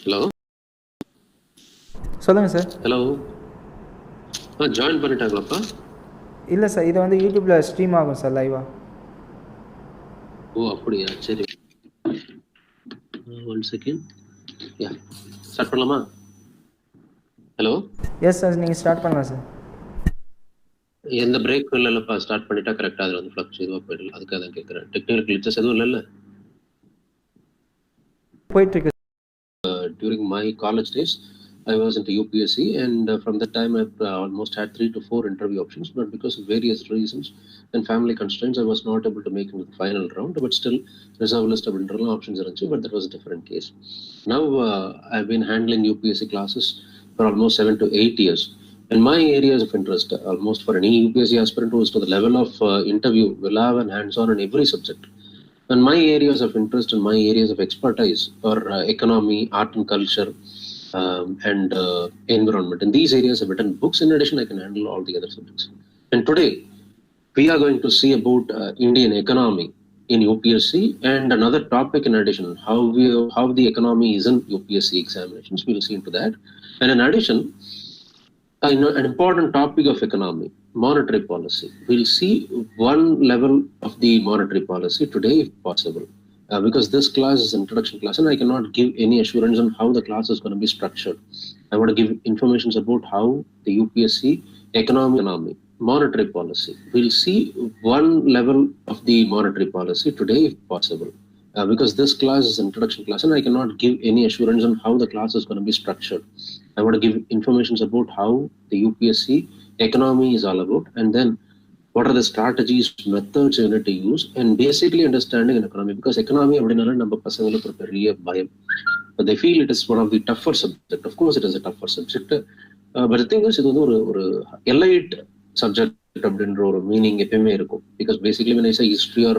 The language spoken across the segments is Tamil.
ஹலோ சொல்லுங்கள் சார். Hello join பண்ணிட்டாங்களாப்பா? இல்லை சார், இதை வந்து யூடியூப்பில் ஸ்ட்ரீம் ஆகும் சார் லைவாக. ஓ அப்படியா, சரி. One second. யா, ஸ்டார்ட் பண்ணலாமா? ஹலோ. எஸ் சார், நீங்கள் ஸ்டார்ட் பண்ணலாம் சார். எந்த பிரேக் இல்லைல்லப்பா? ஸ்டார்ட் பண்ணிட்டா கரெக்டாக அதில் வந்து ஃப்ளக்ஸ் இதுவாக போயிடல, அதுக்காக தான் கேட்குறேன். டெக்னிக்கல் கிளிச்சஸ் எதுவும் இல்லைல்ல? போயிட்டுருக்கு. During my college days, I was into UPSC, and from that time, I almost had 3 to 4 interview options. But because of various reasons and family constraints, I was not able to make it to the final round. But still, reserve list of internal options are, but that was a different case. Now, I've been handling UPSC classes for almost 7 to 8 years. And my areas of interest, almost for any UPSC aspirant who is to the level of interview, will have an hands-on in every subject. And my areas of interest and my areas of expertise are economy, art and culture, and environment. In these areas, I've written books. In addition, I can handle all the other subjects. And today, we are going to see about Indian economy in UPSC, and another topic in addition, how the economy is in UPSC examinations. We will see into that. And in addition, an important topic of economy, monetary policy. We'll see one level of the monetary policy today, if possible, because this class is an introduction class, and I cannot give any assurance on how the class is going to be structured. I want to give information about how the UPSC economy, monetary policy. We'll see one level of the monetary policy today, if possible, because this class is an introduction class, and I cannot give any assurance on how the class is going to be structured. I want to give information about how the UPSC economy is all about, and then what are the strategies, methods you need to use, and basically understanding an economy, because economy அப்படினால நம்ம பசங்களுக்கு ஒரு பெரிய பயம். But they feel it is one of the tougher subject. Of course, it is a tougher subject. But the thing is, இது வந்து ஒரு elite subject அப்படின்ற ஒரு மீனிங் எப்பயுமே இருக்கும். Because basically when I say history or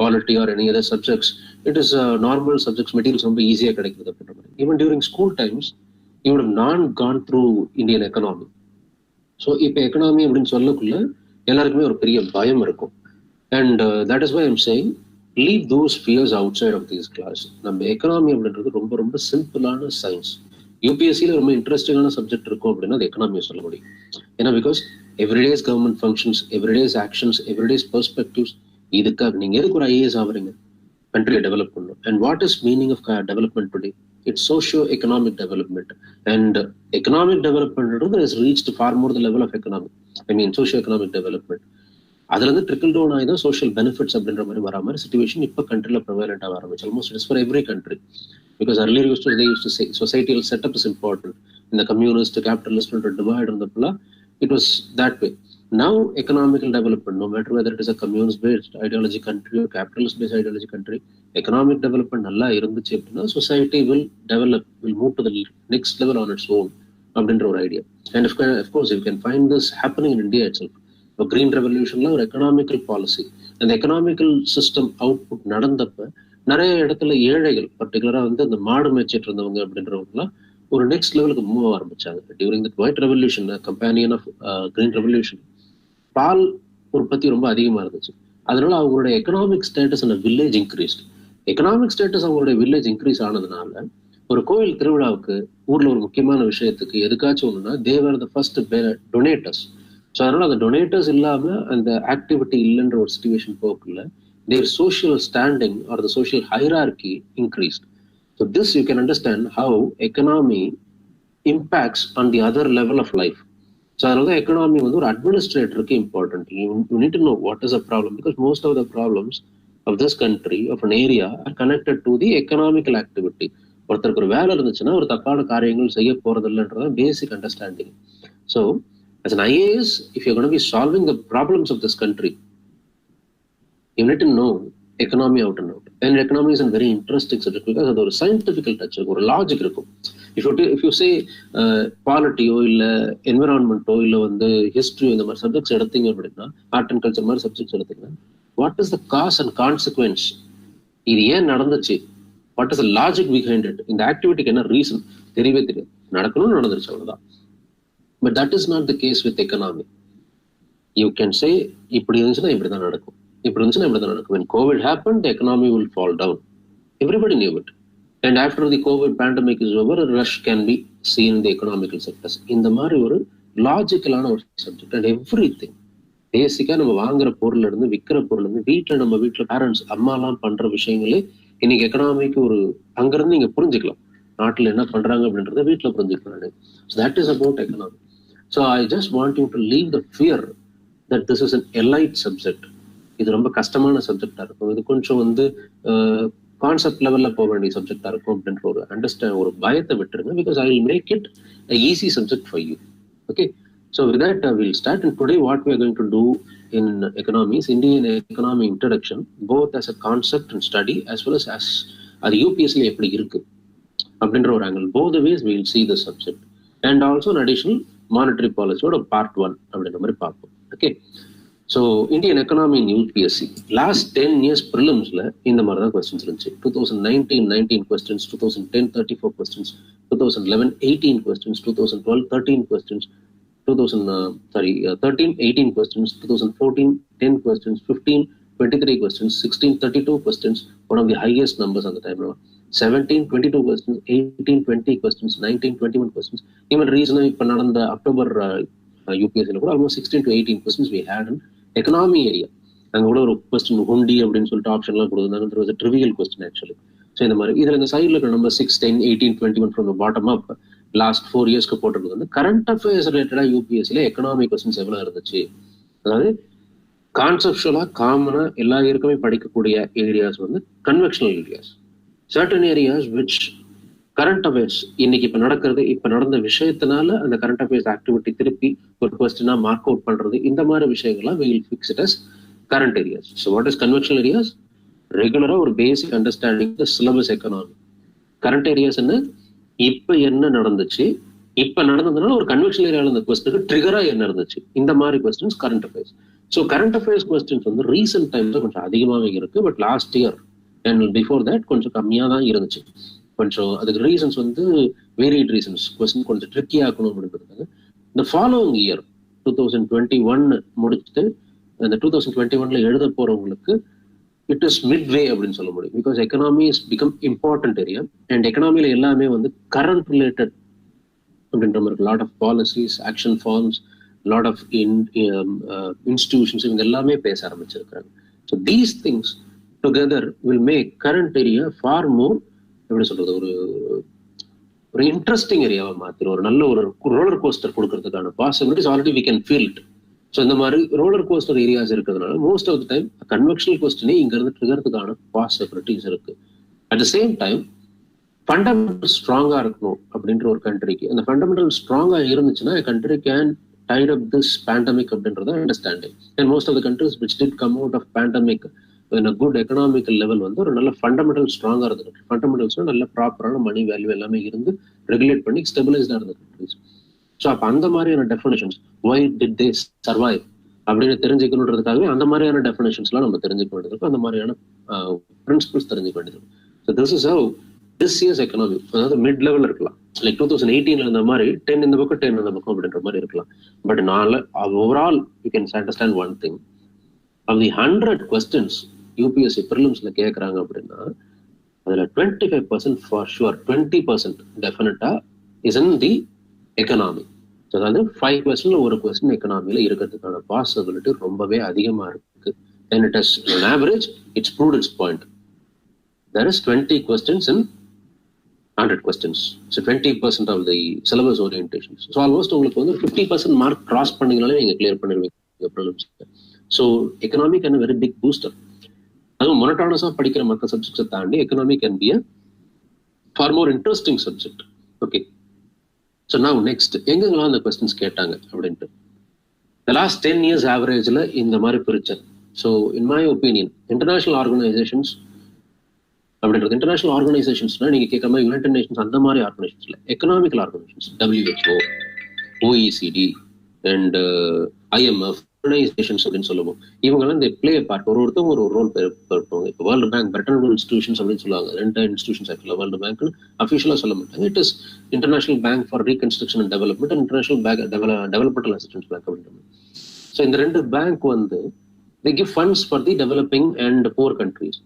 polity or any other subjects, it is normal subjects, materials ரொம்ப ஈஸியாக கிடைக்குது அப்படின்ற மாதிரி. Even during school times, you would have not gone through Indian economy. So இப்போ எக்கனாமி அப்படின்னு சொல்லக்குள்ள எல்லாருக்குமே ஒரு பெரிய பயம் இருக்கும். And that is why I'm saying leave those fears outside of this class. நம்ம எக்கனாமி அப்படின்றது ரொம்ப ரொம்ப சிம்பிளான சயின்ஸ். யூபிஎஸ்சியில் ரொம்ப இன்ட்ரெஸ்டிங்கான சப்ஜெக்ட் இருக்கும் அப்படின்னா அது எக்கனாமியை சொல்ல முடியும். ஏன்னா because everyday's government functions, everyday's actions, everyday's perspectives. இதுக்காக நீங்கள் எதுக்கு ஒரு ஐஏஎஸ் ஆகுறீங்க? country develop பண்ணணும். And what is meaning of development today? It's socio-economic development. And economic development has reached far more the level of economic. I mean, socio-economic development. அதுல இருந்து ட்ரிக்கிள் டவுன் ஆகி தான் சோஷியல் பெனிஃபிட்ஸ் அப்படின்ற மாதிரி வர மாதிரி சிச்சுவேஷன் இப்போ கண்ட்ரில ப்ரிவேலண்ட் ஆக ஆரம்பிச்சு. Almost it's for every country. Because earlier they used to say societal setup is important. இந்த கம்யூனிஸ்ட் கேபிட்டலிஸ்ட் டிவைட் இருந்தப்பெல்லாம் it was that way. Now economical development, no matter whether it is a communist based ideology country or capitalist based ideology country, economic development நல்லா இருந்துச்சு அப்படின்னா society will develop, will move to the next level on its own அப்படின்ற ஒரு idea. And of course you can find this happening in India itself. இப்போ கிரீன் ரெவல்யூஷன்ல ஒரு எக்கனாமிக்கல் பாலிசி, அந்த எக்கனாமிக்கல் சிஸ்டம் அவுட்புட் நடந்தப்ப நிறைய இடத்துல ஏழைகள், பர்டிகுலரா வந்து அந்த மாடு மேய்ச்சிட்டு இருந்தவங்க அப்படின்றவங்கலாம் ஒரு நெக்ஸ்ட் லெவலுக்கு மூவ் ஆரம்பிச்சாங்க. During the white revolution, companion of green revolution, பால் உற்பத்தி ரொம்ப அதிகமா இருந்துச்சு. அதனால அவங்களுடைய எக்கனாமிக் ஸ்டேட்டஸ் அந்த வில்லேஜ் இன்க்ரீஸ்ட். எக்கனாமிக் ஸ்டேட்டஸ் அவங்களுடைய வில்லேஜ் இன்க்ரீஸ் ஆனதுனால ஒரு கோயில் திருவிழாவுக்கு, ஊர்ல ஒரு முக்கியமான விஷயத்துக்கு எதுக்காச்சும் ஒண்ணுன்னா தேவர் த ஃபர்ஸ்ட் டொனேட்டர்ஸ். ஸோ அதனால அந்த டொனேட்டர்ஸ் இல்லாம அந்த ஆக்டிவிட்டி இல்லைன்ற ஒரு சிச்சுவேஷன் போக்குள்ள their social standing or the social hierarchy increased. So this you can understand how economy impacts on the other level of life. So அதனால தான் எக்கனாமி வந்து ஒரு அட்மினிஸ்ட்ரேட்டருக்கு important. You need to know what is a problem, because most of the problems of this country, of an area, are connected to the economical activity. ஒருத்தருக்கு ஒரு வேலை இருந்துச்சுன்னா ஒரு தப்பான காரியங்கள் செய்ய போறது இல்லைன்றதான் basic understanding. So as an IAS, if you're going to be solving the problems of this country, you need to know economy out and out. And economy is a very interesting subject because அது ஒரு scientific touch, ஒரு லாஜிக் இருக்கும். If you say பாலிட்டியோ இல்லை என்விரான்மெண்ட்டோ இல்லை வந்து ஹிஸ்ட்ரியோ இந்த மாதிரி சப்ஜெக்ட்ஸ் எடுத்தீங்க அப்படின்னா, ஆர்ட் அண்ட் கல்ச்சர் மாதிரி சப்ஜெக்ட்ஸ் எடுத்தீங்கன்னா, what is the cause and consequence, இது ஏன் நடந்துச்சு, what is the logic behind it, இந்த ஆக்டிவிட்டிக்கு என்ன ரீசன் தெரியவே தெரியாது. நடக்கணும்னு நடந்துருச்சு, அவ்வளவுதான். But that is not the case with economy. You can say இப்படி இருந்துச்சுன்னா இப்படி தான் நடக்கும், இப்படி இருந்துச்சுன்னா இப்படி தான் நடக்கும். When COVID happened, the economy will fall down. Everybody knew it. And after the COVID pandemic is over, a rush can be seen in the economical sectors. இந்த மாதிரி ஒரு லாஜிக்கலான ஒரு சப்ஜெக்ட். அண்ட் எவ்ரி திங் பேசிக்கா நம்ம வாங்குற பொருள்ல இருந்து விற்கிற பொருள் இருந்து நம்ம வீட்டுல பேரண்ட்ஸ் அம்மா எல்லாம் பண்ற விஷயங்களே இன்னைக்கு எக்கனாமிக்கு ஒரு அங்கிருந்து நீங்க புரிஞ்சுக்கலாம் நாட்டுல என்ன பண்றாங்க அப்படின்றத வீட்டுல புரிஞ்சுக்கலாம். So that is about economic. So I just want you to leave the fear that this is an elite subject. இது ரொம்ப கஷ்டமான சப்ஜெக்டா இருக்கும், இது கொஞ்சம் வந்து கான்செப்ட் லெவல்ல போக வேண்டிய சப்ஜெக்டா இருக்கும் அப்படின்ற ஒரு பயத்தை விட்டுருங்க. Because I will make it a easy subject for you. Okay, so with that we'll start. And today what we are going to do in economy is Indian economy introduction, both as a concept and study as well as அது யூபிஎஸ்சில எப்படி இருக்கு அப்படின்ற ஒரு angle. both the ways we will see the subject, and also an additional monetary policy ஓட part 1 அப்படின்ற மாதிரி பார்ப்போம். Okay, so Indian economy in UPSC last 10 years prelims la இந்த மாதிரி தான் questions இருந்துச்சு. 2019 19 questions, 2010 34 questions, 2011 18 questions, 2012 13 questions, 13 18 questions, 2014 10 questions, 15 23 questions, 16 32 questions, one of the highest numbers on the time. 17 22 questions, 18 20 questions, 19 21 questions. Even recently இப்ப நடந்த அக்டோபர் யூபிஎஸ்சில கூட almost 16 to 18 questions we had in economy area. அங்க கூட ஒரு கொஸ்டின் ஹுண்டி அப்படின்னு சொல்லிட்டு ஆப்ஷன்லாம் கொடுத்தாங்க. Trivial question actually. ஸோ இந்த மாதிரி இதுல இந்த சைட்ல இருக்கிற number 6 10 18 21 from the bottom up last 4 இயர்ஸ்க்கு போட்டிருக்கிறது வந்து கரண்ட் அஃபேர்ஸ் ரிலேட்டடா யூபிஎஸ்சில எக்கனாமிக் கொஸ்டின்ஸ் எவ்வளவு இருந்துச்சு, அதாவது கான்செப்சுவலா காமனா எல்லா இயருக்குமே படிக்கக்கூடிய ஏரியாஸ் வந்து conventional areas, certain areas which current affairs இன்னைக்கு இப்ப நடந்த விஷயத்தினால அந்த கரண்ட் அஃபேர்ஸ் ஆக்டிவிட்டி திருப்பி ஒரு கொஸ்டினா மார்க் அவுட் பண்றது, இந்த மாதிரி விஷயங்கள்லாம் we will fix it as current areas. So what is conventional areas? ரெகுலரா ஒரு basic understanding the syllabus economy. Current areas என்ன, இப்ப என்ன நடந்துச்சு, இப்ப நடந்ததுனால ஒரு கன்வெக்ஷனல் ஏரியால இந்த கொஸ்டினுக்கு ட்ரிகரா என்ன இருந்துச்சு, இந்த மாதிரி questions current affairs. So current affairs questions வந்து ரீசென்ட் டைம்ல கொஞ்சம் அதிகமாகவே இருக்கு. But last year and before that கொஞ்சம் கம்மியா தான் இருந்துச்சு. கொஞ்சம் அதுக்கு ரீசன்ஸ் வந்து வேரியட் ரீசன்ஸ், கொஸ்டின் கொஞ்சம் ட்ரிக்கி ஆக்கணும் அப்படின்றது. இந்த ஃபாலோவிங் இயர் 2021 முடிச்சுட்டு இந்த 2021ல எழுத போறவங்களுக்கு இட் இஸ் மிட் வே அப்படின்னு சொல்ல முடியும். Because economy is become important area. And எக்கனாமில எல்லாமே வந்து கரண்ட் ரிலேட்டட் அப்படின்ற மாதிரி lot of policies, action forms, lot of institutions இவங்க எல்லாமே பேச ஆரம்பிச்சிருக்காங்க. So these things together will make current area for more எப்படி சொல்றது ஒரு இன்ட்ரெஸ்டிங் ஏரியாவை மாத்திரும். ஒரு நல்ல ஒரு ரோலர் கோஸ்டர் கொடுக்கறதுக்கான possibilities already we can feel it. So இந்த மாதிரி ரோலர் கோஸ்டர் ஏரியாஸ் இருக்கிறதுனால most of the time conventional கொஸ்டினே இங்க இருந்து ட்ரிகறதுக்கான பாசிபிலிட்டிஸ் இருக்கு. At the same time fundamental ஸ்ட்ராங்கா இருக்கணும் அப்படின்ற ஒரு கண்ட்ரிக்கு, அந்த ஃபண்டமெண்டல் ஸ்ட்ராங்கா இருந்துச்சுன்னா country can tide up this pandemic அப்படின்றத understanding. And most of the countries which did come out of pandemic good economical level வந்து ஒரு நல்ல ஃபண்டமெண்டல் ஸ்ட்ராங்கா இருந்தது. ஃபண்டமெண்டல்ஸ் நல்ல ப்ராப்பரான மணி வேல்யூ எல்லாமே இருந்து ரெகுலேட் பண்ணி ஸ்டெபிலைஸ்டா இருந்த கண்ட்ரிஸ். ஸோ அப்போ அந்த மாதிரியான definitions why did they survive அப்படின்னு தெரிஞ்சுக்கணுன்றதுக்காகவே அந்த மாதிரியான டெஃபினேஷன்ஸ்லாம் நம்ம தெரிஞ்சுக்க வேண்டியது இருக்கும். அந்த மாதிரியான பிரின்சிபல்ஸ் தெரிஞ்சுக்க வேண்டியது இருக்கும். So this is have this years economy, அதாவது மிட் லெவல் இருக்கலாம். லைக் 2018 இருந்த மாதிரி 10 இந்த பக்கம் 10 இந்த பக்கம் அப்படின்ற மாதிரி இருக்கலாம். But overall you can understand one thing. Of the 100 questions UPSC ப்ரிலிம்ஸ்ல கேட்கறாங்க அப்படின்னா அதுல 25% ஃபார் ஷுவர், 20% டெஃபினட்டா இஸ் இன் தி எக்கனாமி. அதாவது 5% ஒரு கொஸ்டின் எக்கனாமில இருக்கிறதுக்கான பாசிபிலிட்டி ரொம்பவே அதிகமா இருக்கு. And it has on average it's proved its point. There is 20 questions in 100 questions. So 20% of the syllabus orientations. So almost உங்களுக்கு வந்து 50% மார்க் கிராஸ் பண்ணீங்கனாலே நீங்க கிளியர் பண்ணிடுவீங்க prelims. So economy can very big booster. அதுவும் மொனட்டானஸா படிக்கிற மற்ற சப்ஜெக்ட்ஸை தாண்டி economy can be far more interesting subject. Okay, so நான் நெக்ஸ்ட் எங்கெங்கெல்லாம் அந்த கொஸ்டின்ஸ் கேட்டாங்க அப்படின்ட்டு the last 10 years ஆவரேஜில் இந்த மாதிரி பிரிச்சேன். So in my opinion international organisations அப்படின்றது, இன்டர்நேஷனல் ஆர்கனைசேஷன்ஸ்னா நீங்க கேட்குற மாதிரி யுனைடெட் நேஷன்ஸ் அந்த மாதிரி ஆர்கனைசேஷன்ஸ்ல economical organisations, WHO, OECD and IMF organisations அப்படின்னு சொல்லுவோம். இவங்கெல்லாம் இந்த பிளே பார்ட் ஒருத்தவங்க ஒரு ரோல் இருப்பாங்க. இப்போ வேர்ல்டு பேங்க், பிரிட்டன் இன்ஸ்டிடியூஷன்ஸ் அப்படின்னு சொல்லுவாங்க. 2 இன்ஸ்டிடியூஷன்ஸ் ஆக்சுவலாக வேர்ல்டு பேங்க்னு அஃபிஷியலாக சொல்ல மாட்டாங்க. It is international bank for reconstruction and development and international bank developmental assistance bank அப்படின்ற. ஸோ இந்த 2 பேங்க் வந்து they give funds for the developing and poor countries.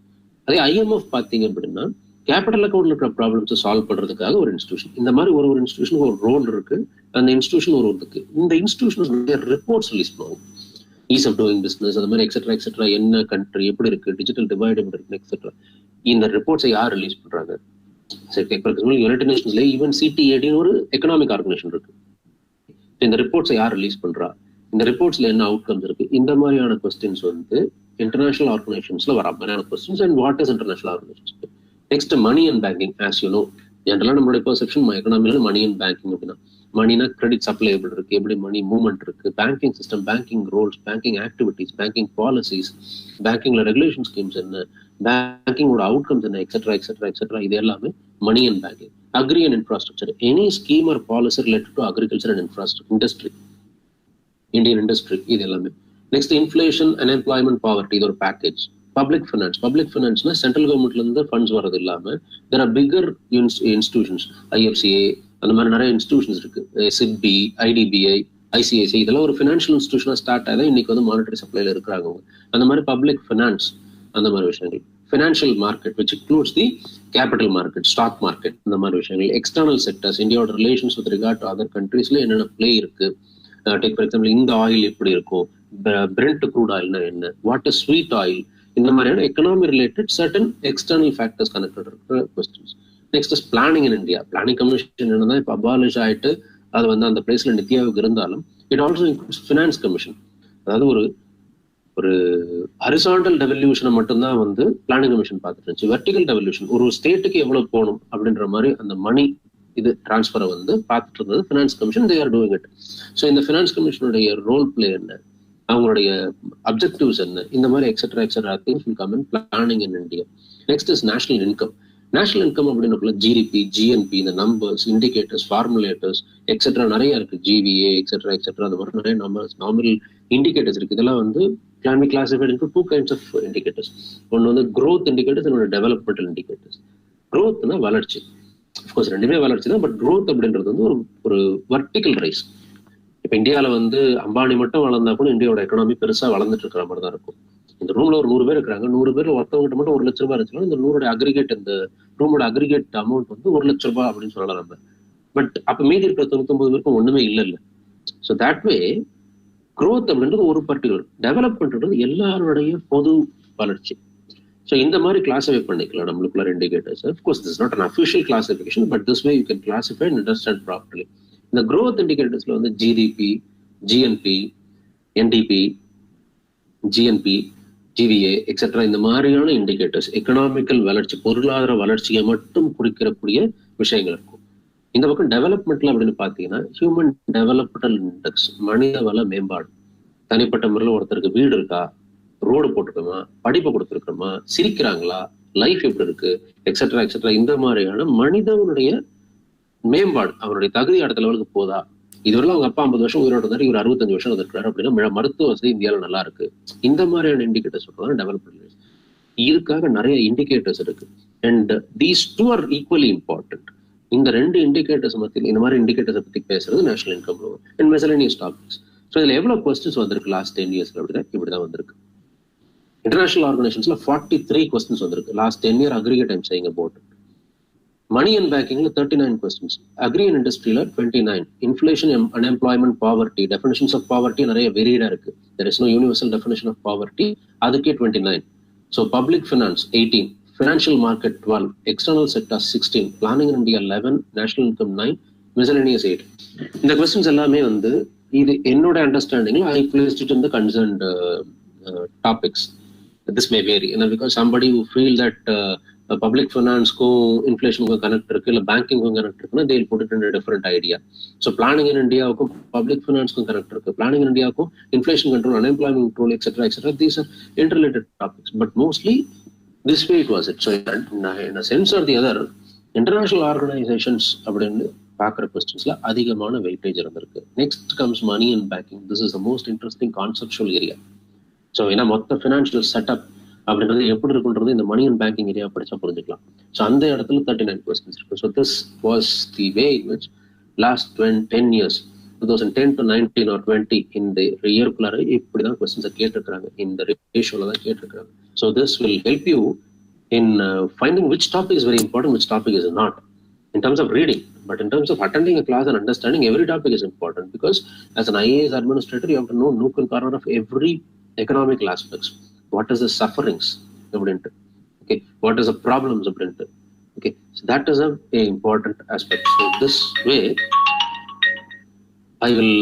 அதே IMF பார்த்தீங்க அப்படின்னா கேபிட்டல் அக்கௌண்ட்ல இருக்கிற ப்ராப்ளம்ஸை சால்வ் பண்றதுக்காக ஒரு இன்ஸ்டியூஷன். இந்த மாதிரி ஒரு இன்ஸ்டியூஷனுக்கு ஒரு ரோல் இருக்கு. அந்த இன்ஸ்டியூஷன் ஒரு இருக்கு. இந்த இன்ஸ்டியூஷன் ரிப்போர்ட்ஸ் ரிலீஸ் பண்ணுவாங்க. ஈஸ் ஆஃப் டூயிங் பிசினஸ், அந்த மாதிரி எக்ஸெட்ரா என்ன கண்ட்ரி எப்படி இருக்கு, டிஜிட்டல் டிவைட் எப்படி இருக்கு எக்ஸெட்ரா. இந்த ரிப்போர்ட்ஸை யார் ரிலீஸ் பண்றாங்க? சரி, ஃபார் எக்ஸாம்பிள் யுனைடெட் நேஷன்ஸ்ல ஈவன் சிடிஏடின்னு ஒரு எக்கனாமிக் ஆர்கனைசேஷன் இருக்கு. இந்த ரிப்போர்ட்ஸை யார் ரிலீஸ் பண்றா? இந்த ரிப்போர்ட்ஸ்ல என்ன அவுட்கம்ஸ் இருக்கு? இந்த மாதிரியான கொஸ்டின்ஸ் வந்து இன்டர்நேஷனல் ஆர்கனைசேஷன்ஸ்ல வர மாதிரியான questions. And what is international organisations? Next money and banking. As you know, ஜென்ரலா நம்மளுடைய பெர்செப்ஷன் எக்கனாமில மணி அண்ட் பேங்கிங் அப்படின்னா, மணினா கிரெடிட் சப்ளை எப்படி இருக்கு, எப்படி மணி மூவ்மெண்ட் இருக்கு, banking system, banking roles, banking activities, banking policies, பேங்கிங்ல ரெகுலேஷன் ஸ்கீம்ஸ் என்ன, பேங்கிங்கோட அவுட்கம்ஸ் என்ன, எக்ஸெட்ரா. இது எல்லாமே money and banking. Agri and infrastructure, any scheme or policy related to agriculture and infrastructure industry, Indian industry, இது எல்லாமே. நெக்ஸ்ட் இன்ஃபிளேஷன், அன்எம்ப்ளாய்மெண்ட், பாவர்ட்டி, இது ஒரு பேக்கேஜ். பப்ளிக் ஃபினான்ஸ்னா சென்ட்ரல் கவர்மெண்ட்ல இருந்து ஃபண்ட்ஸ் வரது இல்லாம தேர் ஆர் பிகர் இன்ஸ்டிடியூஷன்ஸ், ஐஎஃப்சிஏ, அந்த மாதிரி நிறைய இன்ஸ்டிடியூஷன்ஸ் இருக்கு. சிட்பி, ஐடிபிஐ, ஐசிஐசிஐ, இதெல்லாம் ஒரு ஃபினான்ஷியல் இன்ஸ்டிடியூஷனா ஸ்டார்ட் ஆகி இன்னைக்கு வந்து மானிட்டரி சப்ளைல இருக்கிறாங்க. அந்த மாதிரி பப்ளிக் ஃபினான்ஸ், அந்த மாதிரி விஷயங்கள். Financial market which includes the capital market, stock market, இந்த மாதிரி விஷயங்கள். எக்ஸ்டர்னல் செக்டர்ஸ், இந்தியாவோட relations with regard to other கண்ட்ரீஸ்ல என்னென்ன பிளே இருக்கு. டேக் ஃபார் எக்ஸாம்பிள் இந்த ஆயில் எப்படி இருக்கும், பிரெண்ட் க்ரூட் ஆயில்னா என்ன, வாட் இஸ் ஸ்வீட் ஆயில், இந்த மாதிரியான economy related certain external factors connected இருக்கிற questions. Next is planning in India. Planning commission என்னதான் இப்போ அபாலிஷ் ஆயிட்டு அது வந்து அந்த பிளேஸ்ல நித்தியாவுக்கு இருந்தாலும் it also includes finance commission. அதாவது ஒரு ஹரிசாண்டல் டெவல்யூஷனை மட்டும்தான் வந்து பிளானிங் கமிஷன் பார்த்துட்டு இருந்துச்சு. வெர்டிகல் டெவல்யூஷன், ஒரு ஸ்டேட்டுக்கு எவ்வளவு போகணும் அப்படின்ற மாதிரி அந்த மணி இது டிரான்ஸ்பரை வந்து பார்த்துட்டு இருந்தது finance commission. They are doing it. So இந்த ஃபினான்ஸ் கமிஷனுடைய ரோல் பிளே என்ன, அவங்களுடைய அப்ஜெக்டிவ்ஸ் என்ன, இந்த மாதிரி etcetera things will come in planning in India. Next is national income. National income அப்படின்னு ஜிடிபி, ஜிஎன்பி, இந்த நம்பர்ஸ், இண்டிகேட்டர்ஸ், ஃபார்முலேட்டர்ஸ் எக்ஸெட்ரா நிறைய இருக்கு. ஜிவிஏ எக்ஸெட்ரா அந்த மாதிரி நிறைய நம்பர்ஸ், நார்மல் இண்டிகேட்டர்ஸ் இருக்கு. இதெல்லாம் வந்து can be classified into two kinds of indicators. ஒன்னு வந்து growth indicators, இன்னொரு developmental indicators. growthனா வளர்ச்சி, அஃப்கோர்ஸ் ரெண்டுமே வளர்ச்சி தான். பட் growth அப்படின்றது வந்து ஒரு வெர்டிகல் ரைஸ். இப்ப இந்தியாவில வந்து அம்பானி மட்டும் வளர்ந்தா கூட இந்தியாவோட எக்கனாமி பெருசா வளர்ந்துட்டு இருக்கிற மாதிரி தான் இருக்கும். இந்த ரூம்ல ஒரு 100 பேர் இருக்கிறாங்க, 100 பேர்ல ஒருத்தவங்கிட்ட மட்டும் 1 லட்ச ரூபாய் இருந்துச்சுன்னா இந்த ரூமோட அக்ரிகேட் அமௌண்ட் வந்து 1 லட்ச ரூபாய் அப்படின்னு சொல்லலாம் நம்ம. பட் அப்ப மீதி இருக்கிற 99 பேருக்கும் ஒண்ணுமே இல்ல. ஸோ தட் வே growth அப்படின்றது ஒரு பர்டிகுலர், டெவலப்மெண்ட்ன்றது எல்லாருடைய பொது வளர்ச்சி. ஸோ இந்த மாதிரி கிளாஸிஃபை பண்ணிக்கலாம் நம்மளுக்குள்ள indicators. Of course this not an official classification, but this way you can classify and understand properly. இந்த growth இண்டிகேட்டர்ஸ்ல வந்து GDP, GNB, NDB, GNB, GVA etcetera இந்த மாதிரியான இண்டிகேட்டர்ஸ் எக்கனாமிக்கல் வளர்ச்சி, பொருளாதார வளர்ச்சியை மட்டும் குறிக்கக்கூடிய விஷயங்கள் இருக்கும். இந்த பக்கம் டெவலப்மெண்ட்ல அப்படின்னு பாத்தீங்கன்னா ஹியூமன் டெவலப்மெண்டல் இண்டெக்ஸ், மனித வள மேம்பாடு. தனிப்பட்ட முறையில் ஒருத்தருக்கு வீடு இருக்கா, ரோடு போட்டிருக்கோமா, படிப்பு கொடுத்துருக்கோமா, சிரிக்கிறாங்களா, லைஃப் எப்படி இருக்கு, எக்ஸெட்ரா இந்த மாதிரியான மனிதனுடைய மேம்பாடு, அவருடைய தகுதி அடுத்த லெவலுக்கு போதா. இதுவரை அவங்க அப்பா 50 வருஷம் உயிரோடு இருந்தாரு, இவர் 65 வருஷம் இருக்காரு அப்படின்னா மருத்துவ வசதி இந்தியாவில் நல்லா இருக்கு. இந்த மாதிரியான இண்டிகேட்டர்ஸ் சொல்றதுதான் டெவலப்மெண்ட். இதுக்காக நிறைய இண்டிகேட்டர்ஸ் இருக்கு. And these two are equally important. இந்த ரெண்டு இண்டிகேட்டர்ஸ் மத்தியில் இந்த மாதிரி இண்டிகேட்டர்ஸை பத்தி பேசுறது national income and miscellaneous topics. So இதுல எவ்வளவு கொஸ்டின்ஸ் வந்திருக்கு லாஸ்ட் 10 இயர்ஸ்ல அப்படிதான் இப்படிதான் வந்திருக்கு. இன்டர்நேஷனல் ஆர்கனைசேஷன்ஸ்ல 43 கொஸ்டின்ஸ் வந்திருக்கு last 10 year aggregate I'm saying about. Money and பேங்கிங்ல 39 கொஸ்டின்ஸ், அக்ரி அண்ட் இண்டஸ்ட்ரியில 29, inflation, unemployment, poverty, definitions of poverty நிறைய வெரியடா இருக்கு. There is no universal definition of poverty, அதுக்கே 29. So public finance 18, financial market 12, external sector 16, planning in India 11, national income 9, miscellaneous 8. இந்த கொஸ்டின்ஸ் எல்லாமே வந்து இது என்னோட அண்டர்ஸ்டாண்டிங்ல ஐ placed it in the concerned topics. This may vary, because somebody who feel that public ஃபினான்ஸ்க்கும் இன்ஃபிளேஷனுக்கும் கனெக்ட் இருக்கு, இல்லை பேங்கிங்கும் கனெக்ட் இருக்குன்னா they will put it in a different idea. So planning in இந்தியாவுக்கும் பப்ளிக் ஃபினான்ஸ்க்கும் கனெக்ட் இருக்கு, பிளானிங் இன் இந்தியாவுக்கும் inflation control, unemployment control etcetera these are interrelated topics. But mostly this way it was it. So in a sense or the other, international organizations அப்படின்னு பார்க்குற கொஸ்டின்ஸ்ல அதிகமான வெயிட்டேஜ் இருந்திருக்கு. Next comes money and banking. This is the most interesting conceptual area. So ஏன்னா மொத்த ஃபினான்ஷியல் செட்டப் அப்படின்றது எப்படி இருக்குன்றது இந்த மணி அண்ட் பேங்கிங் ஏரியா படிச்சா புரிஞ்சுக்கலாம். ஸோ அந்த இடத்துல 39 கொஸ்டின்ஸ் இருக்கு. So this was the way in which last 10 years 2010 to 19 or 20 இந்த இயர்க்குள்ளார இப்படிதான் கொஸ்டின்ஸை கேட்டிருக்கிறாங்க, இந்த ரேஷியோல தான் கேட்டிருக்கிறாங்க. So this will help you in finding which topic is very important, which topic is not, in terms of reading. But in terms of attending a class and understanding, every topic is important, because as an IAS administrator, you have to know nook and corner of every economical aspects. What is the sufferings? Okay, what is the problems? Okay, so that is a important aspect. So this way, I will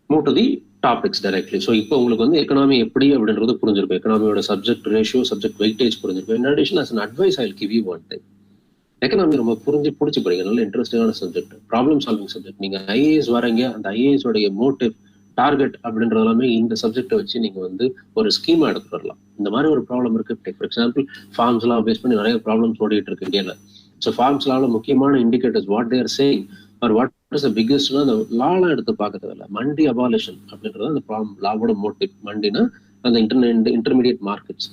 move to the topics directly. So இப்போ உங்களுக்கு வந்து எக்கனாமி எப்படி அப்படின்றது புரிஞ்சிருக்கும், எக்கனாமியோட சப்ஜெக்ட் ரேஷியோ, சப்ஜெக்ட் வெயிட்டேஜ் புரிஞ்சிருக்கும். In addition as an advice I will give you one thing. Economy ரொம்ப பிடிச்சி படிங்க, நல்ல இன்ட்ரெஸ்டிங்கான சப்ஜெக்ட், ப்ராப்ளம் சால்விங் சப்ஜெக்ட். நீங்க ஐஏஎஸ் வரீங்க, அந்த ஐஏஎஸ் உடைய மோட்டிவ், டார்கெட் அப்படின்றது எல்லாமே இந்த சப்ஜெக்டை வச்சு நீங்க வந்து ஒரு ஸ்கீமா எடுத்து வரலாம். இந்த மாதிரி ஒரு ப்ராப்ளம் இருக்கு, ஃபார் எக்ஸாம்பிள் ஃபார்ம்ஸ் எல்லாம் பேஸ் பண்ணி நிறைய ப்ராப்ளம்ஸ் ஓடிட்டு இருக்கு இந்தியால. ஸோ ஃபார்ம்ஸ்லால முக்கியமான indicators, what they're saying or what is the பிக்கெஸ்ட்னா அந்த லாலாம் எடுத்து பார்க்க தேவையில்ல. மண்டி அபாலிஷன் அப்படின்றது அந்த லாவோட மோட்டிவ். மண்டினா அந்த இன்டர்மீடியட் மார்க்கெட்ஸ்.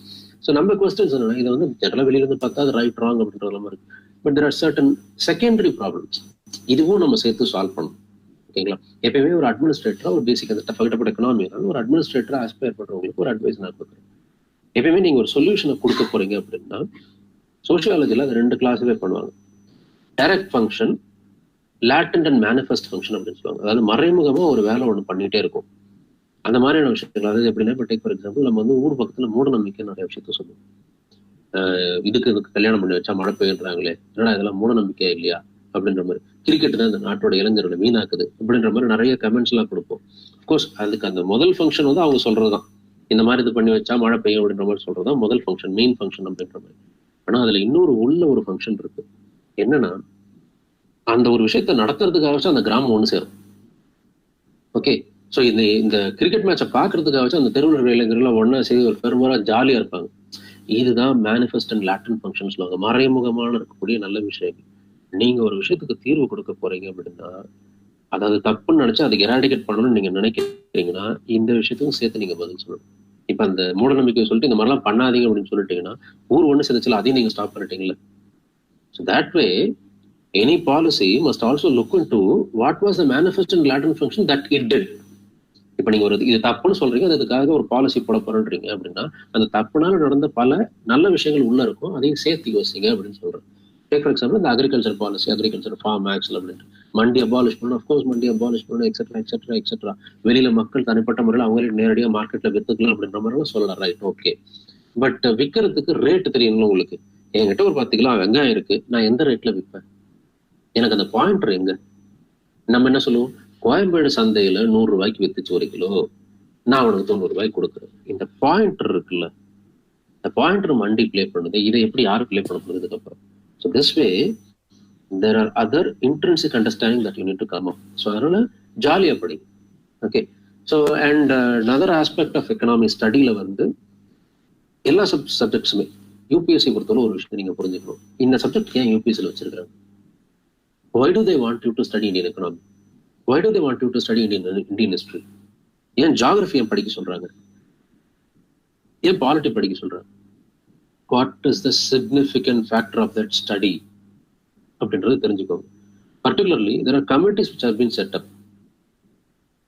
ஸோ நம்ம கொஸ்டின்ஸ் என்னன்னா, இதை வந்து ஜெனரலா வெளியிலிருந்து பார்த்தா அது ரைட் ராங் அப்படின்றது எல்லாம் இருக்கு. But there are certain secondary problems, இதுவும் நம்ம சேர்த்து சால்வ் பண்ணணும். ஓகேங்களா? எப்பயுமே ஒரு அட்மினிஸ்ட்ரேட்டரா ஒரு பேசிக் அந்த டஃப் எக்கனாமி ஒரு அட்மினிஸ்ட்ரேட்டரா ஆஸ்பயர் பண்றவங்களுக்கு ஒரு அட்வைஸ் நான் கொடுக்குறேன். எப்பயுமே நீங்க ஒரு சொல்யூஷனை கொடுக்க போறீங்க அப்படின்னா, சோசியாலஜில அது 2 கிளாஸவே பண்ணுவாங்க. Direct function, latent and manifest function அப்படின்னு சொல்லுவாங்க. அதாவது மறைமுகமா ஒரு வேலை ஒன்று பண்ணிட்டே இருக்கும். அந்த மாதிரியான விஷயங்கள், அதாவது எப்படின்னா, இப்போ டேக் ஃபார் எக்ஸாம்பிள், நம்ம வந்து ஊர் பக்கத்துல மூட நம்பிக்கை நிறைய விஷயத்த சொல்லுவோம். இதுக்கு கல்யாணம் பண்ணி வச்சா மழை பெய்யுறாங்களே, என்னடா இதெல்லாம் மூட நம்பிக்கை இல்லையா அப்படின்ற மாதிரி. கிரிக்கெட் தான் இந்த நாட்டோட இளைஞர்களை வீணாக்குது அப்படின்ற மாதிரி நிறைய கமெண்ட்ஸ் எல்லாம் கொடுப்போம். அப்கோர்ஸ் அதுக்கு அந்த முதல் ஃபங்க்ஷன் வந்து அவங்க சொல்றதுதான், இந்த மாதிரி இது பண்ணி வச்சா மழை பெய்யும் அப்படின்ற மாதிரி சொல்றதுதான் முதல் ஃபங்க்ஷன், மெயின் ஃபங்க்ஷன் அப்படின்ற மாதிரி. ஆனா அதுல இன்னொரு ஒரு ஃபங்க்ஷன் இருக்கு. என்னன்னா, அந்த ஒரு விஷயத்த நடத்துறதுக்காக அந்த கிராமம் ஒண்ணு சேரும். ஓகே, ஸோ இந்த கிரிக்கெட் மேட்சை பாக்குறதுக்காக அந்த தெருவில் இளைஞர்கள் ஒன்னா சேர்ந்து ஒரு பெரும்பாலா ஜாலியா இருப்பாங்க. இதுதான் மேனிஃபெஸ்ட் அண்ட் லேட்டன் ஃபங்க்ஷன் சொல்லுவாங்க, மறைமுகமான இருக்கக்கூடிய நல்ல விஷயங்கள். நீங்க ஒரு விஷயத்துக்கு தீர்வு கொடுக்க போறீங்க அப்படின்னா, அதாவது தப்புன்னு நினைச்சு அதை எராடிகேட் பண்ணணும்னு நீங்க நினைக்கிறீங்கன்னா, இந்த விஷயத்துக்கும் சேர்த்து நீங்க பதில் சொல்லணும். இப்ப அந்த மூட நம்பிக்கை சொல்லிட்டு இந்த மாதிரிலாம் பண்ணாதீங்க அப்படின்னு சொல்லிட்டீங்கன்னா, ஊர் ஒண்ணு சேர்ந்துச்சுல, அதையும் நீங்க ஸ்டாப் பண்ணிட்டீங்களா? So that way any policy must also look into what was the manifest and latent function that it did. இப்ப நீங்க ஒரு இது தப்புன்னு சொல்றீங்க, அதுக்காக ஒரு பாலிசி போட போறீங்க அப்படின்னா, அந்த தப்புனால நடந்த பல நல்ல விஷயங்கள் உள்ள இருக்கும், அதையும் சேர்த்து யோசிங்க அப்படின்னு சொல்றேன். டேக் ஃபார் எக்ஸாம்பிள், இந்த agriculture policy, agriculture farm acts அப்படின்ட்டு மண்டி அபாலிஷ் பண்ணணும், அஃப்கோர்ஸ் மண்டி அபாலிஷ் பண்ணணும், எக்ஸெட்ரா எக்ஸெட்ரா எக்ஸெட்ரா. வெளியில மக்கள் தனிப்பட்ட முறையில் அவங்களுக்கு நேரடியாக மார்க்கெட்ல வித்துக்கலாம் அப்படின்ற மாதிரிலாம் சொல்லலாம், ரைட், ஓகே. பட் விற்கிறதுக்கு ரேட் தெரியணும் உங்களுக்கு. என்கிட்ட ஒரு 10 கிலோ வெங்காயம் இருக்கு, நான் எந்த ரேட்ல விற்பேன்? எனக்கு அந்த பாயிண்டர் எங்க? நம்ம என்ன சொல்லுவோம், கோயம்பேடு சந்தையில 100 ரூபாய்க்கு வித்துச்சு 1 கிலோ, நான் அவனுக்கு 90 ரூபாய்க்கு கொடுக்குறேன். இந்த பாயிண்டர் இருக்குல்ல, இந்த பாயிண்டர் மண்டி பிளே பண்ணுது. இதை எப்படி யாரு பிளே பண்ண போகுது இதுக்கப்புறம்? So this way there are other intrinsic understanding that you need to come up. So அதனால ஜாலியா படிங்க. Okay, so and another aspect of economic ஸ்டடியில வந்து எல்லா சப்ஜெக்ட்ஸுமே யூபிஎஸ்சி பொறுத்தவரை ஒரு விஷயத்தை நீங்க புரிஞ்சுக்கணும். இந்த சப்ஜெக்ட் ஏன் யூபிஎஸ்சியில் வச்சிருக்காங்க? Why do they want you to study Indian economy? Why do they want you to study Indian history? ஏன் ஜியாகிரபி ஏன் படிக்க சொல்றாங்க? ஏன் பாலிட்டி படிக்க சொல்றாங்க? What is the significant factor of that study? அப்படின்றது தெரிஞ்சுக்கோங்க. Particularly, there are committees which have been set up.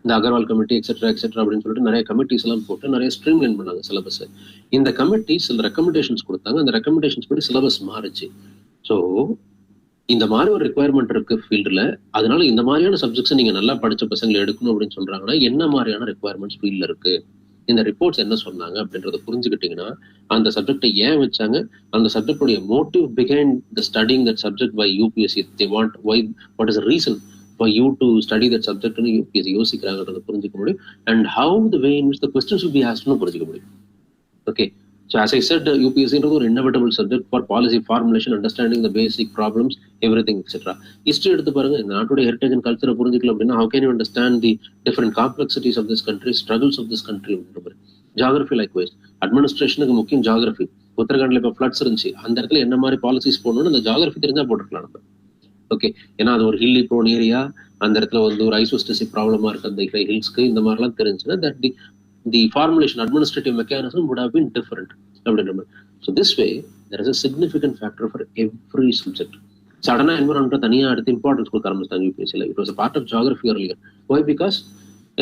இந்த அகர்வால் கமிட்டி எக்ஸெட்ரா எக்ஸெட்ரா அப்படின்னு சொல்லிட்டு நிறைய கமிட்டிஸ் எல்லாம் போட்டு நிறைய ஸ்ட்ரீம்லைன் பண்ணாங்க சிலபஸ். இந்த கமிட்டிஸ் சில ரெக்கமெண்டேஷன்ஸ் கொடுத்தாங்க, அந்த ரெக்கமெண்டேஷன்ஸ் படி சிலபஸ் மாறுச்சு. ஸோ இந்த மாதிரி ஒரு ரிக்குவயர்மெண்ட் இருக்கு ஃபீல்டுல, அதனால இந்த மாதிரியான சப்ஜெக்ட்ஸ் நீங்க நல்லா படிச்ச பசங்களை எடுக்கணும் அப்படின்னு சொல்றாங்கன்னா, என்ன மாதிரியான ரிக்குவயர்மெண்ட்ஸ் ஃபீல்ட்ல இருக்கு, இந்த ரிப்போர்ட்ஸ் என்ன சொன்னாங்க அப்படின்றத புரிஞ்சுக்கிட்டீங்கன்னா, அந்த சப்ஜெக்டை ஏன் வச்சாங்க, அந்த சப்ஜெக்டுடைய motive behind the studying that subject by UPSC, they want why, what is reason for you to study that சப்ஜெக்ட்னு யூபிஎஸ்சி யோசிக்கிறாங்கன்றத புரிஞ்சுக்க முடியும். And how the way in which the questions will be ஆஸ்க்ட்னு புரிஞ்சுக்க முடியும். Okay, so as I said, UPSC ஒரு inevitable subject for policy formulation, understanding the basic problems, everything, etc. History எடுத்து பாருங்க, இந்த நாட்டோட ஹெரிட்டேஜ் அண்ட் கல்ச்சரை புரிஞ்சுக்கல அப்படின்னா, how can you understand the different complexities of this country, struggles of this country? Geography likewise, அட்மினிஸ்ட்ரேஷனுக்கு முக்கியம் ஜியாகிரபி. உத்தரகாண்ட்ல இப்போ ஃபிளட்ஸ் இருந்துச்சு, அந்த இடத்துல என்ன மாதிரி பாலிசிஸ் போடணும்னு அந்த ஜியாகிரபி தெரிஞ்சா போட்டுருக்கலாம் நம்ம. ஓகே, ஏன்னா அது ஒரு ஹில்லி ப்ரோன் ஏரியா, அந்த இடத்துல வந்து ஒரு ஐசோஸ்டெசிக் ப்ராப்ளமா இருக்கு அந்த ஹில்ஸ்க்கு, இந்த மாதிரிலாம் தெரிஞ்சுன்னா that the formulation, administrative mechanism would have been different. So this way, there is a significant factor for every subject. Suddenly, environmental taniya adutha importance ko karamastanga UPSC. It was a part of geography earlier. Why? Because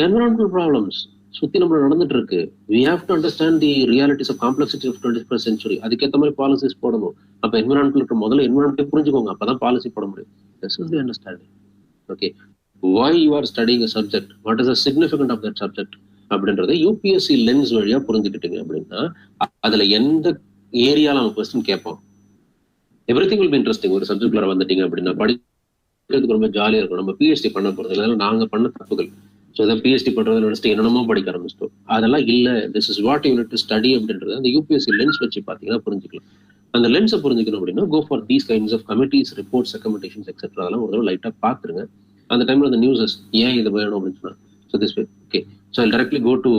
environmental problems. சுத்தி நம்ம நடந்துட்டு இருக்கு. We have to understand the realities of complexity of 21st century. அதுக்கேற்ற மாதிரி பாலிசிஸ் போடணும். அப்ப என்விரான்மெண்ட் இருக்க முதல்ல என்விரான்மெண்ட் புரிஞ்சுக்கோங்க, அப்பதான் பாலிசி போட முடியும். This is the understanding. Okay, why you are studying a subject, what is the significance of that subject அப்படின்றத யூபிஎஸ்சி லென்ஸ் வழியா புரிஞ்சுக்கிட்டீங்க அப்படின்னா அதுல எந்த ஏரியால நம்ம கொஸ்டின் கேட்போம். Everything will be interesting. ஒரு சப்ஜெக்ட்ல வந்துட்டீங்க அப்படின்னா படிக்கிறதுக்கு ரொம்ப ஜாலியா இருக்கும். நம்ம பிஹெச்டி பண்ண போறது இல்லை, நாங்க பண்ண தப்புகள். ஸோ இதை பிஹெச்டி பண்றதை நினைச்சிட்டு என்னென்னமோ படிக்க ஆரம்பிச்சிட்டோம். அதெல்லாம் இல்லை. This is what you need to study அப்படின்றது அந்த யூபிஎஸ்சி லென்ஸ் வச்சு பார்த்தீங்கன்னா புரிஞ்சுக்கலாம். அந்த லென்ஸை புரிஞ்சுக்கணும் அப்படின்னா go for these kinds of committees, reports, recommendations etcetera. அதெல்லாம் ஒரு தடவை லைட்டாக பார்த்துருங்க. அந்த டைம்ல அந்த நியூஸஸ் ஏன் இது வேணும் அப்படின்னு சொன்னா so this way. Okay, so I directly go to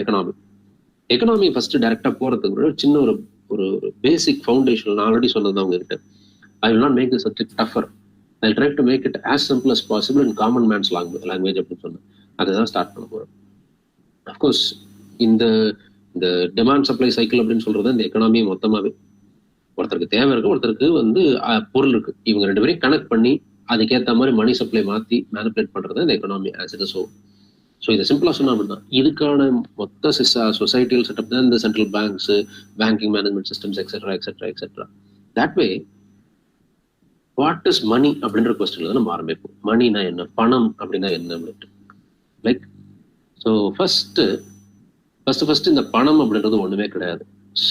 economy. Economy first டைரக்டா போறதுக்கு ஒரு சின்ன ஒரு ஒரு பேசிக் ஃபவுண்டேஷன் நான் ஆல்ரெடி சொன்னது உங்ககிட்ட. I will not make the subject tougher. I try to make it as simple as possible in common man's language அப்படின்னு சொன்னேன். அதுதான் ஸ்டார்ட் பண்ண போறேன். அஃப்கோர்ஸ் இந்த இந்த டிமாண்ட் சப்ளை சைக்கிள் அப்படின்னு சொல்றது இந்த எக்கனாமி மொத்தமாவே ஒருத்தருக்கு தேவை இருக்கு, ஒருத்தருக்கு வந்து பொருள் இருக்கு. இவங்க ரெண்டு பேரையும் கனெக்ட் பண்ணி அதுக்கேற்ற மாதிரி மணி சப்ளை மாற்றி மேனிபுலேட் பண்றது இந்த economy as it is. So இதை சிம்பிளா சொன்னா அப்படின்னா இதுக்கான மொத்த சொசைட்டியல் செட்டப் தான் இந்த central banks, banking management systems etcetera etcetera etcetera. That way what is money அப்படின்ற கொஸ்டின்ல தான் நம்ம ஆரம்பிப்போம். மணினா என்ன, பணம் அப்படின்னா என்ன அப்படின்ட்டு. லைக் ஸோ ஃபர்ஸ்ட் இந்த பணம் அப்படின்றது ஒண்ணுமே கிடையாது.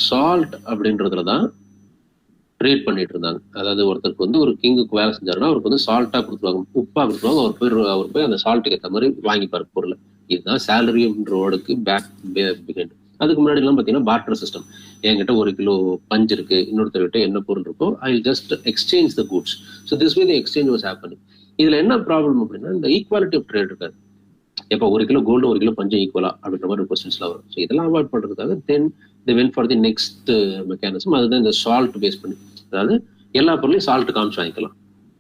சால்ட் அப்படின்றதுல தான் ட்ரேட் பண்ணிட்டு இருந்தாங்க. அதாவது ஒருத்தருக்கு வந்து ஒரு கிங்குக்கு வேலை செஞ்சாருன்னா அவருக்கு வந்து சால்ட்டா கொடுத்துருவாங்க, உப்பா கொடுத்துருவாங்க. அவர் போய் அந்த சால்ட்டுக்கு ஏற்ற மாதிரி வாங்கிப்பாரு பொருள். இதுதான் சேலரி அப்படின்ற வேர்டுக்கு பேக் பிஹைண்ட். அதுக்கு முன்னாடி எல்லாம் பாத்தீங்கன்னா பார்ட்டர் சிஸ்டம். என்கிட்ட 1 கிலோ பஞ்சு இருக்கு, இன்னொருத்தர்கிட்ட என்ன பொருள் இருக்கோ I just exchange the goods. So this way the exchange was happening. இதுல என்ன ப்ராப்ளம் அப்படின்னா இந்த ஈக்குவாலிட்டி ஆஃப் ட்ரேட் இருக்காது. எப்போ 1 கிலோ கோல்டு 1 கிலோ பஞ்சு ஈக்குவலா அப்படின்ற மாதிரி கொஸ்டின்ஸ்லாம் வரும். ஸோ இதெல்லாம் அவாய்ட் பண்றதுக்காக then the went for the next mechanism. அதுதான் இந்த சால்ட் பேஸ் பண்ணி. அதாவது எல்லா பொருளையும் சால்ட் காமிச்சு வாங்கிக்கலாம்.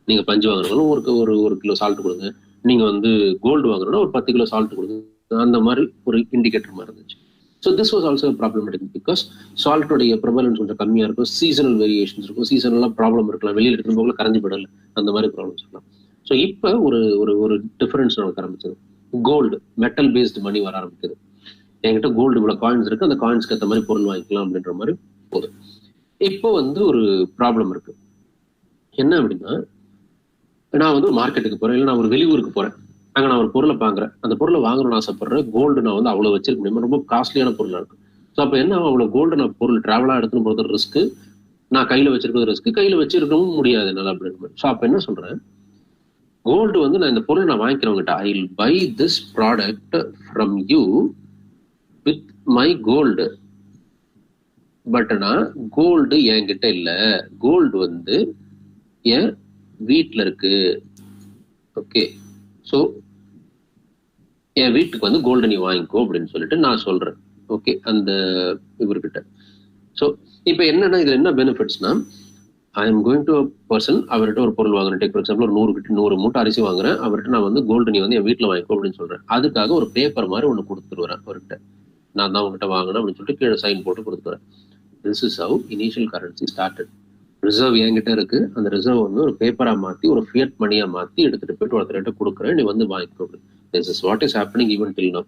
நீங்க பஞ்சு வாங்குறவங்களும் ஒரு கிலோ சால்ட் கொடுங்க, நீங்க வந்து கோல்டு வாங்குறோம்னா ஒரு 10 கிலோ சால்ட் கொடுங்க. அந்த மாதிரி ஒரு இண்டிகேட்டர் மாதிரி இருந்துச்சு. So this was also problematic because சால்ட்டோடைய ப்ரெவலன்ஸ் கொஞ்சம் கம்மியா இருக்கும், சீசனல் வேரியேஷன்ஸ் இருக்கும், சீசனெல்லாம் ப்ராப்ளம் இருக்கலாம், வெளியில் எடுத்துட்டு போகல கரைஞ்சி படல, அந்த மாதிரி ப்ராப்ளம்ஸ் இருக்கலாம். ஸோ இப்போ ஒரு டிஃபரன்ஸ் நமக்கு ஆரம்பிச்சது. கோல்டு மெட்டல் பேஸ்டு மணி வர ஆரம்பிக்குது. என்கிட்ட கோல்டு இவ்வளவு காயின்ஸ் இருக்கு, அந்த காயின்ஸ்க்கு ஏற்ற மாதிரி பொருள் வாங்கிக்கலாம் அப்படின்ற மாதிரி போகுது. இப்போ வந்து ஒரு ப்ராப்ளம் இருக்கு. என்ன அப்படின்னா நான் வந்து ஒரு மார்க்கெட்டுக்கு போறேன், இல்லை நான் ஒரு வெளியூருக்கு போறேன், அங்க நான் ஒரு பொருளை பாக்குறேன், அந்த பொருளை வாங்கணும்னு ஆசைப்படுறேன். கோல்டு நான் வந்து அவ்வளவு வச்சிருக்க முடியுமா, ரொம்ப காஸ்ட்லியான பொருளா இருக்கு. ஸோ அப்போ என்ன, அவ்வளவு கோல்டு நான் பொருள் டிராவலா எடுத்துன்னு போறது ரிஸ்க், நான் கையில வச்சிருக்கிறது ரிஸ்க், கையில வச்சிருக்கவும் முடியாது என்னால அப்படின்னு. ஸோ அப்போ என்ன சொல்றேன், கோல்டு வந்து நான் இந்த பொருள் நான் வாங்கிக்கிறவங்கிட்ட I will buy this product from you with my gold. But நான் கோல்டு என்கிட்ட இல்ல, கோல்டு வந்து என் வீட்டுல இருக்கு. ஓகே, ஸோ என் வீட்டுக்கு வந்து கோல்டு நீ வாங்கிக்கோ அப்படின்னு சொல்லிட்டு நான் சொல்றேன். ஓகே, அந்த இவர்கிட்ட. ஸோ இப்போ என்னன்னா இதுல என்ன பெனிஃபிட்ஸ்னா, I am going to person, அவர்கிட்ட ஒரு பொருள் வாங்குறேன். டேக் ஃபார் எக்ஸாம்பிள் ஒரு 100 மூட்டை அரிசி வாங்குறேன், அவர்கிட்ட நான் வந்து கோல்டு நீ வந்து என் வீட்டில் வாங்கிக்கோ அப்படின்னு சொல்றேன். அதுக்காக ஒரு பேப்பர் மாதிரி ஒன்று கொடுத்துருவேன் அவர்கிட்ட, நான் தான் உங்ககிட்ட வாங்கினேன் அப்படின்னு சொல்லிட்டு கீழே சைன் போட்டு கொடுத்துருவேன். This is have initial currency started. Reserve என்கிட்ட இருக்கு, அந்த ரிசர்வ் வந்து ஒரு பேப்பரா மாத்தி ஒரு ஃபியட் மணியா மாத்தி எடுத்துட்டு போயிட்டு ஒருத்தர்கிட்ட கொடுக்குறேன், நீ வந்து வாங்கிக்கோ. This is what is happening even till now.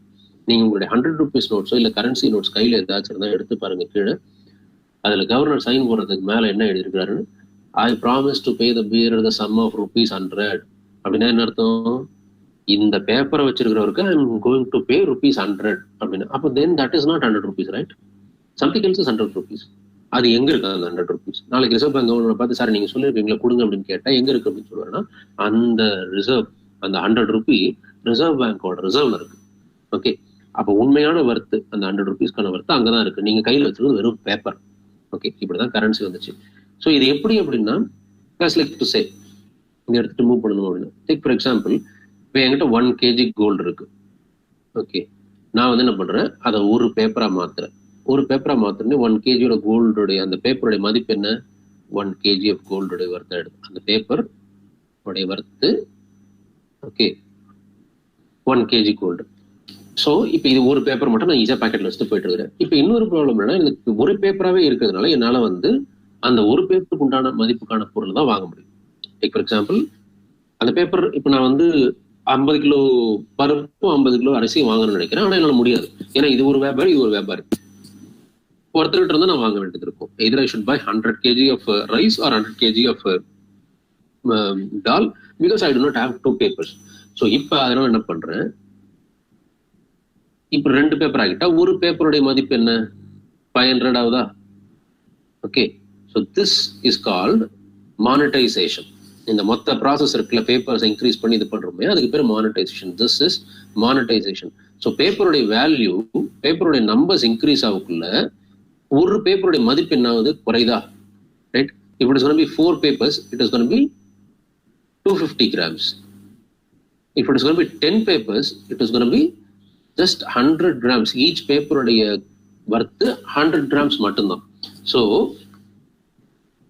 நீங்க உங்களுடைய 100 rupees நோட்ஸோ இல்ல கரன்சி நோட்ஸ் கையில ஏதாச்சும் இருந்தா எடுத்து பாருங்க, கீழே அதுல கவர்னர் சைன் போடுறதுக்கு மேல என்ன எழுதியிருக்காரு, I promise to pay the bearer the sum of ₹100. அப்படின்னா என்ன அர்த்தம், இந்த பேப்பரை வச்சிருக்கிறவருக்கு I am going to pay ₹100 அப்படின்னு. அப்போ then that is not 100 rupees, right? Something else is 100 rupees. அது எங்க இருக்கு அந்த 100 rupees? நாளைக்கு ரிசர்வ் பேங்க் கவர்னர் பார்த்து சார் நீங்க சொல்லிருக்கீங்களா கொடுங்க அப்படின்னு கேட்டா எங்க இருக்கு அப்படின்னு சொல்லுவாருன்னா, அந்த ரிசர்வ், அந்த 100 rupee ரிசர்வ் பேங்கோட ரிசர்வ்ல இருக்கு. ஓகே, அப்போ உண்மையான வர்த்து, அந்த 100 rupeesக்கான வர்த்து அங்கதான் இருக்கு, நீங்க கையில வச்சிருக்கிறது வெறும் பேப்பர். ஓகே, இப்படிதான் கரன்சி வந்துச்சு. ஸோ இது எப்படி அப்படின்னா, லைக் டு சே இங்க எடுத்துட்டு மூவ் பண்ணணும் அப்படின்னா, டேக் ஃபார் எக்ஸாம்பிள் இப்போ என்கிட்ட 1 kg கோல்டு இருக்கு. ஓகே, நான் வந்து என்ன பண்றேன், அதை ஒரு பேப்பரா மாத்துறேன். ஒரு பேப்பரா மாத்திரனே 1 kg கோல்டுடைய அந்த பேப்பருடைய மதிப்பு என்ன, 1 kg ஆஃப் கோல்டுடைய வர்த்தை எடுத்து அந்த பேப்பர் உடைய worth. Okay, 1 kg gold. So இப்போ இது ஒரு பேப்பர் மட்டும் நான் ஈஸியா பேக்கெட்ல வச்சுட்டு போயிட்டு இருக்கிறேன். இப்போ இன்னொரு ப்ராப்ளம் என்னன்னா, எனக்கு ஒரு பேப்பராகவே இருக்கிறதுனால என்னால வந்து அந்த ஒரு பேப்பருக்கு உண்டான மதிப்புக்கான பொருள் தான் வாங்க முடியும். லைக் ஃபார் எக்ஸாம்பிள் அந்த பேப்பர் இப்போ நான் வந்து 50 கிலோ பருப்பும் 50 கிலோ அரிசியும் வாங்கணும்னு நினைக்கிறேன். ஆனா என்னால முடியாது. ஏன்னா இது ஒரு வியாபாரி, இது ஒரு வியாபாரி. ஒருத்தர்கிட்ட இருந்தா நான் வாங்க வேண்டியது இருக்கும். either I should buy 100 kg of rice or 100 kg of dal because I do not have 2 papers. So இப்போ அதனால என்ன பண்றேன், இப்போ 2 பேப்பர் ஆகிட்டா ஒரு பேப்பருடைய மதிப்பு என்ன, 500 ஆகுதா? Okay, so this is called monetisation. இந்த மொத்த ப்ராசஸ் இருக்குல்ல, பேப்பர்ஸ் இன்க்ரீஸ் பண்ணி இது பண்றோமே, அதுக்கு பேர் monetisation. This is monetisation. So பேப்பருடைய வேல்யூ, பேப்பருடைய நம்பர்ஸ் இன்க்ரீஸ் ஆகுக்குள்ள ஒரு பேப்பருடைய மதிப்பு என்ன ஆகுது, குறைதா? Right. If it is going to be 4 papers, it is going to be 250 grams. If it is going to be 10 papers, it is going to be just 100 grams. Each paper உடைய worth 100 grams மட்டும்தான். ஸோ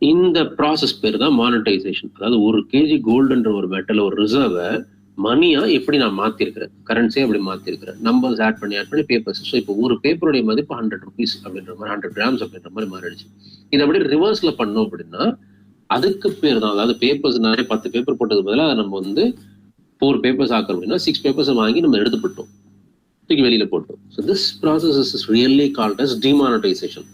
இந்த ப்ராசஸ் பேர் தான் மானிட்டைசேஷன். அதாவது ஒரு கேஜி கோல்டுன்ற ஒரு மெட்டல், ஒரு ரிசர்வை மணியா எப்படி நான் மாத்திருக்கிறேன், கரன்சியா எப்படி மாத்திருக்கிறேன், நம்பர்ஸ் ஆட் பண்ணி பேப்பர்ஸ். ஸோ இப்போ ஒரு பேப்பருடைய மதிப்பு 100 rupees அப்படின்ற மாதிரி, 100 grams அப்படின்ற மாதிரி மாறிடுச்சு. இது அப்படி ரிவர்ஸ்ல பண்ணோம் அப்படின்னா அதுக்கு பேர் தான், அதாவது பேப்பர்ஸ் நிறைய 10 பேப்பர் போட்டது பதிலாக நம்ம வந்து 4 பேப்பர்ஸ் ஆக்கணும் அப்படின்னா 6 பேப்பர்ஸ் வாங்கி நம்ம எடுத்துப்பட்டோம், தூக்கி வெளியில போட்டோம். So this process is really called as demonetisation.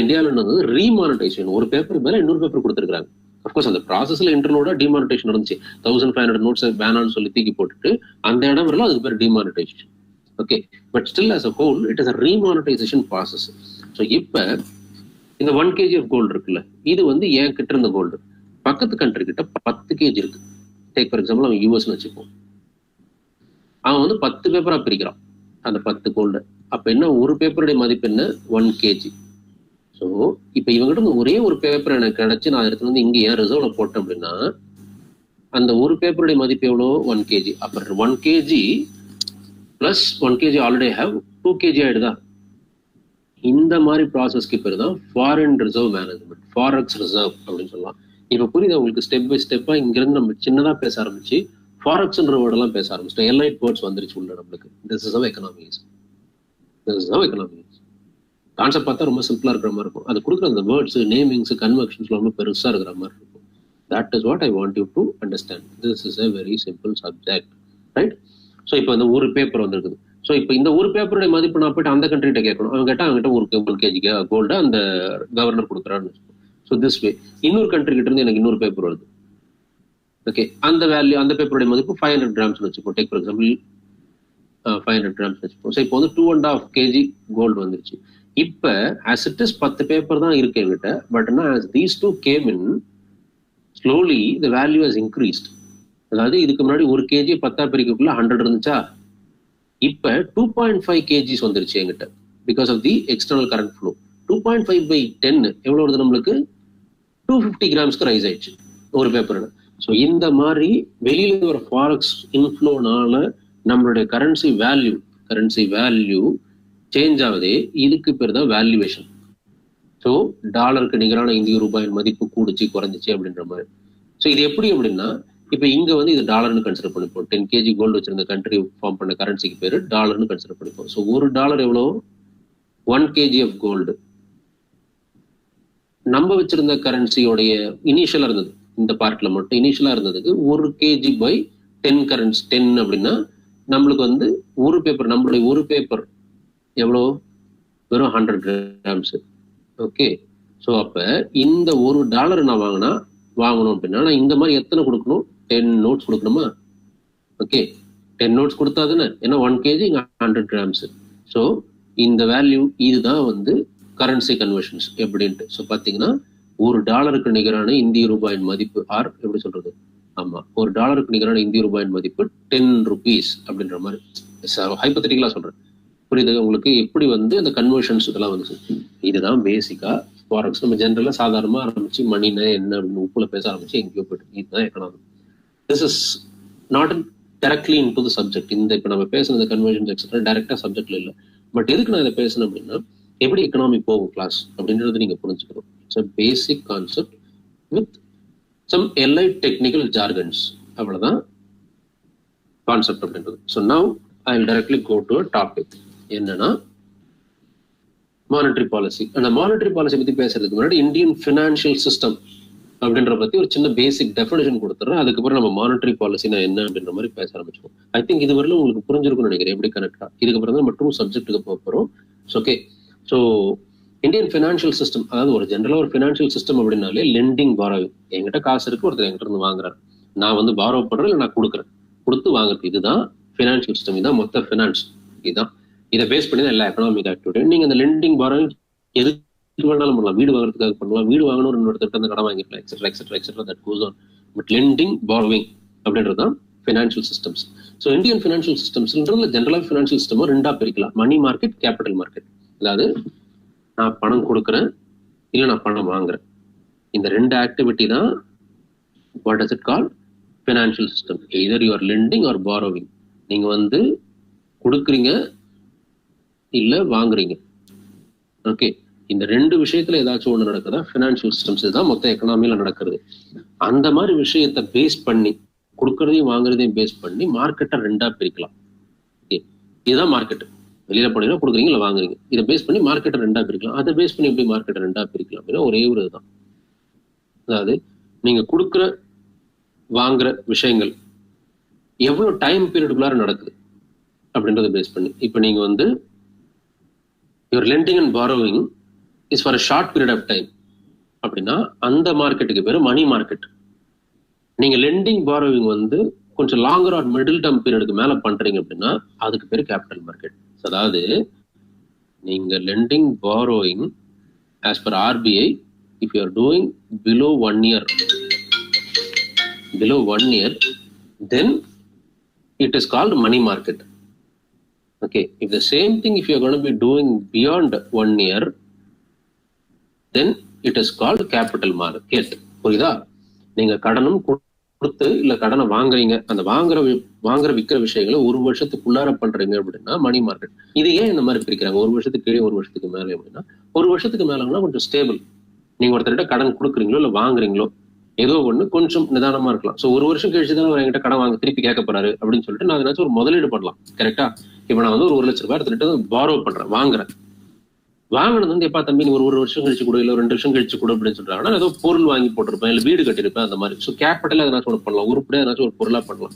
இந்தியாவில் வந்து ரீமானிட்டைசேஷன். ஒரு பேப்பர் மேல இன்னொரு பேப்பர் கொடுத்துருக்காங்க. அப்கோர்ஸ் அந்த ப்ராசஸ்ல இன்டர்னோட டிமானிட்டைசேஷன் நடந்துச்சு. 1500 நோட்ஸ் வேணான்னு சொல்லி தூக்கி போட்டுட்டு அந்த இடம் வரலாம், அதுக்கு பேர் demonetisation. Okay, but still as a whole it is a remonetisation process. So இப்போ இந்த 1 kg ஆஃப் கோல்டு இருக்குல்ல, இது வந்து என் கிட்ட இருந்த கோல்டு பக்கத்து கண்ட்ரி கிட்ட 10 kg இருக்கு. டேக் ஃபார் எக்ஸாம்பிள் அவன் யூஎஸ்ன்னு வச்சுப்போம். அவன் வந்து 10 பேப்பரா பிரிக்கிறான் அந்த 10 கோல்டு. அப்ப என்ன, ஒரு பேப்பருடைய மதிப்பு என்ன, 1 kg. ஸோ இப்போ இவங்கிட்ட ஒரே ஒரு பேப்பர் எனக்கு கிடைச்சு நான் இடத்துல வந்து இங்க ஏன் ரிசர்வ்ல போட்டேன் அப்படின்னா அந்த ஒரு பேப்பருடைய மதிப்பு எவ்வளோ, 1 kg. அப்ப 1 kg plus 1 kg already have 2 kg ஆயிடுதா? இந்த மாதிரி ப்ராசஸ்க்கு பேர் தான் foreign reserve management, forex reserve அப்படின்னு சொல்லலாம். இப்போ புரியுது உங்களுக்கு? ஸ்டெப் பை ஸ்டெப்பா இங்கிருந்து நம்ம சின்னதா பேச ஆரம்பிச்சு ஃபாரெக்ஸ்ன்ற வேர்டெல்லாம் பேச ஆரம்பிச்சிட்டோம். எல்லைட் வேர்ட்ஸ் வந்துருச்சு உள்ள நம்மளுக்கு. This is have economy is. This is have economy is. Concept பார்த்தா ரொம்ப சிம்பிளா இருக்கிற மாதிரி இருக்கும். அது கொடுக்குற அந்த வேர்ட்ஸ், நேமிங்ஸ், கன்வெக்ஷன்ஸ் ரொம்ப பெருசா இருக்கிற மாதிரி இருக்கும். That is what I want you to understand. This is a very simple subject, right? So இப்போ இந்த ஒரு பேப்பர் வந்துருக்குது. ஸோ இப்போ இந்த ஒரு பேப்பருடைய மதிப்பு நான் போயிட்டு அந்த கண்ட்ரிகிட்ட கேட்கணும். அவங்க கேட்டால் அவங்ககிட்ட ஒரு 1 kg கோல்டு அந்த கவர்னர் கொடுக்குறான்னு. ஸோ திஸ் வே இன்னொரு கண்ட்ரி கிட்ட இருந்து எனக்கு இன்னொரு பேப்பர் வருது. ஓகே, அந்த வேல்யூ, அந்த பேப்பருடைய மதிப்பு 500 grams வச்சுப்போம். டேக் ஃபார் எக்ஸாம்பிள் 500 grams வச்சுப்போம். ஸோ இப்போ வந்து 2.5 kg கோல்டு வந்துருச்சு. இப்போ as it is 10 பேப்பர் தான் இருக்கு என்கிட்ட. But as these two came in slowly the value has increased. அதாவது இதுக்கு முன்னாடி 1 kg 10 பிரிக்கக்குள்ள 100 இருந்துச்சா, இப்ப 2.5 kgs வந்துருச்சு என்கிட்ட because of the external current flow. 2.5/10 எவ்வளவு வருது நம்மளுக்கு, 250 கிராம்ஸ்க்கு ரைஸ் ஆயிடுச்சு ஒரு பேப்பர்ல. ஸோ இந்த மாதிரி வெளியில வர ஃபாரெக்ஸ் இன்ஃப்ளோனால நம்மளுடைய கரன்சி வேல்யூ சேஞ்ச் ஆகுதே, இதுக்கு பேர் தான் வேல்யூவேஷன். ஸோ டாலருக்கு நிகரான இந்திய ரூபாயின் மதிப்பு கூடுச்சு குறைஞ்சிச்சு அப்படின்ற மாதிரி. ஸோ இது எப்படி அப்படின்னா, இப்போ இங்க வந்து இது டாலர்னு கன்சிடர் பண்ணிப்போம். 10 kg கோல்டு வச்சிருந்த கண்ட்ரி ஃபார்ம் பண்ண கரன்சிக்கு பேரு டாலர்னு கன்சிடர் பண்ணிப்போம். ஸோ ஒரு டாலர் எவ்வளோ, 1 kg ஆஃப் கோல்டு. நம்ம வச்சிருந்த கரன்சியோடைய இனிஷியலா இருந்தது, இந்த பார்ட்ல மட்டும் இனிஷியலா இருந்ததுக்கு 1 kg by 10 கரன்சி 10 அப்படின்னா நம்மளுக்கு வந்து ஒரு பேப்பர், நம்மளுடைய ஒரு பேப்பர் எவ்வளோ, வெறும் 100 grams. ஓகே, ஸோ அப்ப இந்த ஒரு டாலர் நான் வாங்கணும் அப்படின்னா நான் இந்த மாதிரி எத்தனை கொடுக்கணும், 10 notes கொடுக்கணுமா? ஓகே, 10 notes கொடுத்தா தானே, ஏன்னா 1 kg 100 grams. ஸோ இந்த வேல்யூ இதுதான் வந்து கரன்சி கன்வர்ஷன்ஸ் எப்படின்ட்டு. ஸோ பார்த்தீங்கன்னா ஒரு டாலருக்கு நிகரான இந்திய ரூபாயின் மதிப்பு, ஆர் எப்படி சொல்றது, ஆமா, ஒரு டாலருக்கு நிகரான இந்திய ரூபாயின் மதிப்பு 10 rupees அப்படின்ற மாதிரி ஹைப்போதெட்டிக்கலா சொல்றேன். புரியுது உங்களுக்கு எப்படி வந்து அந்த கன்வர்ஷன்ஸ் இதெல்லாம் வந்து. இதுதான் பேசிக்கா ஃபாரெக்ஸ். நம்ம ஜென்ரலா சாதாரணமா ஆரம்பிச்சு மணினா என்ன அப்படின்னு உப்புல பேச ஆரம்பிச்சு எங்கேயோ போயிட்டு, இதுதான் economy. This is not directly in to the subject. இந்த இப்போ நம்ம பேசுன கன்வர்ஷன்ஸ் எக்ஸெட்ரா டைரக்டா சப்ஜெக்ட்ல இல்லை. பட் எதுக்கு நான் இதை பேசணும் அப்படின்னா, எப்படி எக்கனாமி போகும் கிளாஸ் அப்படின்றது நீங்க புரிஞ்சுக்கணும். It's a basic concept with some elite technical jargons, அவ்வளவுதான் கான்செப்ட் அப்படின்றது. So now I will directly go to a topic. என்னன்னா மானிட்டரி பாலிசி. அந்த மானிட்டரி பாலிசி பத்தி பேசுறதுக்கு முன்னாடி இந்தியன் ஃபினான்ஷியல் சிஸ்டம் அப்படின்ற பத்தி ஒரு சின்ன பேசிக் டெஃபினேஷன் கொடுத்துறேன். அதுக்கப்புறம் நம்ம மானிட்டரி பாலிசினா என்ன அப்படின்ற மாதிரி பேச ஆரம்பிச்சிடும். ஐ திங்க் இது வரலும் உங்களுக்கு புரிஞ்சிருக்கும்னு நினைக்கிறேன் எப்படி கனெக்டா. இதுக்கப்புறம் தான் மட்டும் சப்ஜெக்ட்டுக்கு போக போறோம். Okay, so Indian financial system, அதாவது ஒரு ஜென்ரலா ஒரு ஃபினான்ஷியல் சிஸ்டம் அப்படின்னாலே லெண்டிங் பாரோவிங். என்கிட்ட காசு இருக்கு, ஒருத்தர் என்கிட்ட இருந்து வாங்குறாரு, நான் வந்து பாரோ பண்றேன், இல்லை நான் கொடுக்குறேன், கொடுத்து வாங்குறது. இதுதான் ஃபினான்ஷியல் சிஸ்டம், இதுதான் மொத்த ஃபினான்ஸ். இதுதான் இதை பேஸ் பண்ணி தான் எல்லா எக்கனாமிக் ஆக்டிவிட்டி. நீங்க அந்த லெண்டிங் பாரோவிங் எதுக்கு வேணாலும் பண்ணலாம். வீடு வாங்குறதுக்காக பண்ணலாம், வீடு வாங்கணும், இன்னொருத்தர் அந்த கடன் வாங்கிக்கலாம், etcetera etcetera etcetera that goes on. But lending borrowing அப்படின்றது தான் financial systems. So Indian financial சிஸ்டம்ஸ்ன்றது ஜென்ரலாக ஃபினான்ஷியல் சிஸ்டமும் ரெண்டா பிரிக்கலாம். Money market, capital market. அதாவது நான் பணம் கொடுக்குறேன், இல்லை நான் பணம் வாங்குறேன். இந்த ரெண்டு ஆக்டிவிட்டி தான் what is it call financial system. Either you are lending or borrowing. நீங்க வந்து கொடுக்குறீங்க இல்ல வாங்குறீங்க. ஓகே, இந்த ரெண்டு விஷயத்துல ஏதாச்சும் ஒண்ணு நடக்குதா ஃபினான்ஷியல் சிஸ்டம்ஸ். இதுதான் மொத்த எக்கனாமியில நடக்கிறது. அந்த மாதிரி விஷயத்தை பேஸ் பண்ணி, கொடுக்கறதையும் வாங்குறதையும் பேஸ் பண்ணி மார்க்கெட்டை ரெண்டா பிரிக்கலாம். ஓகே, இதுதான் மார்க்கெட். வெளியில போனீங்கன்னா கொடுக்குறீங்க இல்லை வாங்குறீங்க. இதை பேஸ் பண்ணி மார்க்கெட்டை ரெண்டா பிரிக்கலாம். அதை பேஸ் பண்ணி எப்படி மார்க்கெட்டை ரெண்டா பிரிக்கலாம் அப்படின்னா ஒரே ஒரு இதுதான். அதாவது நீங்க கொடுக்குற வாங்குற விஷயங்கள் எவ்வளவு டைம் பீரியடுக்குள்ளார நடக்குது அப்படின்றத பேஸ் பண்ணி. இப்ப நீங்க வந்து your lending and borrowing is for a short period of time அப்படின்னா அந்த மார்க்கெட்டுக்கு பேரு மணி மார்க்கெட். நீங்க லெண்டிங் பாரோவிங் வந்து கொஞ்சம் லாங்கர் ஆர் மிடில் டேர்ம் பீரியடுக்கு மேல பண்றீங்க அப்படின்னா அதுக்கு பேரு கேபிட்டல் மார்க்கெட். அதாவது நீங்க lending borrowing as per RBI if you are doing below 1 year, then it is called money market. Okay, if the same thing if you are going to be doing beyond 1 year, then it is called capital market. புரியுதா? நீங்க கடனும் கொடுத்து இல்ல கடனை வாங்குறீங்க, அந்த வாங்குற விற்கிற விஷயங்களை ஒரு வருஷத்துக்குள்ளார பண்றீங்க அப்படின்னா மணி மார்க்கெட். இது ஏன் இந்த மாதிரி பிரிக்கிறாங்க? ஒரு வருஷத்துக்கு கீழே ஒரு வருஷத்துக்கு மேலே அப்படின்னா, ஒரு வருஷத்துக்கு மேலன்னா கொஞ்சம் ஸ்டேபிள். நீங்க ஒருத்தர்கிட்ட கடன் கொடுக்குறீங்களோ இல்ல வாங்குறீங்களோ ஏதோ ஒண்ணு கொஞ்சம் நிதானமா இருக்கலாம். சோ ஒரு வருஷம் கழிச்சு தானே என்கிட்ட கடன் வாங்க திருப்பி கேட்க போறாரு அப்படின்னு சொல்லிட்டு நான் ஏதாச்சும் ஒரு முதலீடு பண்ணலாம். கரெக்டா? இப்ப நான் வந்து ஒரு லட்சம் ரூபாய் எடுத்துட்டு பாரோ பண்றேன், வாங்குறேன். வாங்கினது வந்து எப்பா தம்பி நீ ஒரு வருஷம் கழிச்சு கூட இல்ல 2 வருஷம் கழிச்சு கூட அப்படின்னு சொல்றாங்கன்னா ஏதோ பொருள் வாங்கி போட்டிருப்பேன், இல்ல வீடு கட்டியிருப்பேன், அந்த மாதிரி. ஸோ கேபிட்டல் எதனாச்சும் ஒன்று பண்ணலாம், உருப்படியா ஏதாச்சும் ஒரு பொருளா பண்ணலாம்.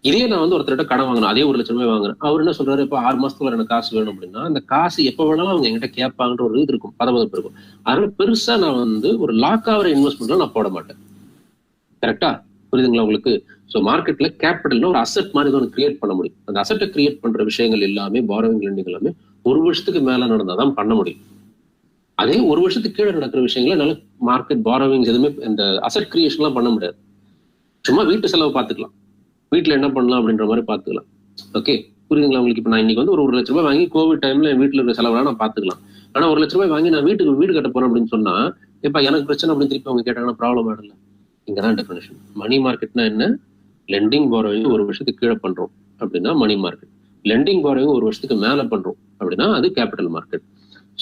இதே நான் வந்து ஒருத்தர்கிட்ட கடன் வாங்கினேன், அதே 1 லட்சம் ரூபாய் வாங்குறேன். அவர் என்ன சொல்றாரு, இப்ப 6 மாசத்துல எனக்கு காசு வேணும் அப்படின்னா அந்த காசு எப்ப வேணாலும் அவங்க என்கிட்ட கேட்பாங்கன்ற ஒரு இது இருக்கும், பதப்பதப்பு இருக்கும். அதனால பெருசா நான் வந்து ஒரு லாக் ஆகிற இன்வெஸ்ட்மெண்ட்ல நான் போட மாட்டேன். கரெக்டா? புரியுதுங்களா உங்களுக்கு? ஸோ மார்க்கெட்ல கேபிட்டல்ல ஒரு அசெட் மாதிரி ஒன்று கிரியேட் பண்ண முடியும். அந்த அசெட்டை கிரியேட் பண்ற விஷயங்கள் எல்லாமே பாரோவிங் லெண்டிங் எல்லாமே ஒரு வருஷத்துக்கு மேல நடந்தாதான் பண்ண முடியும். அதே ஒரு வருஷத்துக்கு கீழே நடக்கிற விஷயங்களை என்னால மார்க்கெட் பாரோவிங்ஸ் எதுவுமே இந்த அசெட் கிரியேஷன் எல்லாம் பண்ண முடியாது. சும்மா வீட்டு செலவு பார்த்துக்கலாம், வீட்டுல என்ன பண்ணலாம் அப்படின்ற மாதிரி பாத்துக்கலாம். ஓகே, புரியுதுங்களா உங்களுக்கு? இப்ப நான் இன்னைக்கு வந்து ஒரு 1 லட்ச ரூபாய் வாங்கி கோவிட் டைம்ல என் வீட்டுல இருக்கிற செலவெல்லாம் நான் பாத்துக்கலாம். ஆனா 1 லட்ச ரூபாய் வாங்கி நான் வீடு கட்ட போறேன் அப்படின்னு சொன்னா இப்ப எனக்கு பிரச்சனை அப்படின்னு திருப்பி அவங்க கேட்டாங்கன்னா ப்ராப்ளம் ஆடல. இங்கதான் டெஃபினேஷன். மணி மார்க்கெட்னா என்ன? லெண்டிங் பாரோவிங் 1 வருஷத்துக்கு கீழே பண்றோம் அப்படின்னா மணி மார்க்கெட். லெண்டிங் பாரோவிங் 1 வருஷத்துக்கு மேல பண்றோம் அப்படின்னா அது capital market.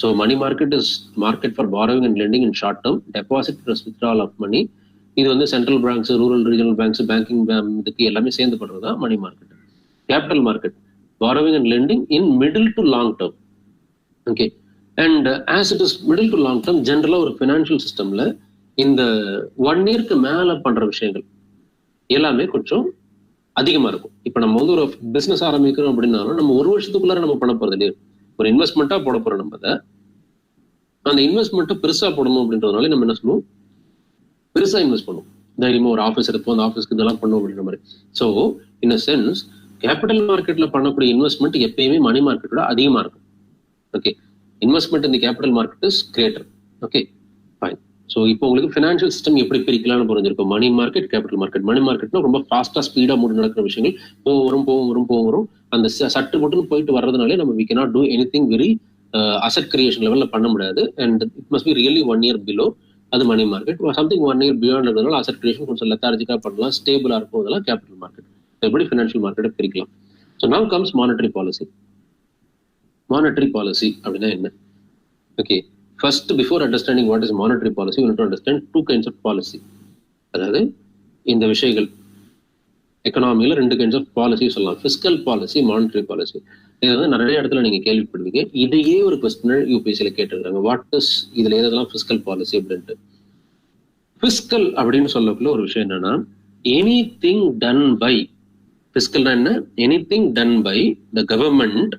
So money market is market for borrowing and lending in short term, deposit plus withdrawal of money. இது வந்து central banks, rural regional banks, banking இதுக்கு எல்லாமே சேர்ந்து பண்றதா money market. Capital market borrowing and lending in middle to long term. Okay, and as it is middle to long term, ஜென்ரலா ஒரு ஃபினான்ஷியல் சிஸ்டம்ல இந்த 1 இயர்க்கு மேல பண்ற விஷயங்கள் எல்லாமே கொஞ்சம் அதிகமா இருக்கும். இப்ப நம்ம வந்து ஒரு பிசினஸ் ஆரம்பிக்கிறோம் அப்படின்னாலும் நம்ம 1 வருஷத்துக்குள்ளார நம்ம பண்ண போறது இல்லையா, ஒரு இன்வெஸ்ட்மெண்ட்டா போட போறோம். நம்ம அதை அந்த இன்வெஸ்ட்மெண்ட்டை பெருசா போடணும் அப்படின்றதுனால நம்ம என்ன சொல்லுவோம், பெருசா இன்வெஸ்ட் பண்ணுவோம். தைரியமா ஒரு ஆஃபீஸ் எடுப்போம், அந்த ஆஃபீஸ்க்கு இதெல்லாம் பண்ணுவோம் அப்படின்ற மாதிரி. So in a sense capital மார்க்கெட்ல பண்ணக்கூடிய இன்வெஸ்ட்மெண்ட் எப்பயுமே மணி மார்க்கெட்டோட அதிகமா இருக்கும். ஓகே, இன்வெஸ்ட்மெண்ட் இந்த capital market is greater. Okay, fine. So இப்போ உங்களுக்கு ஃபினான்ஷியல் சிஸ்டம் எப்படி பிரிக்கலாம்னு புரிஞ்சிருக்கும். Money market, capital market. Money மார்க்கெட்னா ரொம்ப ஃபாஸ்டா ஸ்பீடா மூடி நடக்கிற விஷயங்கள், போகும் வரும். அந்த சட்டு மட்டும் போயிட்டு வர்றதுனாலே நம்ம we cannot do anything very asset creation லெவல்ல பண்ண முடியாது. And it must be really 1 year below, அது money market. Something 1 year beyond இருக்கிறதுனால அசெட் கிரியேஷன் கொஞ்சம் லெத்தார்ஜிக்கா பண்ணலாம், ஸ்டேபிளா இருக்கும், அதெல்லாம் கேபிட்டல் மார்க்கெட். எப்படி ஃபினான்ஷியல் மார்க்கெட்டை பிரிக்கலாம். So now comes monetary policy. Monetary policy அப்படின்னா என்ன? Okay, first before understanding what is monetary policy, you need to understand 2 kinds of policy. அதாவது இந்த விஷயங்கள் எக்கனாமியில 2 kinds ஆஃப் பாலிசி சொல்லலாம். Fiscal policy, monetary policy. இது வந்து நிறைய இடத்துல நீங்க கேள்விப்படுவீங்க. இதையே ஒரு கொஸ்டின் யூபிஎஸ்சியில கேட்டிருக்காங்க, வாட் இஸ், இதுல எதெல்லாம் பிஸ்கல் பாலிசி அப்படின்ட்டு. பிஸ்கல் அப்படின்னு சொல்லக்குள்ள ஒரு விஷயம் என்னன்னா, எனி திங் டன் பை, பிஸ்கல்னா என்ன, anything done by the government,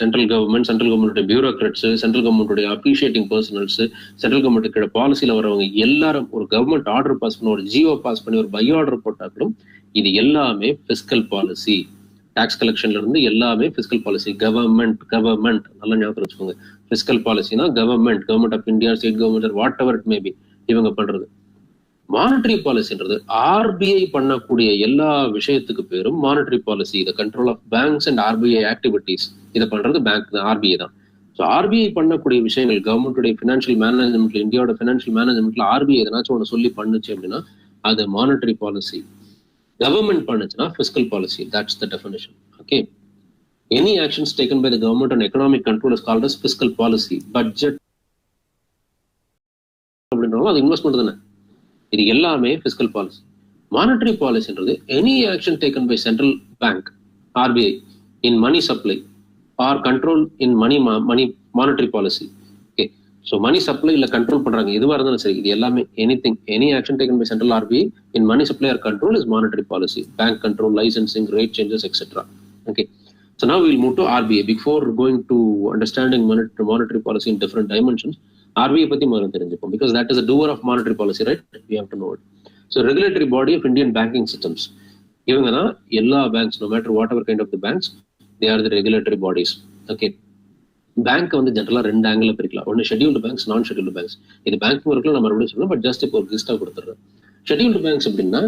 central government bureaucrats, central government appreciating personnels, central government பாலிசியில வரவங்க எல்லாரும் ஒரு கவர்மெண்ட் ஆர்டர் பாஸ் பண்ணி, ஒரு ஜியோ பாஸ் பண்ணி, ஒரு பை ஆர்டர் போட்டாலும் இது எல்லாமே பிஸ்கல் பாலிசி. டாக்ஸ் கலெக்ஷன்ல இருந்து எல்லாமே பிஸ்கல் பாலிசி. கவர்மெண்ட் நல்லா ஞாபகம் வச்சுக்கோங்க. பிஸ்கல் பாலிசினா government of India, state government, whatever it may be, இவங்க பண்றது. மானிட்டரி பாலிசின்றது ஆர்பிஐ பண்ணக்கூடிய எல்லா விஷயத்துக்கு பேரும் monetary policy. The control of banks and RBI activities, இதை பண்றது பேங்க் தான், ஆர்பிஐ தான். ஸோ ஆர்பிஐ பண்ணக்கூடிய விஷயங்கள், கவர்மெண்ட்டுடைய ஃபினான்ஷியல் மேனேஜ்மெண்ட்ல, இந்தியாவோட ஃபினான்ஷியல் மேனேஜ்மெண்ட்ல ஆர்பிஐ எதனாச்சும் ஒன்று சொல்லி பண்ணுச்சு அப்படின்னா அது மானிட்டரி பாலிசி. கவர்மெண்ட் பண்ணுச்சுன்னா fiscal policy. That's the definition. Okay, any actions taken by the government and economic control is called as fiscal policy. Budget அப்படின்றாலும் அது இன்வெஸ்ட்மெண்ட் தானே, இது எல்லாமே பிஸ்கல் பாலிசி. மானிட்டரி பாலிசின்றது any action taken by central bank, RBI, in money supply or control in money monetary policy. Okay, so money supply இல்லை கண்ட்ரோல் பண்றாங்க, எதுவாக இருந்தாலும் சரி, இது எல்லாமே any action taken by central RBI in money supply or control is monetary policy. Bank control, licensing, rate changes, etcetera. Okay, so now we'll move to RBI. Before going to understanding monetary policy in different dimensions, RBI பத்தி முதல்ல தெரிஞ்சுப்போம், because that is a doer of monetary policy, right? We have to know it. So regulatory body of Indian banking systems, இவங்க தான் எல்லா banks, no matter whatever kind of the banks, they are the regulatory bodies. Okay, bank வந்து ஜென்ரலா ரெண்டு ஆங்கிள் பிரிக்கலாம். ஒன்னு ஷெட்யூல்டு பேங்க்ஸ், நான் ஷெட்யூல்டு பேங்க்ஸ். இது பேங்க் ஒர்க்ல நம்ம மறுபடியும் சொல்லணும், பட் ஜஸ்ட் இப்போ ஒரு லிஸ்டா கொடுத்துறேன். ஷெட்யூல்டு பேங்க்ஸ் அப்படின்னா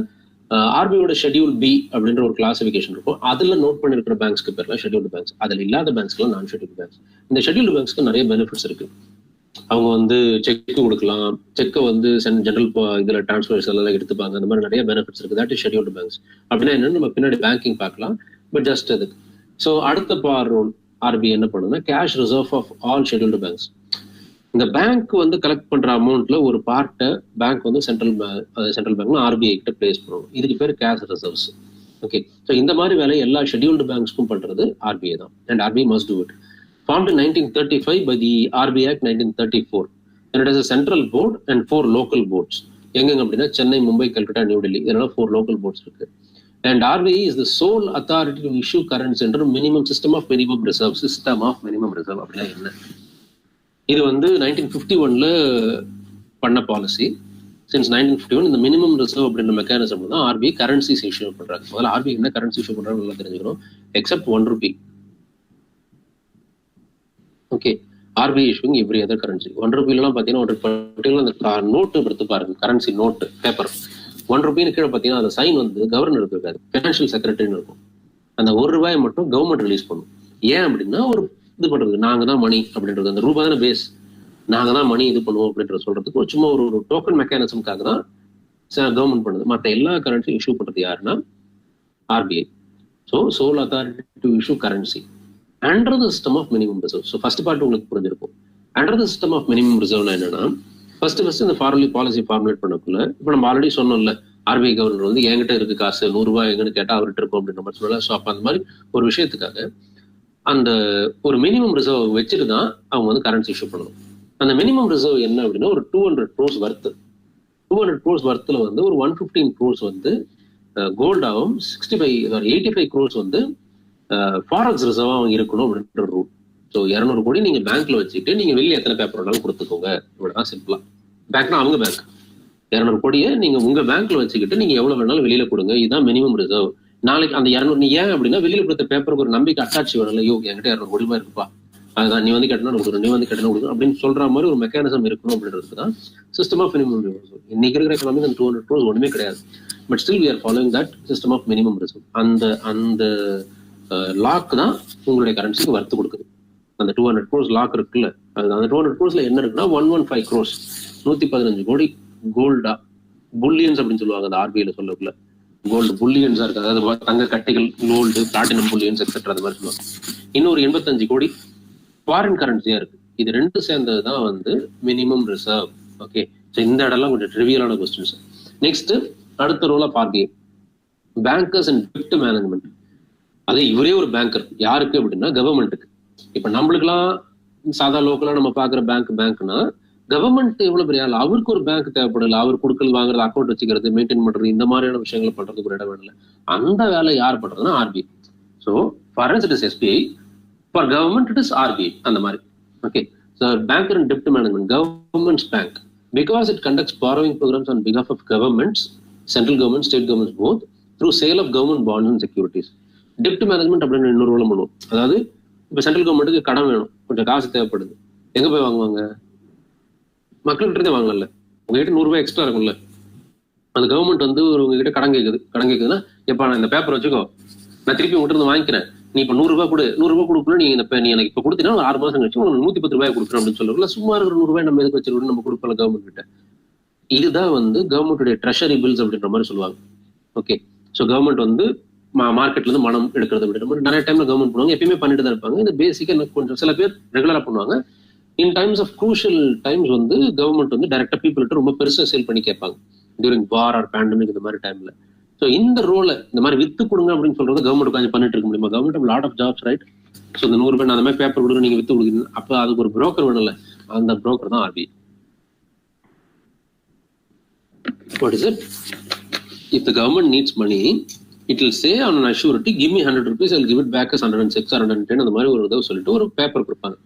ஆர்பிஐயோட ஷெட்யூல் பி அப்படின்ற ஒரு கிளாசிபிகேஷன் இருக்கும். அதுல நோட் பண்ணிருக்கிற பேங்க்ஸ்க்கு பேர்லாம் ஷெட்யூல்டு பேங்க்ஸ். அதுல இல்லாத பேங்க்ஸ்லாம் நான் ஷெட்யூல்டு பேங்க்ஸ். இந்த ஷெட்யூல்டு பேங்க்ஸ்க்கு நிறைய பெனிஃபிட்ஸ் இருக்கு. அவங்க வந்து செக் கொடுக்கலாம், செக்கை வந்து ஜென்ரல் இதுல டிரான்ஸ்ஃபர்ஸ் எல்லாம் எடுத்துப்பாங்க, அந்த மாதிரி நிறைய பெனிஃபிட்ஸ் இருக்கு. That is scheduled banks. அப்படின்னா என்னன்னு நம்ம பின்னாடி பேங்கிங் பார்க்கலாம், பட் ஜஸ்ட் அது. ஸோ அடுத்த ரோல் ஆர்பிஐ என்ன பண்ணுன்னா, cash reserve of all scheduled banks. இந்த பேங்க் வந்து கலெக்ட் பண்ற அமௌண்ட்ல ஒரு பார்ட்டை பேங்க் வந்து சென்ட்ரல் பேங்க்ல ஆர்பிஐ கிட்ட பிளேஸ் பண்ணுவோம். இதுக்கு பேர் கேஷ் ரிசர்வ்ஸ். ஓகே, ஸோ இந்த மாதிரி வேலை எல்லா ஷெட்யூல்டு பேங்க்ஸ்க்கும் பண்றது ஆர்பிஐ தான். And RBI must do it. Formed in 1935 by the RBI Act 1934, and it has a central board and 4 local boards. எங்க அப்படின்னா சென்னை, மும்பை, கல்கட்டா, நியூ டெல்லி, இதனால 4 local boards இருக்கு. And RBI is the sole authority to issue currency under system of minimum reserve. அப்படின்னா என்ன? இது வந்து 1951ல பண்ண பாலிசி. சின்ஸ் 1951 இந்த மினிமம் ரிசர்வ் அப்படின்ற மெக்கானிசம் தான் ஆர்பிஐ கரன்சிஸ் இஷ்யூ பண்றாங்க. முதல்ல ஆர்பிஐ என்ன கரன்சி இஷ்யூ பண்றாங்க நல்லா தெரிஞ்சுக்கணும். Accept 1 rupee. Okay, RBI issuing every other currency. 1 ரூபீலாம் பார்த்தீங்கன்னா ஒரு பர்டிகுலர் அந்த நோட்டு எடுத்து பாருங்க, கரன்சி நோட்டு பேப்பர் 1 ரூபீன்னு கீழே பார்த்தீங்கன்னா அந்த சைன் வந்து கவர்னர் இருக்காது, ஃபினான்ஷியல் செக்ரட்டரின்னு இருக்கும். அந்த 1 ரூபாயை மட்டும் கவர்மெண்ட் ரிலீஸ் பண்ணும். ஏன் அப்படின்னா ஒரு இது பண்றது, நாங்க தான் மணி அப்படின்றது, அந்த ரூபாய் தானே பேஸ், நாங்க தான் மணி இது பண்ணுவோம் அப்படின்ற சொல்றதுக்கு ஒரு சும்மா ஒரு டோக்கன் மெக்கானிசம்காக தான் கவர்மெண்ட் பண்ணுது. மற்ற எல்லா கரன்சியும் இஷ்யூ பண்றது யாருன்னா RBI. So sole authority to issue currency under the system of minimum reserve. So first part உங்களுக்கு புரிஞ்சிருக்கும். Under the system of minimum ரிசர்வ்னா என்னன்னா, ஃபர்ஸ்ட் இந்த பாலிசி ஃபார்முலேட் பண்ணக்குள்ள இப்போ நம்ம ஆல்ரெடி சொன்னோம்ல, ஆர்பிஐ கவர்னர் வந்து என்கிட்ட இருக்கு காசு 100 ரூபாய் எங்கன்னு கேட்டா அவர்கிட்ட இருக்கும் அப்படின்ற மாதிரி சொல்லல. ஸோ அப்போ அந்த மாதிரி ஒரு விஷயத்துக்காக அந்த ஒரு மினிமம் ரிசர்வ் வச்சுட்டு தான் அவங்க வந்து கரன்சி இஷ்யூ பண்ணணும். அந்த மினிமம் ரிசர்வ் என்ன அப்படின்னா ஒரு 200 crores வர்த்து. 200 crores வர்த்துல வந்து ஒரு 115 crores வந்து கோல்டாகவும் 85 crores வந்து ஃபாரெக்ஸ் ரிசர்வா அவங்க இருக்கணும் அப்படின்ற ரூல். ஸோ 200 கோடி நீங்க பேங்க்ல வச்சுட்டு நீங்க வெளியே எத்தனை பேப்பர் வேணாலும் கொடுத்துக்கோங்க, இவ்வளவுதான் சிம்பிளா. பேங்க்னா அவங்க பேங்க் 200 கோடியை நீங்க உங்க பேங்க்ல வச்சுக்கிட்டு நீங்க எவ்வளவு வேணாலும் வெளியில கொடுங்க, இதுதான் மினிமம் ரிசர்வ். நாளைக்கு அந்த 200 நீ ஏன் அப்படின்னா வெளியில கொடுத்த பேப்பருக்கு ஒரு நம்பிக்கை அட்டாச் வேணும். ஐயோ என்கிட்ட 200 கோடி ரூபாய் இருக்குப்பா, அதுதான் நீ வந்து கட்டணும் கொடுக்குறோம், நீ வந்து கட்டணும் கொடுக்கும் அப்படின்னு சொல்ற மாதிரி ஒரு மெக்கானிசம் இருக்கணும் அப்படின்றதுக்கு தான் சிஸ்டம் ஆஃப் மினிமம் ரிசர்வ். இன்னைக்கு இருக்கிற எக்கனாமிக் அந்த 200 crores ஒண்ணுமே கிடையாது. But still we are following that system of minimum reserve. அந்த லாக் தான் உங்களுடைய கரன்சிக்கு வர்த்து கொடுக்குது. அந்த 200 crores லாக் இருக்குல்ல, அந்த 200 crores என்ன இருக்குன்னா 115 crores 115 கோடி கோல்டா புல்லியன்ஸ் அப்படின்னு சொல்லுவாங்க. அந்த ஆர்பிஐல சொல்லக்குள்ள கோல்டு புல்லியன்ஸா இருக்கு, அதாவது தங்க கட்டிகள், கோல்டு, பிளாட்டினம் புல்லியன்ஸ் எக்ஸெட்ரா அந்த மாதிரி சொல்லுவாங்க. இன்னொரு 85 கோடி ஃபாரின் கரன்சியா இருக்கு. இது ரெண்டு சேர்ந்ததுதான் வந்து மினிமம் ரிசர்வ். ஓகே, ஸோ இந்த இடம்லாம் கொஞ்சம் ட்ரிவியலான கொஸ்டின்ஸ். நெக்ஸ்ட் அடுத்த role of RBI bankers and டெப்ட் மேனேஜ்மெண்ட். அது இவரே ஒரு பேங்கர். யாருக்கு அப்படின்னா கவர்மெண்ட்டுக்கு. இப்ப நம்மளுக்குலாம் சாதா லோக்கலா நம்ம பாக்குற பேங்க்னா கவர்மெண்ட் எவ்வளவு பெரிய ஆள், அவருக்கு ஒரு பேங்க் தேவைப்படல, அவர் கொடுக்கல் வாங்குறது, அக்கௌண்ட் வச்சுக்கிறது, மெயின்டைன் பண்றது, இந்த மாதிரியான விஷயங்களை பண்றதுக்கு ஒரு இடம் வேணும்ல. அந்த வேலை யார் பண்றதுன்னா RBI. So for it is SBI, for government it is RBI. அந்த மாதிரி. ஓகே. ஸோ பேங்க் அண்ட் டெப்ட் management, governments bank, because it conducts borrowing programs on behalf of governments, central government, state governments both, through sale of government bonds and securities. Dept management அப்படின்னு இன்னொரு ரோல் பண்ணுவோம். அதாவது இப்ப சென்ட்ரல் கவர்மெண்ட்டுக்கு கடன் வேணும், கொஞ்சம் காசு தேவைப்படுது, எங்க போய் வாங்குவாங்க? மக்கள்கிட்ட இருந்தே வாங்கல. உங்ககிட்ட ₹100 எக்ஸ்ட்ரா இருக்கும்ல, அந்த கவர்மெண்ட் வந்து உங்ககிட்ட கடன் கேட்குதுன்னா, எப்ப நான் இந்த பேப்பர் வச்சுக்கோ, நான் திருப்பி உங்ககிட்ட இருந்து வாங்கிக்கிறேன், நீ இப்ப ₹100 கொடு, ₹100 கொடுக்கணும், நீ எனக்கு இப்ப கொடுத்தீங்கன்னா ஒரு 6 மாசம் கழிச்சு உங்களுக்கு ₹110 கொடுக்குறேன் அப்படின்னு சொல்லுவோம்ல. சும்மா இருக்கிற ₹100 நம்ம எதுக்கு வச்சிருக்கோம், நம்ம கொடுப்போம் கவர்மெண்ட் கிட்ட. இதுதான் வந்து கவர்மெண்ட்டுடைய ட்ரெஷரி பில்ஸ் அப்படின்ற மாதிரி சொல்லுவாங்க. ஓகே. ஸோ கவர்மெண்ட் வந்து மார்க்கெட்ல இருந்து மனம் எடுக்கிறது அப்படின்ற மாதிரி நிறைய டைம்ல கவர்மெண்ட் பண்ணுவாங்க, எப்பயுமே பண்ணிட்டு தான் இருப்பாங்க. இது பேசிக்கா கொஞ்சம் சில பேர் ரெகுலரா பண்ணுவாங்க. In times of crucial times வந்து கவர்மெண்ட் வந்து டைரக்டா பீப்புள்கிட்ட ரொம்ப பெருசா சேல் பண்ணி கேட்பாங்க, டியூரிங் வார் ஆர் பேண்டமிக் இந்த மாதிரி டைம்ல. ஸோ இந்த ரோலை இந்த மாதிரி வித்து கொடுங்க அப்படின்னு சொல்றது கவர்மெண்ட் உட்காந்து பண்ணிட்டு இருக்க முடியுமா? Government lot of jobs, right? So இந்த ₹100 அந்த மாதிரி பேப்பர் கொடுங்க, நீங்க வித்து கொடுக்குறீங்க, அப்போ அதுக்கு ஒரு புரோக்கர் வேணும்ல, அந்த புரோக்கர் தான் RBI. What is it? If the government needs money, it will say on an assurity, give me ₹100, I will give it back as 106 or 110 அந்த மாதிரி ஒரு இதை சொல்லிட்டு ஒரு பேப்பர் கொடுப்பாங்க.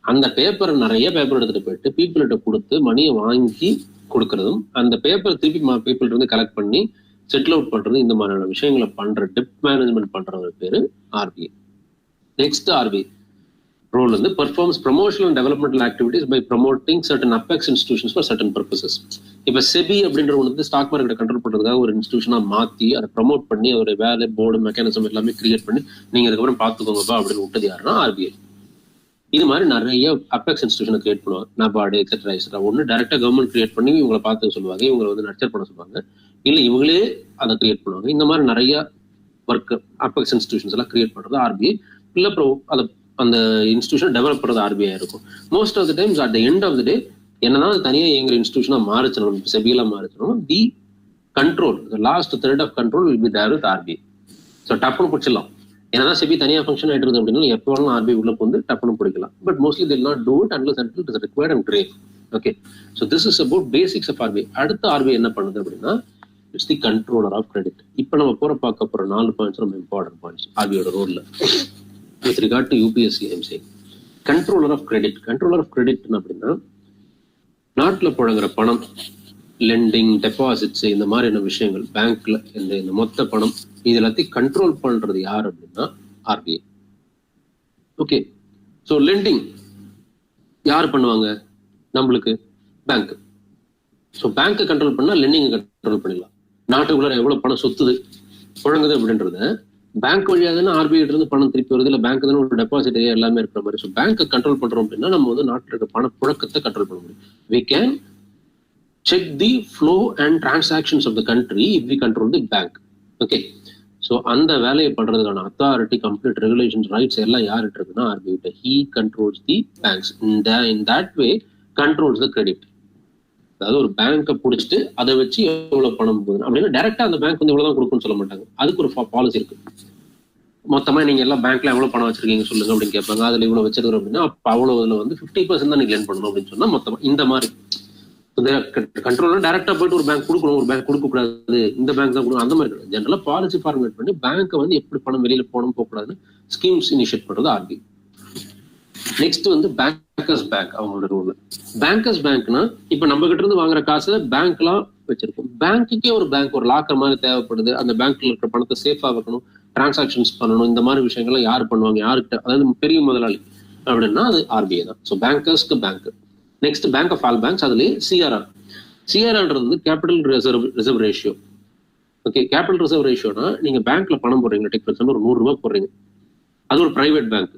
அந்த பேப்பர் நிறைய பேப்பர் எடுத்துட்டு போயிட்டு பீப்புள்கிட்ட கொடுத்து மணியை வாங்கி கொடுக்கறதும், அந்த பேப்பர் திருப்பி பீப்புள் இருந்து கலெக்ட் பண்ணி செட்டில் அவுட் பண்றது, இந்த மாதிரியான விஷயங்களை பண்ற டெப்ட் மேனேஜ்மெண்ட் பண்றவங்க பேரு ஆர்பிஐ. நெக்ஸ்ட் ஆர்பிஐ ரோல் வந்து performs promotional and developmental activities by promoting certain apex institutions for certain purposes. இப்ப செபி அப்படின்ற வந்து ஸ்டாக் மார்க்கெட்டை கண்ட்ரோல் பண்றதுக்காக ஒரு இன்ஸ்டிடியூஷனா மாத்தி அதை ப்ரமோட் பண்ணி அவருடைய வேலை, போர்டு, மெக்கானிசம் எல்லாமே கிரியேட் பண்ணி நீங்க அதுக்கப்புறம் பாத்துக்கோங்கப்பா அப்படின்னு விட்டது யாருன்னா ஆர்பிஐ. இது மாதிரி நிறைய அபெக்ஸ் இன்ஸ்டிடியூஷனை கிரியேட் பண்ணுவாங்க, நபார்டு எக்ஸெட்ரா எக்ஸெட்ரா. ஒன்னு டைரக்டா கவர்மெண்ட் கிரியேட் பண்ணி இவங்களை பார்த்து சொல்லுவாங்க, இவங்களை வந்து நர்ச்சர் பண்ண சொல்லுவாங்க, இல்ல இவங்களே அதை கிரியேட் பண்ணுவாங்க. இந்த மாதிரி நிறைய ஒர்க் அபெக்ஸ் இன்ஸ்டிடியூஷன்ஸ் எல்லாம் கிரியேட் பண்றது ஆர்பிஐ. இல்ல அதை அந்த இன்ஸ்டிடியூஷன் டெவலப் பண்றது ஆர்பிஐ இருக்கும். Most of the times at the end of the day என்னன்னா தனியாக எங்க இன்ஸ்டிடியூஷனா மாறிச்சிடணும், செபியலா மாறிச்சிடணும். The control, the last thread of control will be there with RBI. So டப்புன்னு பிடிச்சிடலாம். என்னதான் செபி தனியாக ஃபங்க்ஷன் ஆயிட்டு இருக்கு அப்படின்னா எப்போ வேணாலும் ஆர்பிஐ உள்ள வந்து டப்புன்னு பிடிக்கலாம். But mostly they'll not do it unless until it is required and great. Okay. So this is about basics of RBI. அடுத்த ஆர்பிஐ என்ன பண்ணுது அப்படின்னா it's the controller of credit. இப்போ நம்ம பார்க்க போற 4 பாயிண்ட்ஸ் ரொம்ப இம்பார்ட்டன்ட் பாயிண்ட்ஸ் ஆர்பிஐயோட ரோல்ல. With regard to UPSC, I'm saying controller of credit. Controller of credit அப்படின்னா நாட்டில் புழங்குற பணம், லெண்டிங், டெபாசிட்ஸ், இந்த மாதிரியான விஷயங்கள், பேங்க்ல இந்த மொத்த பணம், இது எல்லாத்தையும் கண்ட்ரோல் பண்றது யார் அப்படின்னா ஆர்பிஐ. ஓகே. ஸோ லெண்டிங் யார் பண்ணுவாங்க? நம்மளுக்கு பேங்க். ஸோ பேங்க் கண்ட்ரோல் பண்ணா லெண்டிங் கண்ட்ரோல் பண்ணிடலாம். நாட்டுக்குள்ள எவ்வளவு பணம் சொத்துது புழங்குது அப்படின்றத பேங்க் வழியா தானே ஆர்பிஐ இருந்து பணம் திருப்பி வருது, இல்ல பேங்க் தானே ஒரு டெபாசிட் எல்லாமே இருக்கிற மாதிரி. ஸோ பேங்க் கண்ட்ரோல் பண்றோம் அப்படின்னா நம்ம வந்து நாட்டில் இருக்க பண புழக்கத்தை கண்ட்ரோல் பண்ண முடியும். We can check the flow and transactions of the country if we control the bank. Okay. So அந்த வேலையை பண்றதுக்கான அத்தாரிட்டி, கம்ப்ளீட் ரெகுலேஷன்ஸ், ரைட்ஸ் எல்லாம் யார்கிட்ட இருக்குன்னா ஆர்பிஐ கிட்ட. He controls the banks. In that way controls the credit. அதாவது ஒரு பேங்கை பிடிச்சிட்டு அதை வச்சு எவ்வளவு பணம் போகுது அப்படின்னா டைரக்டா அந்த பேங்க் வந்து எவ்வளவுதான் கொடுக்குன்னு சொல்ல மாட்டாங்க. அதுக்கு ஒரு பாலிசி இருக்கு. மொத்தமா நீங்க எல்லாம் பேங்க்ல எவ்வளவு பணம் வச்சிருக்கீங்க சொல்லுங்க அப்படின்னு கேட்பாங்க. அதுல இவ்வளவு வச்சிருக்கிறோம் அப்படின்னா அப்ப அவ்வளவுல வந்து 50% தான் நீங்க லேர்ன் பண்ணணும் அப்படின்னு சொன்னா மொத்தமா இந்த மாதிரி கண்ட்ரோல் டைரக்டா போயிட்டு ஒரு பேங்க் கொடுக்கணும், ஒரு பேங்க் கொடுக்க கூடாது, இந்த பேங்க் தான் கொடுக்கணும், அந்த மாதிரி கிடையாது. ஜெனரலா பாலிசி ஃபார்மேட் பண்ணி பேங்கை வந்து எப்படி பணம் வெளியில போகணும் போகக்கூடாதுன்னு ஸ்கீம்ஸ் இனிஷியேட் பண்றது ஆர்பிஐ. நெக்ஸ்ட் வந்து பேங்கர்ஸ் பேங்க், அவங்களோட ரூல். பேங்கர்ஸ் பேங்க்னா இப்ப நம்ம கிட்ட இருந்து வாங்குற காசை பேங்க்லாம் வச்சிருக்கோம். பேங்க்குக்கே ஒரு பேங்க், ஒரு லாக்கர் மாதிரி தேவைப்படுது. அந்த பேங்க்ல இருக்கிற பணத்தை சேஃபா வைக்கணும், டிரான்சாக்ஷன்ஸ் பண்ணணும், இந்த மாதிரி விஷயங்கள்லாம் யாரு பண்ணுவாங்க? யாருக்கிட்ட? அதாவது பெரிய முதலாளி அப்படின்னா அது ஆர்பிஐ தான். ஸோ பேங்கர்ஸ்க்கு bank. Next bank of all banks, அதுலேயே சிஆர்ஆர். சிஆர்ஆர்ன்றது வந்து capital reserve ratio. Okay. Capital reserve ரேஷியோனா நீங்க பேங்க்ல பணம் போடுறீங்க, டெக் பர்சன்ட் ஒரு ₹100 போடுறீங்க, அது ஒரு பிரைவேட் பேங்க்.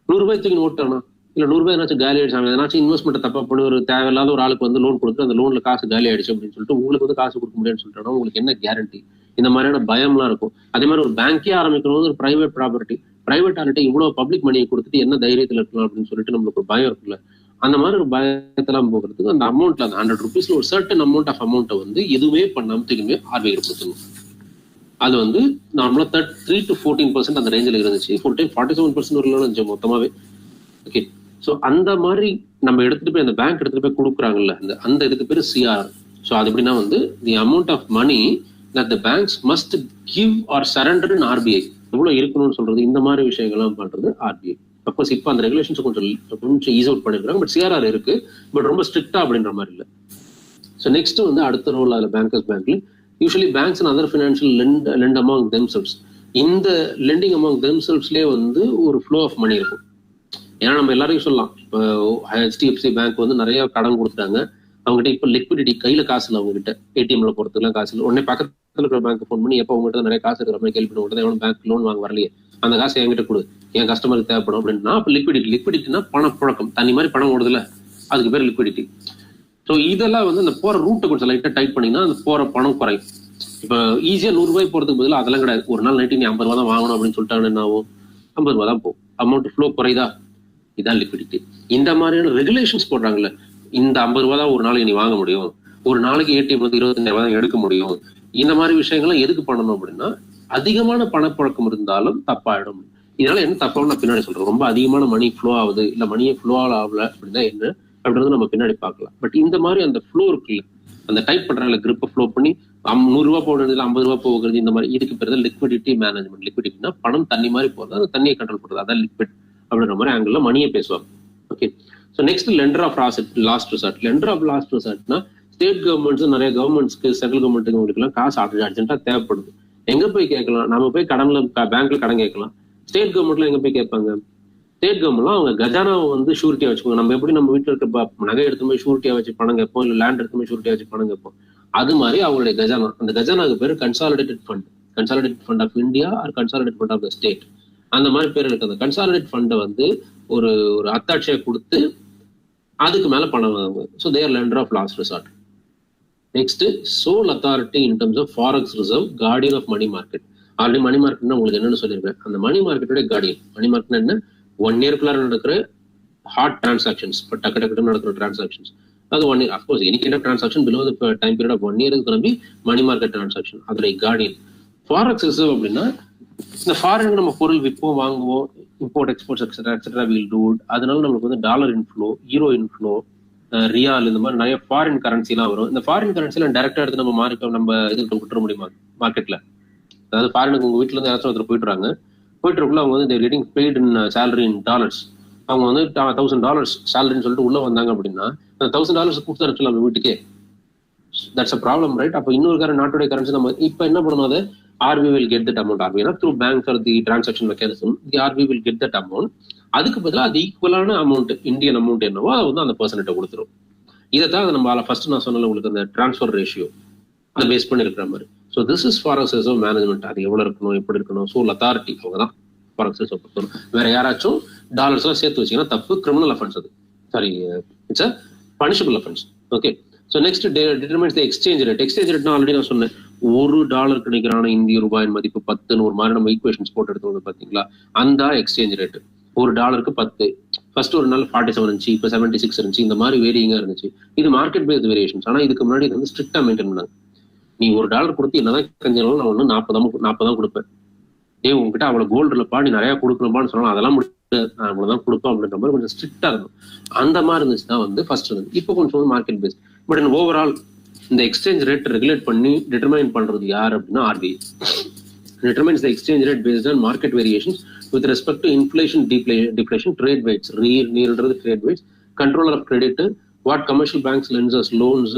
₹100 தூக்கி ஓட்டானா இல்ல ₹100 ஏதாச்சும் காலி ஆயிடுச்சு, ஏதாச்சும் இன்வெஸ்ட்மெண்ட் தப்பா பண்ணி ஒரு தேவையில்லாத ஒரு ஆளுக்கு வந்து லோன் கொடுத்து அந்த லோன்ல காசு காலி ஆயிடுச்சு அப்படின்னு சொல்லிட்டு உங்களுக்கு வந்து காசு கொடுக்க முடியாதுன்னு சொல்லிட்டோம்னா உங்களுக்கு என்ன கேரண்டி? இந்த மாதிரியான பயம்லாம் இருக்கும். அதே மாதிரி ஒரு பேங்கே ஆரம்பிக்கணும், ஒரு பிரைவேட் ப்ராப்பர்ட்டி, பிரைவேட் ஆர்கிட்ட இவ்வளவு பப்ளிக் மணியை கொடுத்துட்டு என்ன தைரியத்துல இருக்கலாம் அப்படின்னு சொல்லிட்டு நம்மளுக்கு ஒரு பயம் இருக்குல்ல. அந்த மாதிரி ஒரு பயத்தெல்லாம் போகிறதுக்கு அந்த அமௌண்ட்ல அந்த ₹100 ஒரு சர்டன் அமௌண்ட் ஆஃப் அமௌண்ட்டை வந்து எதுவுமே பண்ணாம திரும்பி ஆர்பிஐ கொடுத்துருங்க. அது வந்து நார்மலா 3 to 14% அந்த ரேஞ்சில் இருந்துச்சு. ஃபுல் டைம் 47% வரலாம் இருந்துச்சு மொத்தமாவே. ஓகே. ஸோ அந்த மாதிரி நம்ம எடுத்துட்டு போய் அந்த பேங்க் எடுத்துட்டு போய் கொடுக்குறாங்கல்ல, அந்த இதுக்கு பேர் சிஆர். ஸோ அது எப்படின்னா வந்து the amount of money that the banks must give or surrender in RBI எவ்வளவு இருக்கணும்னு சொல்றது, இந்த மாதிரி விஷயங்கள்லாம் பண்றது RBI. சப்போஸ் இப்போ அந்த ரெகுலேஷன்ஸ் கொஞ்சம் ஈஸ் அவுட் பண்ணிருக்காங்க, பட் சிஆர்ஆர் இருக்கு, பட் ரொம்ப ஸ்ட்ரிக்டா அப்படின்ற மாதிரி இல்லை. ஸோ நெக்ஸ்ட் வந்து அடுத்த ரோல் அதில் பேங்கர்ஸ் பேங்க்ல usually banks and other financial lend among themselves. இந்த லெண்டிங் அமாங் தெம்செல்வ்ஸ்லேயே வந்து ஒரு ஃப்ளோ ஆஃப் மணி இருக்கும். ஏன்னா நம்ம எல்லாரையும் சொல்லலாம், இப்போ HDFC பேங்க் வந்து நிறைய கடன் கொடுத்துட்டாங்க, அவங்ககிட்ட இப்போ லிக்விடிட்டி கையில காசு இல்லை, அவங்ககிட்ட ஏடிஎம்ல போறதுக்குலாம் காசு இல்லை. உடனே பக்கத்துல இருக்கிற பேங்க் ஃபோன் பண்ணி எப்போ உங்ககிட்ட நிறைய காசு இருக்கிற மாதிரி கேள்வி பண்ண உடனே எவ்வளோ பேங்க் லோன் வாங்க வரலையே, அந்த காசு என்கிட்ட கொடு, என் கஸ்டமருக்கு தேவைப்படும் அப்படின்னா அப்போ லிக்விடிட்டினா பணப்புழக்கம், தண்ணி மாதிரி பணம் ஓடுதுல, அதுக்கு பேர் லிக்விடிட்டி. ஸோ இதெல்லாம் வந்து அந்த போற ரூட்டை கொஞ்சம் லைட்டா டைட் பண்ணிங்கன்னா அந்த போற பணம் குறையும். இப்போ ஈஸியா 100 ரூபாய் போறதுக்கு பதிலாக அதெல்லாம் கிடையாது. ஒரு நாள் நைட்டு நீ 50 ரூபா தான் வாங்கணும் அப்படின்னு சொல்லிட்டாங்க, என்ன ஆகும்? 50 ரூபா தான் போகும். அமௌண்ட் ஃப்ளோ குறையுதா? இதான் லிக்விடிட்டி. இந்த மாதிரியான ரெகுலேஷன்ஸ் போடுறாங்கல்ல, இந்த 50 ரூபா தான் ஒரு நாளைக்கு நீ வாங்க முடியும், ஒரு நாளைக்கு ஏடிஎம் வந்து 25,000 தான் எடுக்க முடியும், இந்த மாதிரி விஷயங்கள்லாம் எதுக்கு பண்ணணும் அப்படின்னா அதிகமான பணப்பழக்கம் இருந்தாலும் தப்பாயிடும். இதனால என்ன தப்பாவும் நான் பின்னாடி சொல்றேன். ரொம்ப அதிகமான மணி ஃப்ளோ ஆகுது, இல்ல மணியே ஃப்ளோ ஆகல அப்படின்னா என்ன அப்படின்றது நம்ம பின்னாடி பார்க்கலாம். பட் இந்த மாதிரி அந்த ஃப்ளோ இருக்குல்ல, அந்த டைப் பண்றாங்கல்ல, கிரிப்பை ஃப்ளோ பண்ணி 100 ரூபா போடுறது, 50 ரூபா போகிறது, இந்த மாதிரி இதுக்கு பேர் தான் லிக்விடிட்டி மேனேஜ்மெண்ட். லிக்விடிட்டினா பணம் தண்ணி மாதிரி போகிறது, அந்த தண்ணியை கண்ட்ரோல் பண்றது, அதான் லிக்விட் அப்படின்ற மாதிரி ஆங்கிள் மணியை பேசுவாங்க. Okay. So next lender of last resort. Lender of last ரிசார்ட்னா ஸ்டேட் கவர்மெண்ட்ஸ், நிறைய கவர்மெண்ட்ஸ்க்கு, சென்ட்ரல் கவர்மெண்ட்டுக்கு உங்களுக்கு காசு அர்ஜென்ட்டா தேவைப்படுது. எங்க போய் கேட்கலாம்? நம்ம போய் கடன்ல பேங்க்ல கடன் கேட்கலாம். ஸ்டேட் கவர்மெண்ட்ல எங்க போய் கேட்பாங்க? ஸ்டேட் கவர்மெண்ட்லாம் அவங்க கஜானாவை வந்து ஷூரிட்டியா வச்சுக்கோங்க. நம்ம எப்படி நம்ம வீட்டில் இருக்க நகை எடுத்து போய் ஷூரிட்டியா வச்சு பணம் கேட்போம், இல்லை லேண்ட் எடுத்து போய் ஷூரிட்டியா வச்சு பணம் கேட்போம். அது மாதிரி அவங்களுடைய கஜானா, அந்த கஜானாவுக்கு பேர் consolidated fund. Consolidated fund of India or consolidate fund of the state, அந்த மாதிரி பேர் இருக்கு. அந்த கன்சாலிடேட் ஃபண்டை வந்து ஒரு அத்தாட்சியை கொடுத்து அதுக்கு மேல பணம் வாங்குவாங்க. So there lender of last resort. Next sole authority in terms of forex reserve, guardian of money market. Already money மார்க்கெட்னா உங்களுக்கு என்னன்னு சொல்லியிருக்கேன். அந்த மணி மார்க்கெட்டோட கார்டியன். மணி மார்க்கெட் என்ன? 1 இயர்க்குள்ளார நடக்கிற ஹார்ட் டிரான்சாக்ஷன்ஸ், இப்போ டக்கு டக்கு நடக்கிற டிரான்சாக்ஷன்ஸ், அது 1 year. Of course any kind of transaction below the time period of 1 year கிளம்பி மணி மார்க்கெட் டிரான்சாக்ஷன், அதோட கார்டியன். ஃபாரெக்ஸ் ரிசர்வ் அப்படின்னா இந்த ஃபாரினுக்கு நம்ம பொருள் விற்போம், வாங்குவோம், import exports etcetera will do. அதனால நமக்கு வந்து dollar inflow, euro inflow, riyal, இந்த மாதிரி நிறைய ஃபாரின் கரன்சிலாம் வரும். இந்த ஃபாரின் கரன்சிலாம் டைரக்டா எடுத்து நம்ம இதுக்கு விட்டுற முடியுமா மார்க்கெட்ல? அதாவது ஃபாரினுக்கு உங்க வீட்டுல இருந்து யாராச்சும் ஒருத்தர் போயிட்டுருக்குள்ள அவங்க வந்து கெட்டிங் பெய்ட் இன் சேலரி இன் டாலர்ஸ். அவங்க வந்து $1,000 சேலரின்னு சொல்லிட்டு உள்ள வந்தாங்க அப்படின்னா அந்த $1,000 கொடுத்து அனுப்பிச்சு நம்ம வீட்டுக்கே. That's a problem, right? அப்போ இன்னொரு நாட்டுடைய கரன்சி நம்ம இப்போ என்ன பண்ணணும்? அதை RBI will get that amount. RBI through bank or the transaction mechanism, the RBI will get that amount. அதுக்கு பதிலாக அது ஈக்குவலான அமௌண்ட், இந்தியன் அமௌண்ட் என்னவோ அதை வந்து அந்த பர்சன்கிட்ட கொடுத்துரும். இதைத்தான் நம்ம ஃபர்ஸ்ட் நான் சொன்னல உங்களுக்கு, அந்த டிரான்ஸ்ஃபர் ரேஷியோ அதை பேஸ் பண்ணி இருக்கிற மாதிரி. So this is forex reserve management. அது எவ்வளவு இருக்கணும், எப்படி இருக்கணும்? சோல் அத்தாரிட்டி அவங்க தான் ஃபாரெக்ஸ் ரிசர்வ் கொடுத்துரும். வேற யாராச்சும் டாலர்ஸ் எல்லாம் சேர்த்து வச்சீங்கன்னா தப்பு, கிரிமினல் அஃபென்ஸ். அது sorry, it's a punishable offence. Okay. So next determines the exchange rate. Exchange ரேட்னா ஆல்ரெடி நான் சொன்னேன், $1 கிடைக்கிறான இந்திய ரூபாயின் மதிப்பு 10 ஒரு மாதிரி நம்ம ஈக்குவேஷன்ஸ் போட்டு எடுத்து பாத்தீங்களா, அந்த எக்ஸ்சேஞ்ச் ரேட் $1க்கு 10. ஃபர்ஸ்ட் ஒரு நாள் 47 இருந்துச்சு, இப்போ 76 இருந்துச்சு, இந்த மாதிரி வேரியிங்கா இருந்துச்சு. இது மார்க்கெட் பேஸ்ட் வேரியேஷன்ஸ். ஆனா இதுக்கு முன்னாடி இது வந்து ஸ்ட்ரிக்டா மெயின்டைன் பண்ணாங்க. நீ $1 கொடுத்து என்னதான் கஞ்சாலும் நான் ஒண்ணு 40 தான் கொடுப்பேன். உங்ககிட்ட அவ்வளவு கோல்டு இல்லப்பா, நீ நிறைய கொடுக்கணும்பான்னு சொன்னாலும் அதெல்லாம் முடியாது, நான் அவ்வளவுதான் கொடுப்பேன் அப்படின்ற மாதிரி கொஞ்சம் ஸ்ட்ரிக்டா இருக்கும். அந்த மாதிரி இருந்துச்சுன்னா வந்து ஃபர்ஸ்ட் இருந்தது. இப்போ கொஞ்சம் market based. But in overall இந்த எக்ஸ்சேஞ்ச் ரேட் ரெகுலேட் பண்ணி டிட்டர்மைன் பண்றது யார் அப்படின்னா RBI. Determines the exchange rate based on market variations with respect to inflation, deflation, trade weights, trade weights, controller of credit, what commercial banks lends us loans,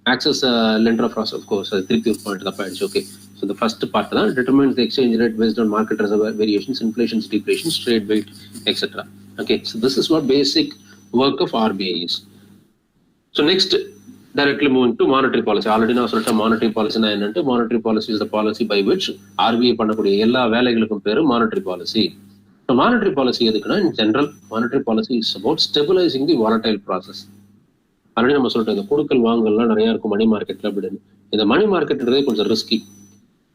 access lender of us, of course, 3 point the points. Okay, so the first part determines the exchange rate based on market variations, inflations, deflations, trade weight, etc. Okay, so this is what basic work of RBI is. So next, directly moving to monetary policy. Already நான் சொல்லிட்டேன் monetary policy na என்னன்னு. Monetary policy is the policy by which RBI பண்ணக்கூடிய எல்லா வேலைகளுக்கும் பேரு monetary policy. So monetary policy எதுக்குன்னா, in general monetary policy is about stabilizing the volatile process. Already நம்ம சொல்லிட்டோம், இந்த கொடுக்கல் வாங்கல்லாம் நிறைய இருக்கும் மணி மார்க்கெட்ல அப்படின்னு. இந்த மணி மார்க்கெட்ன்றதே கொஞ்சம் ரிஸ்கி.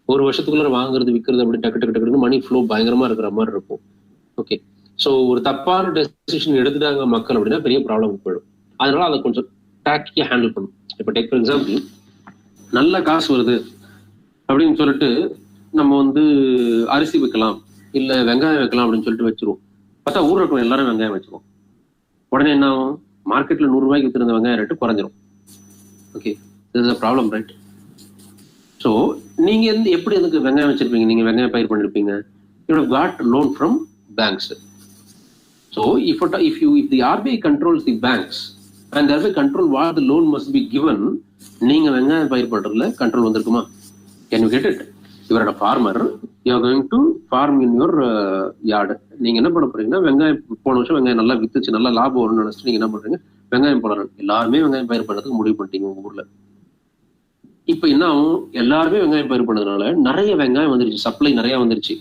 ஒரு வருஷத்துக்குள்ள வாங்குறது விற்கிறது அப்படி டக்கு டக்கு டக்குன்னு மணி ஃப்ளோ பயங்கரமா இருக்கிற மாதிரி இருக்கும். ஓகே. ஸோ ஒரு தப்பான டெசிஷன் எடுத்துட்டாங்க மக்கள் அப்படின்னா பெரிய ப்ராப்ளம் போயிடும். அதனால அதை கொஞ்சம் டாக்கியா ஹேண்டில் பண்ணும். இப்போ டேக் ஃபார் எக்ஸாம்பிள், நல்ல காசு வருது அப்படின்னு சொல்லிட்டு நம்ம வந்து அரிசி வைக்கலாம், இல்லை வெங்காயம் வைக்கலாம் அப்படின்னு சொல்லிட்டு வச்சிருவோம். பார்த்தா ஊரில் இருக்கணும் எல்லாரும் வெங்காயம் வச்சிருவோம். உடனே என்ன ஆகும்? மார்க்கெட்ல 100 ரூபாய்க்கு வித்திருந்த வெங்காயம் ரேட்டு குறைஞ்சிரும். Okay, this is a problem, right? So நீங்க எப்படி அதுக்கு வெங்காயம் வச்சிருப்பீங்க? நீங்க வெங்காயம் பயிர் பண்ணிருப்பீங்க. You have got loan from banks. So if the RBI controls the banks and thereby control what the loan must be given, நீங்க வெங்காயம் பயிர் பண்றதுல கண்ட்ரோல் வந்திருக்குமா? Can you get it? You are a farmer, you are going to farm in your yard. நீங்க என்ன பண்ண போறீங்கன்னா, வெங்காயம் போன வருஷம் வெங்காயம் நல்லா வித்துச்சு, நல்லா லாபம் வரும்னு நினைச்சிட்டு நீங்க என்ன பண்றீங்க? வெங்காயம் போடுறோம். எல்லாருமே வெங்காயம் பயிர் பண்றதுக்கு முடிவு பண்ணிட்டீங்க உங்க ஊர்ல. இப்ப என்ன ஆகும்? எல்லாருமே வெங்காயம் பயிர் பண்ணதுனால நிறைய வெங்காயம் வந்துருச்சு, சப்ளை நிறைய வந்துருச்சு.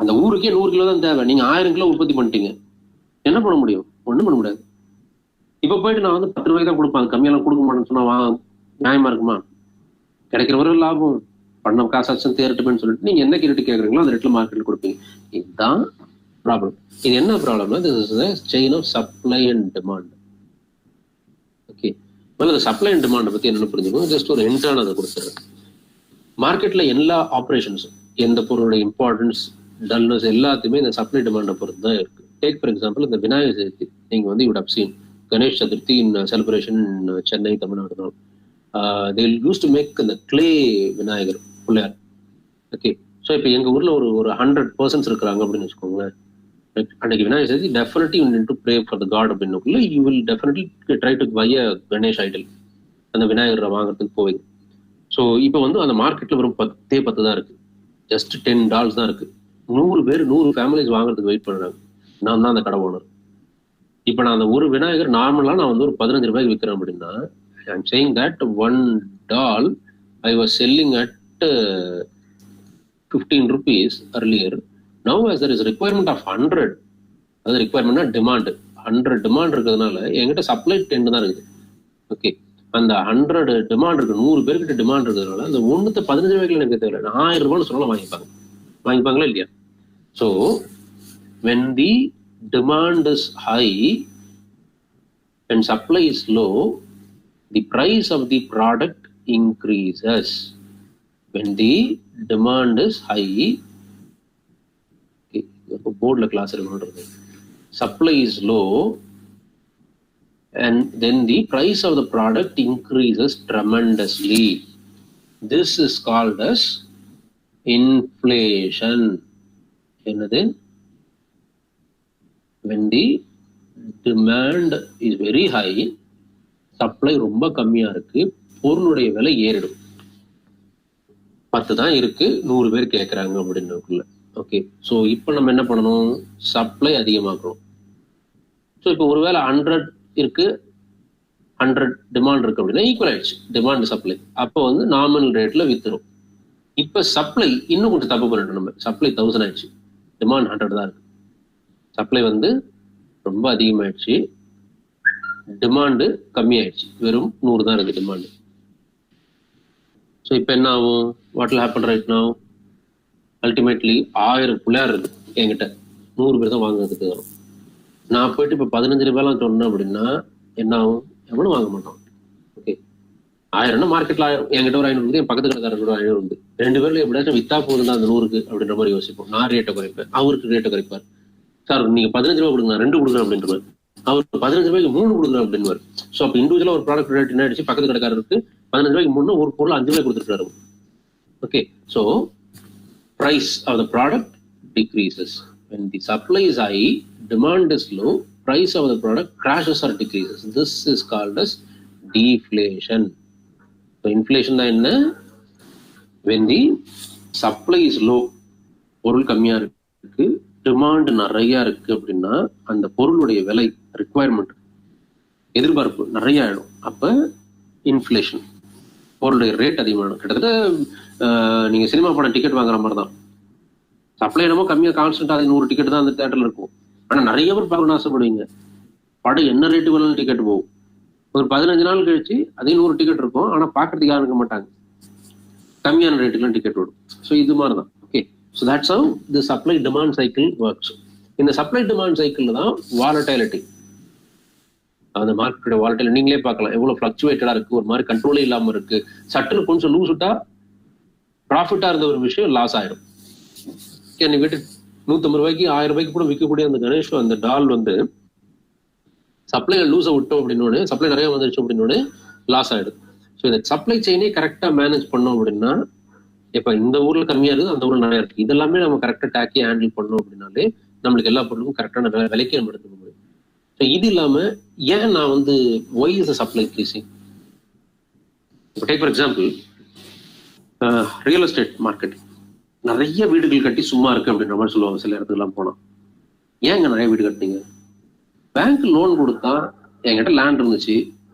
அந்த ஊருக்கே 100 கிலோ தான் தேவை. நீங்க 1000 கிலோ உற்பத்தி பண்ணிட்டீங்க. என்ன பண்ண முடியும்? ஒண்ணும் பண்ண முடியாது. இப்ப போயிட்டு நான் 10 ரூபாய்க்கு தான் கொடுப்பேன், கம்மியெல்லாம் கொடுக்க மாட்டேன்னு சொன்னா நியாயமா இருக்குமா? கிடைக்கிற ஒரு லாபம், பண்ண காசாச்சும் தேரட்டுமேன்னு சொல்லிட்டு நீங்க என்ன ரேட்டு கேட்குறீங்களோ அந்த ரேட்ல மார்க்கெட்ல கொடுப்பீங்க. இதுதான் ப்ராப்ளம். இது என்ன ப்ராப்ளம்னா, this is a chain of supply and demand. Okay, முதல்ல சப்ளை அண்ட் டிமாண்டை பத்தி என்ன புரிஞ்சுக்கணும். ஜஸ்ட் ஒரு இன்டர்ன் அதை கொடுத்துறேன். மார்க்கெட்ல எல்லா ஆப்ரேஷன்ஸும், எந்த பொருளோட இம்பார்ட்டன்ஸ், டல்னஸ் எல்லாத்தையுமே இந்த சப்ளை டிமாண்டை பொறுத்து தான் இருக்கு. டேக் ஃபார் எக்ஸாம்பிள், இந்த விநாயகர் சதுர்த்தி நீங்க you would have seen Ganesh Chaturthi in celebration in Chennai, Tamil Nadu தான். they used to make the clay Vinayagar Pillaiyar. Okay, so இப்போ எங்க ஊர்ல ஒரு 100 persons இருக்கிறாங்க அப்படின்னு வச்சுக்கோங்களேன். அன்னைக்கு Vinayagar Chaturthi definitely you need to pray for the god அப்படின்னுக்குள்ள you will definitely try to buy a Ganesh idol, அந்த விநாயகரை வாங்குறதுக்கு போவீங்க. ஸோ இப்போ அந்த மார்க்கெட்ல வெறும் 10 தான் இருக்கு, ஜஸ்ட் $10 தான் இருக்கு. 100 பேர் 100 ஃபேமிலிஸ் வாங்குறதுக்கு வெயிட் பண்றாங்க. நான் தான் அந்த கடை ஓனர். இப்போ நான் அந்த ஒரு விநாயகர் நார்மலா நான் ஒரு 15 ரூபாய்க்கு விற்கிறேன் அப்படின்னா, I'm saying that one doll I was selling at 15 rupees earlier. Now as there is a requirement of 100, அது requirement demand 100 demand இருக்கிறதுனால என்கிட்ட சப்ளை 10 தான் இருக்குது. ஓகே, அந்த 100 டிமாண்ட் இருக்கு, 100 பேர்கிட்ட டிமாண்ட் இருக்கிறதுனால அந்த ஒண்ணுத்த 15 ரூபாய்க்கு எனக்கு தேவை. 1000 ரூபான்னு சொன்னாலும் வாங்கிப்பாங்களா இல்லையா? So when the demand is high and supply is low, the price of the product increases. When the demand is high, board la class supply is low, and then the price of the product increases tremendously. This is called as inflation. Enadhu? When the demand is very high, supply ரொம்ப கம்மியா இருக்கு, பொருளுடைய விலை ஏறிடும். 10 தான் இருக்கு, 100 பேர் கேட்கறாங்க அப்படின்னுக்குள்ள. ஓகே, ஸோ இப்போ நம்ம என்ன பண்ணணும்? சப்ளை அதிகமாக்கணும். ஸோ இப்போ ஒருவேளை 100 இருக்கு, 100 டிமாண்ட் இருக்கு அப்படின்னா ஈக்குவல் ஆயிடுச்சு டிமாண்ட் சப்ளை. அப்போ நார்மல் ரேட்ல வித்துரும். இப்போ சப்ளை இன்னும் கொஞ்சம் தப்பு பண்ணிட்டோம். நம்ம சப்ளை 1000 ஆயிடுச்சு, டிமாண்ட் 100 தான் இருக்கு. சப்ளை ரொம்ப அதிகமாயிடுச்சு, டிமாண்டு கம்மியாயிடுச்சு, வெறும் 100 தான் இருக்கு டிமாண்டு. ஸோ இப்போ என்ன ஆகும்? What will happen right now? Ultimately 1000 Pillaiyar இருக்கு என்கிட்ட, 100 பேர் தான் வாங்குறதுக்கு வரும். நான் போயிட்டு இப்போ 15 ரூபாய்லாம் சொன்னேன் அப்படின்னா என்ன ஆகும்? எவனும் வாங்க மாட்டான். ஓகே, 1000 மார்க்கெட்ல 1000, என்கிட்ட ஒரு 500 இருக்குது, என் பக்கத்து கடைக்காரர் 500 இருக்குது. 2 பேர்ல எப்படியாச்சும் வித்தா போகுதுன்னா அந்த 100க்கு அப்படின்ற மாதிரி யோசிப்போம். நான் ரேட்டை குறைப்பேன், அவருக்கு ரேட்டை குறைப்பார். சார் நீங்க 15 ரூபாய் கொடுங்க, 2 கொடுக்குறேன் அப்படின்ற மாதிரி. அவர் 15 ரூபாய்க்கு 3 கொடுக்குறேன் அப்படின்னு. ஸோ அப்போ இண்டிவிஜுவலா ஒரு ப்ராடக்ட் ரேட் என்ன ஆயிடுச்சு? பக்கத்து கடைக்காரருக்கு 15 ரூபாய்க்கு 3, ஒரு பொருள் 5 ரூபாய் கொடுத்துருக்காரு. Okay, so price of the product decreases. When the supply is high, demand is low, price of the product crashes or decreases. This is called as deflation. So inflation தான் என்ன? When the supply is low, பொருள் கம்மியா இருக்கு, டிமாண்ட் நிறைய இருக்கு அப்படின்னா அந்த பொருளுடைய விலை, ரிக்குவயர்மெண்ட், எதிர்பார்ப்பு நிறைய ஆயிடும். அப்ப இன்ஃபிளேஷன், பொருளுடைய ரேட் அதிகமாகும். கிட்டத்தட்ட நீங்க சினிமா படம் டிக்கெட் வாங்குற மாதிரி தான். சப்ளை என்னமோ கம்மியா கான்ஸ்டன்டா 100 டிக்கெட் தான் அந்த தியேட்டர்ல இருக்கும். ஆனா நிறைய பேர் பார்க்கணும்னு ஆசைப்படுவீங்க. படம் என்ன ரேட்டு வேணாலும் டிக்கெட் போகும். ஒரு 15 நாள் கழிச்சு அதே 100 டிக்கெட் இருக்கும், ஆனா பாக்குறதுக்கு யாரும் இருக்க மாட்டாங்க, கம்மியான ரேட்டுக்குலாம் டிக்கெட் ஓடும். ஸோ இது மாதிரி தான். Okay, so that's how the supply demand cycle works. இந்த சப்ளை டிமாண்ட் சைக்கிள் தான் வாலடைலிட்டி, அந்த மார்க்கெட்டோட வாலடைல் நீங்களே பார்க்கலாம், எவ்வளவு ஃபிளக்சுவேட்டடா இருக்கு, ஒரு மாதிரி கண்ட்ரோலே இல்லாம இருக்கு. சட்டுன்னு கொஞ்சம் லூஸ் விட்டா ப்ராஃபிட்டா இருந்த ஒரு விஷயம் லாஸ் ஆயிடும். நீ விட்டு 150 ரூபாய்க்கு 1000 ரூபாய்க்கு கூட விற்கக்கூடிய அந்த கணேஷ் அந்த டால் சப்ளை லூஸை விட்டோம் அப்படின்னு சப்ளை நிறைய வந்துருச்சு அப்படின்னு லாஸ் ஆயிடும். ஸோ இந்த சப்ளை செயினே கரெக்டாக மேனேஜ் பண்ணோம் அப்படின்னா, இப்போ இந்த ஊர்ல கம்மியா இருக்குது, அந்த ஊர்ல நிறைய இருக்கு, இதெல்லாமே நம்ம கரெக்டாக டேக்கி ஹேண்டில் பண்ணோம் அப்படின்னாலே நம்மளுக்கு எல்லா பொருளுக்கும் கரெக்டான விலைக்கு நம்ம எடுத்துக்க முடியும். ஸோ இது இல்லாம ஏன் நான் ஒய் இஸ் சப்ளை இன்க்ரீசிங்? இப்போ take for example real estate market, நிறைய வீடுகள் கட்டி சும்மா இருக்கு அப்படின்ற மாதிரி சொல்லுவாங்க சில இடத்துக்குலாம் போனா. ஏங்க நிறைய வீடு கட்டினீங்க? பேங்க் லோன் கொடுத்தா என்கிட்ட லேண்ட் இருந்துச்சு,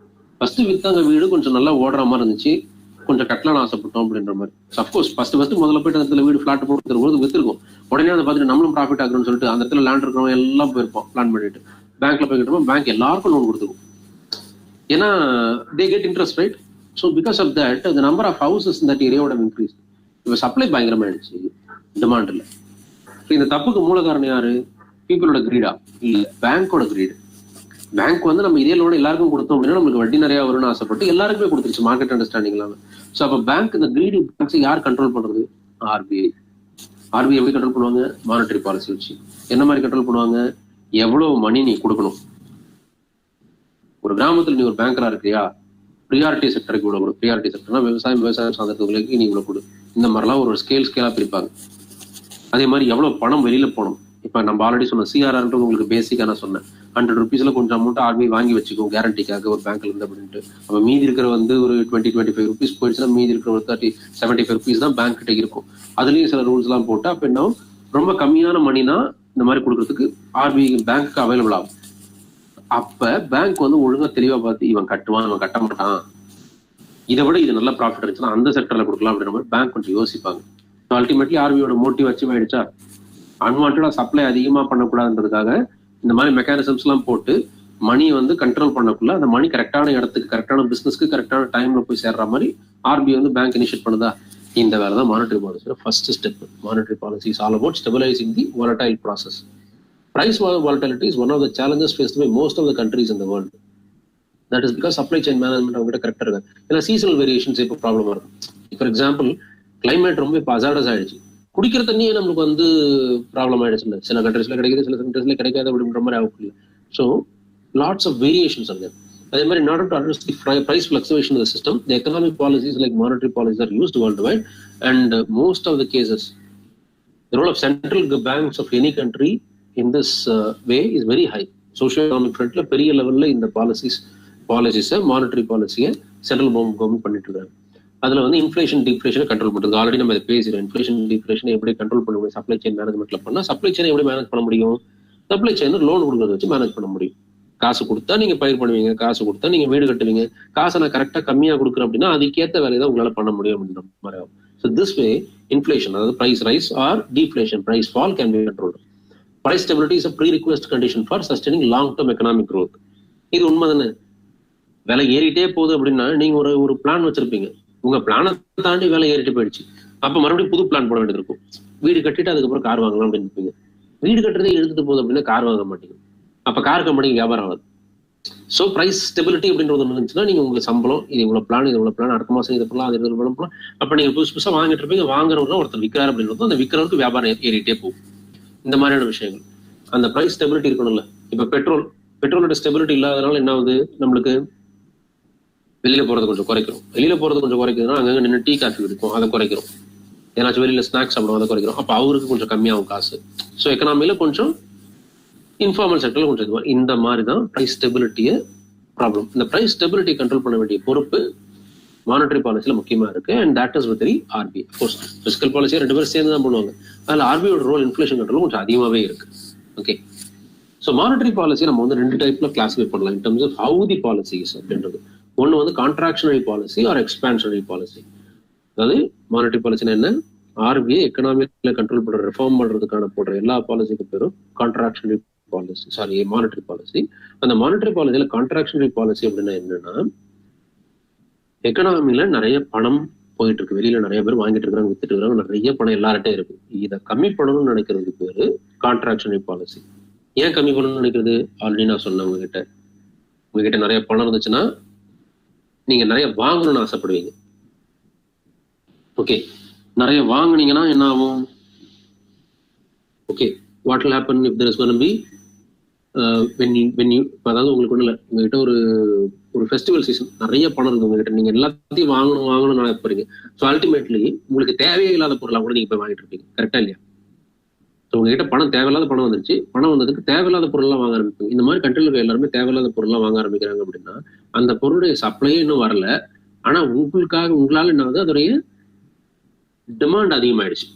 ஃபர்ஸ்ட் வித்தாங்க வீடு கொஞ்சம் நல்லா ஓடுற மாதிரி இருந்துச்சு, கொஞ்சம் கட்டலான்னு ஆசைப்பட்டோம் அப்படின்ற மாதிரி. அஃப்கோர்ஸ் ஃபர்ஸ்ட் முதல்ல போயிட்டு அந்த இடத்துல வீடு ஃபிளாட் போட்டு போது வித்துருக்கும், உடனே அதை பார்த்துட்டு நம்மளும் ப்ராஃபிட் ஆகணும்னு சொல்லிட்டு அந்த இடத்துல லேண்ட் இருக்கிறவங்க எல்லாம் போயிருப்போம் பிளான் பண்ணிட்டு. பேங்க்ல போய் கிட்டோம், பேங்க் எல்லாருக்கும் லோன் கொடுத்துருக்கும், ஏன்னா they get interest right. So because of that the number of houses இந்த ஏரியாவோட இன்க்ரீஸ். இப்போ சப்ளை பயங்கரமாயிடுச்சு, டிமாண்ட் இல்லை. இந்த தப்புக்கு மூல காரணம் யாரு? பீப்புளோட கிரீடா? இல்ல, பேங்கோட கிரீடு. பேங்க் நம்ம இதே லோன் எல்லாருக்கும் கொடுத்தோம் அப்படின்னா நம்மளுக்கு வட்டி நிறைய வரும்னு ஆசைப்பட்டு எல்லாருக்குமே கொடுத்துருச்சு, மார்க்கெட் அண்டர்ஸ்டாண்டிங் இல்லாம. ஸோ அப்போ பேங்க் இந்த கிரீடி பேங்க்ஸ் யார் கண்ட்ரோல் பண்றது? ஆர்பிஐ. ஆர்பிஐ எப்படி கண்ட்ரோல் பண்ணுவாங்க? மானிட்டரி பாலிசி வச்சு. என்ன மாதிரி கண்ட்ரோல் பண்ணுவாங்க? எவ்வளவு மணி நீ கொடுக்கணும். ஒரு கிராமத்தில் நீ ஒரு பேங்கரா இருக்கியா, ப்ரியாரிட்டி செக்டருக்கு இவ்வளவு கொடு. ப்ரியாரிட்டி செக்டர்னா விவசாயம் சார்ந்தவர்களுக்கு நீ இவ்வளவு கொடு. இந்த மாதிரிலாம் ஒரு ஸ்கேலா பிரிப்பாங்க. அதே மாதிரி எவ்வளவு பணம் வெளியில போகணும். இப்ப நம்ம ஆல்ரெடி சொன்ன சிஆர்ஆர்ன்றது உங்களுக்கு பேசிக்கா நான் சொன்னேன், 100 rupeesல கொஞ்சம் அமௌண்ட் ஆர்பிஐ வாங்கி வச்சுக்கோ கேரண்டிக்காக ஒரு பேங்க்ல இருந்து அப்படின்ட்டு. அப்ப மீதி இருக்கிற ஒரு 20-25 rupees போயிடுச்சுன்னா மீதி இருக்கிற ஒரு 30-75 rupees தான் பேங்க் கிட்ட இருக்கும். அதுலயும் சில ரூல்ஸ் எல்லாம் போட்டு அப்ப என்ன ரொம்ப கம்மியான மணினா இந்த மாதிரி கொடுக்கறதுக்கு ஆர்பிஐ பேங்க்கு அவைலபிள் ஆகும். அப்ப பேங்க் ஒழுங்கா தெளிவா பார்த்து இவன் கட்டுவான் இவன் கட்ட மாட்டான், இதை விட இது நல்ல ப்ராஃபிட் இருந்துச்சுன்னா அந்த செக்டர்ல கொடுக்கலாம் அப்படின்ற மாதிரி பேங்க் கொஞ்சம் யோசிப்பாங்க. அல்டிமேட்லி ஆர்பிஐயோட மோட்டிவ் அச்சீவ் ஆயிடுச்சா? அன்வான்டா சப்ளை அதிகமா பண்ணக்கூடாதுன்றதுக்காக இந்த மாதிரி மெக்கானிசம்ஸ் எல்லாம் போட்டு மணியை கண்ட்ரோல் பண்ணக்குள்ள அந்த மணி கரெக்டான இடத்துக்கு கரெக்டான பிசினஸ்க்கு கரெக்டான டைம்ல போய் சேர்ற மாதிரி ஆர்பிஐ பேங்க் இனிஷியேட் பண்ணுதா? இந்த வேலை தான் மானிட்டரி பாலிசியோட first step. Monetary policy is all about stabilising the volatile process. Price volatility is one of the challenges faced by most of the countries in the world. That is because supply chain management அவங்ககிட்ட கரெக்டா இருக்கு. ஏன்னா சீசனல் வேரியேஷன்ஸ் இப்போ ப்ராப்ளமா இருக்கும். ஃபார் எக்ஸாம்பிள் கிளைமேட் ரொம்ப இப்போ அசாடஸ் ஆயிடுச்சு, குடிக்கிற தண்ணியே நம்மளுக்கு ப்ராப்ளம் ஆயிடுச்சு. இல்லை, சில கண்ட்ரீஸ்ல கிடைக்குது, சில கண்ட்ரீஸ்ல கிடைக்காது அப்படின்ற மாதிரி ஆகல. ஸோ லாட்ஸ் ஆஃப் வேரியேஷன்ஸ் அங்கே. அதே மாதிரி in order to address the price fluctuation in the system, the economic policies like monetary policies are used worldwide, and most of the cases the role of central banks of any country in this way is very high. Socio-economic front la periya level la இந்த policies monetary policy central government பண்ணிட்டு இருக்காங்க. அதுல இன்ஃபிளேஷன் டிஃப்ளேஷனை கண்ட்ரோல் பண்றது. ஆல்ரெடி நம்ம இதை பேசுறோம், இன்ஃபிளேஷன் டிஃப்ளேஷனை எப்படி கண்ட்ரோல் பண்ண முடியும்? சப்ளை செயின் மேனேஜ்மெண்ட்ல பண்ணா சப்ளை செயினை எப்படி மேனேஜ் பண்ண முடியும்? சப்ளை செயின் லோன் கொடுக்கறத வச்சு மேனேஜ் பண்ண முடியும். காசு கொடுத்தா நீங்க பயிர் பண்ணுவீங்க, காசு கொடுத்தா நீங்க வீடு கட்டுவீங்க, காசை நான் கரெக்டா கம்மியா கொடுக்குறேன் அப்படின்னா அதுக்கேற்ற வேலையை தான் உங்களால பண்ண முடியும் அப்படின்ற மாதிரி ஆகும். ஸோ திஸ் வே இன்ஃபிளேஷன், அதாவது price rise or deflation, price fall can be controlled. Price stability is a prerequisite condition for sustaining long-term economic growth. இது உண்மை தானே? விலை ஏறிட்டே போகுது அப்படின்னா நீங்க ஒரு பிளான் வச்சிருப்பீங்க, உங்க பிளானை தாண்டி விலை ஏறிட்டு போயிடுச்சு, அப்ப மறுபடியும் புது பிளான் போட வேண்டியது இருக்கும். வீடு கட்டிட்டு அதுக்கப்புறம் கார் வாங்கலாம் அப்படின்னு இருப்பீங்க. வீடு கட்டுறதே எடுத்துட்டு போகுது அப்படின்னா கார் வாங்க மாட்டீங்க, அப்ப கார் கம்பெனிக்கு வியாபாரம் ஆகுது. ஸோ பிரைஸ் ஸ்டெபிலிட்டி அப்படின்றது ஒன்று இருந்துச்சுன்னா நீங்க உங்களுக்கு சம்பளம் இது இவ்வளவு பிளான் அடுத்த மாசம் இது பண்ணலாம், அது இது பண்ணலாம், அப்ப நீங்க புதுசா வாங்கிட்டு இருப்பீங்க. வாங்குறவங்க ஒருத்தர் விற்கிறார் அப்படின்றது அந்த விற்கிறவருக்கு வியாபாரம் ஏறிட்டே போகும். இந்த மாதிரியான விஷயங்கள் அந்த பிரைஸ் ஸ்டெபிலிட்டி இருக்கணும்ல. இப்ப பெட்ரோலோட ஸ்டெபிலிட்டி இல்லாதனால என்ன ஆகுது? நம்மளுக்கு வெளியில போறது கொஞ்சம் குறைக்கிறோம். அங்கங்க நின்று டீ காஃபி இருக்கும், அதை குறைக்கிறோம். ஏன்னாச்சும் வெளியில ஸ்நாக்ஸ் சாப்பிடுவோம், அதை குறைக்கிறோம். அப்ப அவருக்கு கொஞ்சம் கம்மியாகும் காசு. ஸோ எக்கனாமில கொஞ்சம் இன்ஃபார்மல் செக்டர்ல கொஞ்சம் இந்த மாதிரி தான் பிரைஸ் ஸ்டெபிலிட்டியை ப்ராப்ளம். இந்த பிரைஸ் ஸ்டெபிலிட்டி கண்ட்ரோல் பண்ண வேண்டிய பொறுப்பு மானிட்டரி பாலிசியில முக்கியமா இருக்கு. And that is with RBI. Of course fiscal பாலிசியை 2 பேரும் சேர்ந்து தான் பண்ணுவாங்க. அதில் ஆர்பிஐயோட ரோல் இன்ஃபிளேஷன் கண்ட்ரோல் கொஞ்சம் அதிகமாகவே இருக்கு. ஓகே, ஸோ மானிட்டரி பாலிசி நம்ம 2 டைப்ல கிளாஸிஃபை பண்ணலாம் in terms of how the policies அப்படின்றது. ஒன்று contractionary policy or expansionary policy. அதாவது மானிட்டரி பாலிசினா என்ன? ஆர்பிஐ எக்கனாமிக்ல கண்ட்ரோல் பண்ற ரிஃபார்ம் பண்றதுக்கான போடுற எல்லா பாலிசிக்கு பேரும் கான்ட்ராக்ஷனரி பாலிசி, மானிட்டரி பாலிசி. அந்த மானிட்டரி பாலிசியில கான்ட்ராக்ஷனரி பாலிசி அப்படின்னா என்னன்னா, எக்கனாமில நிறைய பணம் போயிட்டு இருக்கு, வெளியில நிறைய பேர் வாங்கிட்டு இருக்காங்க, வித்துட்டு இருக்காங்க, நிறைய பணம் எல்லார்ட்டையும் இருக்கு. இதை கம்மி பண்ணணும்னு நினைக்கிறதுக்கு பேரு கான்ட்ராக்ஷனரி பாலிசி. ஏன் கம்மி பண்ணணும்னு நினைக்கிறது? ஆல்ரெடி நான் சொன்னேன், உங்ககிட்ட நிறைய பணம் இருந்துச்சுன்னா நீங்க நிறைய வாங்கணும்னு ஆசைப்படுவீங்க. ஓகே, நிறைய வாங்குனீங்கன்னா என்ன ஆகும்? Okay, what will happen if there is going to be அதாவது உங்களுக்கு ஒண்ணு இல்லை, உங்ககிட்ட ஒரு ஃபெஸ்டிவல் சீசன், நிறைய பணம் இருக்கு உங்ககிட்ட, நீங்க எல்லாத்தையும் வாங்கணும்னு நினைக்க போறீங்க. ஸோ அல்டிமேட்லி உங்களுக்கு தேவையே இல்லாத பொருளா கூட நீங்க போய் வாங்கிட்டு இருப்பீங்க. கரெக்டா இல்லையா? ஸோ உங்ககிட்ட தேவையில்லாத பணம் வந்துருச்சு, பணம் வந்ததுக்கு தேவையில்லாத பொருள்லாம் வாங்க ஆரம்பிப்பீங்க. இந்த மாதிரி கண்ட்ரில இருக்க எல்லாருமே தேவையில்லாத பொருள்லாம் வாங்க ஆரம்பிக்கிறாங்க அப்படின்னா அந்த பொருளுடைய சப்ளையே இன்னும் வரல. ஆனா உங்களால என்ன ஆகுது, அதோடைய டிமாண்ட் அதிகமாயிடுச்சு.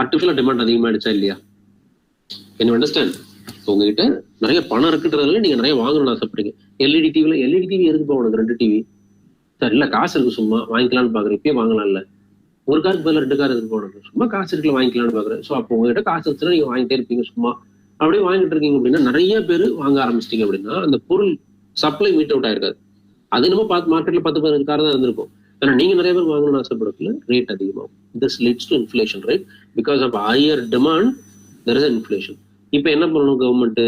ஆர்டிஃபிஷியலா டிமாண்ட் அதிகமாயிடுச்சா இல்லையா? Can you understand? உங்ககிட்ட நிறைய பணம் இருக்குன்றதுல நீங்க நிறைய வாங்கணும்னு ஆசைப்படுறீங்க. எல்இடி டிவி எதுக்கு போக உனக்கு 2 டிவி? சார் இல்ல காசு இருக்கு சும்மா வாங்கிக்கலாம்னு பாக்குறேன், இப்பயே வாங்கலாம் இல்ல, ஒரு காருக்கு பதில் 2 கார் எதுக்கு போகணும், சும்மா காசு இருக்குல்ல வாங்கிக்கலாம்னு பாக்குறேன். ஸோ அப்போ உங்ககிட்ட காசு வச்சுன்னா நீங்க வாங்கிட்டே இருப்பீங்க சும்மா. அப்படியே வாங்கிட்டு இருக்கீங்க அப்படின்னா நிறைய பேர் வாங்க ஆரம்பிச்சிட்டீங்க அப்படின்னா அந்த பொருள் சப்ளை மீட் அவுட் ஆயிருக்காது. அது நம்ம மார்க்கெட்ல 10-15 கார் தான் இருந்திருக்கும். ஆனா நீங்க நிறைய பேர் வாங்கணும்னு ஆசைப்படல, ரேட் அதிகமாகும். This leads to inflation, right? Because of higher demand there is inflation. இப்ப என்ன பண்ணணும் கவர்மெண்ட்?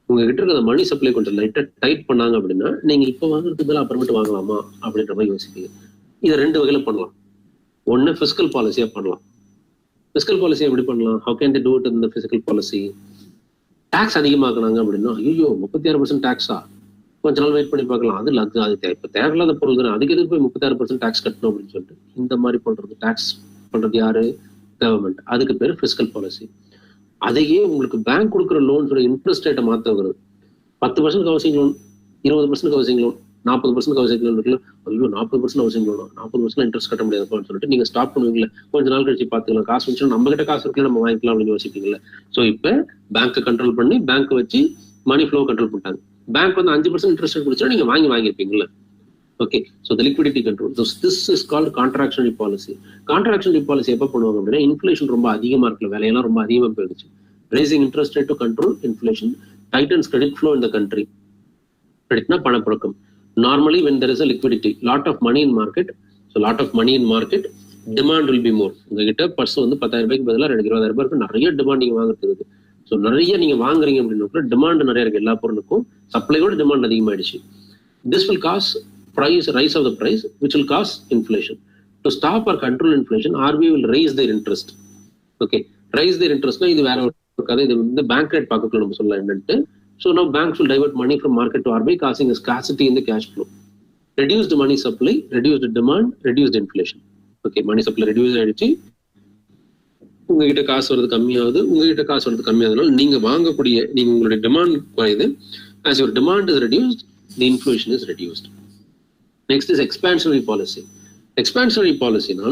உங்ககிட்ட இருக்கிற மணி சப்ளை கொஞ்சம் லைட்டா டைட் பண்ணாங்க அப்படின்னா நீங்க இப்ப வாங்குறதுக்கு அப்புறமேட்டு வாங்கலாமா அப்படின்ற மாதிரி யோசிப்பீங்க. இதை 2 வகையில பண்ணலாம். ஒன்னு பிசிக்கல் பாலிசியா பண்ணலாம். பிசிக்கல் பாலிசி எப்படி பண்ணலாம்? How can they do it in the fiscal policy? Tax அதிகமாக்குனாங்க அப்படின்னா ஐயோ 36% டாக்ஸா, கொஞ்ச நாள் வெயிட் பண்ணி பார்க்கலாம், அது இப்ப தேவையில்லாத பொருள் தானே, அதுக்கு எதுக்கு போய் 36% டாக்ஸ் கட்டணும் அப்படின்னு சொல்லிட்டு இந்த மாதிரி பண்றது. டாக்ஸ் பண்றது யாரு? கவர்மெண்ட். அதுக்கு பேரு பிசிக்கல் பாலிசி. அதையே உங்களுக்கு பேங்க் கொடுக்குற லோன்ஸோட இன்ட்ரெஸ்ட் ரேட்டை மாற்ற வருது. 10% housing loan, 20% housing loan, 40% housing loan இருக்குல்ல, ஐயோ 40% ஹவுசிங் லோனா, 40% இன்ட்ரெஸ்ட் கட்ட முடியாதுன்னு சொல்லிட்டு நீங்க ஸ்டாப் பண்ணுவீங்களா? கொஞ்ச நாள் கழிச்சு பாத்துக்கலாம், காசு வந்துச்சுன்னா நம்ம கிட்ட காசு இருக்குல்ல நம்ம வாங்கிக்கலாம் அப்படின்னு யோசிப்பீங்கல்ல. ஸோ இப்ப பேங்க்கை கண்ட்ரோல் பண்ணி பேங்க் வச்சு மணி ஃப்ளோ கண்ட்ரோல் பண்ணிட்டாங்க. பேங்க் வந்து 5% இன்ட்ரெஸ்ட் ரேட் கொடுத்தா நீங்க வாங்கியிருப்பீங்கல்ல. Okay, so the liquidity control. So this is called contractionary policy. Contractionary policy எப்போ பண்ணுவாங்க அப்படின்னா இன்ஃப்ளேஷன் ரொம்ப அதிகமா இருக்குல்ல, விலையெல்லாம் ரொம்ப அதிகமாக போயிடுச்சு. Raising interest rate to control inflation tightens credit flow in the country. Creditna பணப்புழக்கம். Normally when there is a liquidity, lot of money in market, so lot of money in market, demand will be more. உங்ககிட்ட பர்ஸ் வந்து 10,000 ரூபாய்க்கு பதிலாக 20,000 ரூபாய்க்கு நிறைய டிமாண்ட் நீங்க வாங்குறதுக்கு. ஸோ நிறைய நீங்க வாங்குறீங்க அப்படின்னா டிமாண்ட் நிறைய இருக்கு எல்லா பொருளுக்கும், சப்ளையோட டிமாண்ட் அதிகமாயிடுச்சு. This will cause rise of the price, which will cause inflation. To stop or control inflation, RBI will raise their interest. Okay, raise their interest. இது வேற கதை. இது வந்து பேங்க் ரேட் பார்க்கல நம்ம சொல்லலாம் என்னட்டு. So now banks will divert money from market to RBI, causing a scarcity in the cash flow. Reduced money supply, reduced demand, reduced inflation. Okay, money supply reduce ஆயிடுச்சு, உங்ககிட்ட காசு வரது கம்மியாகுது. உங்ககிட்ட காசு வரது கம்மியாகுதுனால நீங்க வாங்கக்கூடிய உங்களுடைய டிமாண்ட் குறையுது. As your demand is reduced, the inflation is reduced. Next is expansionary policy. Expansionary policy னா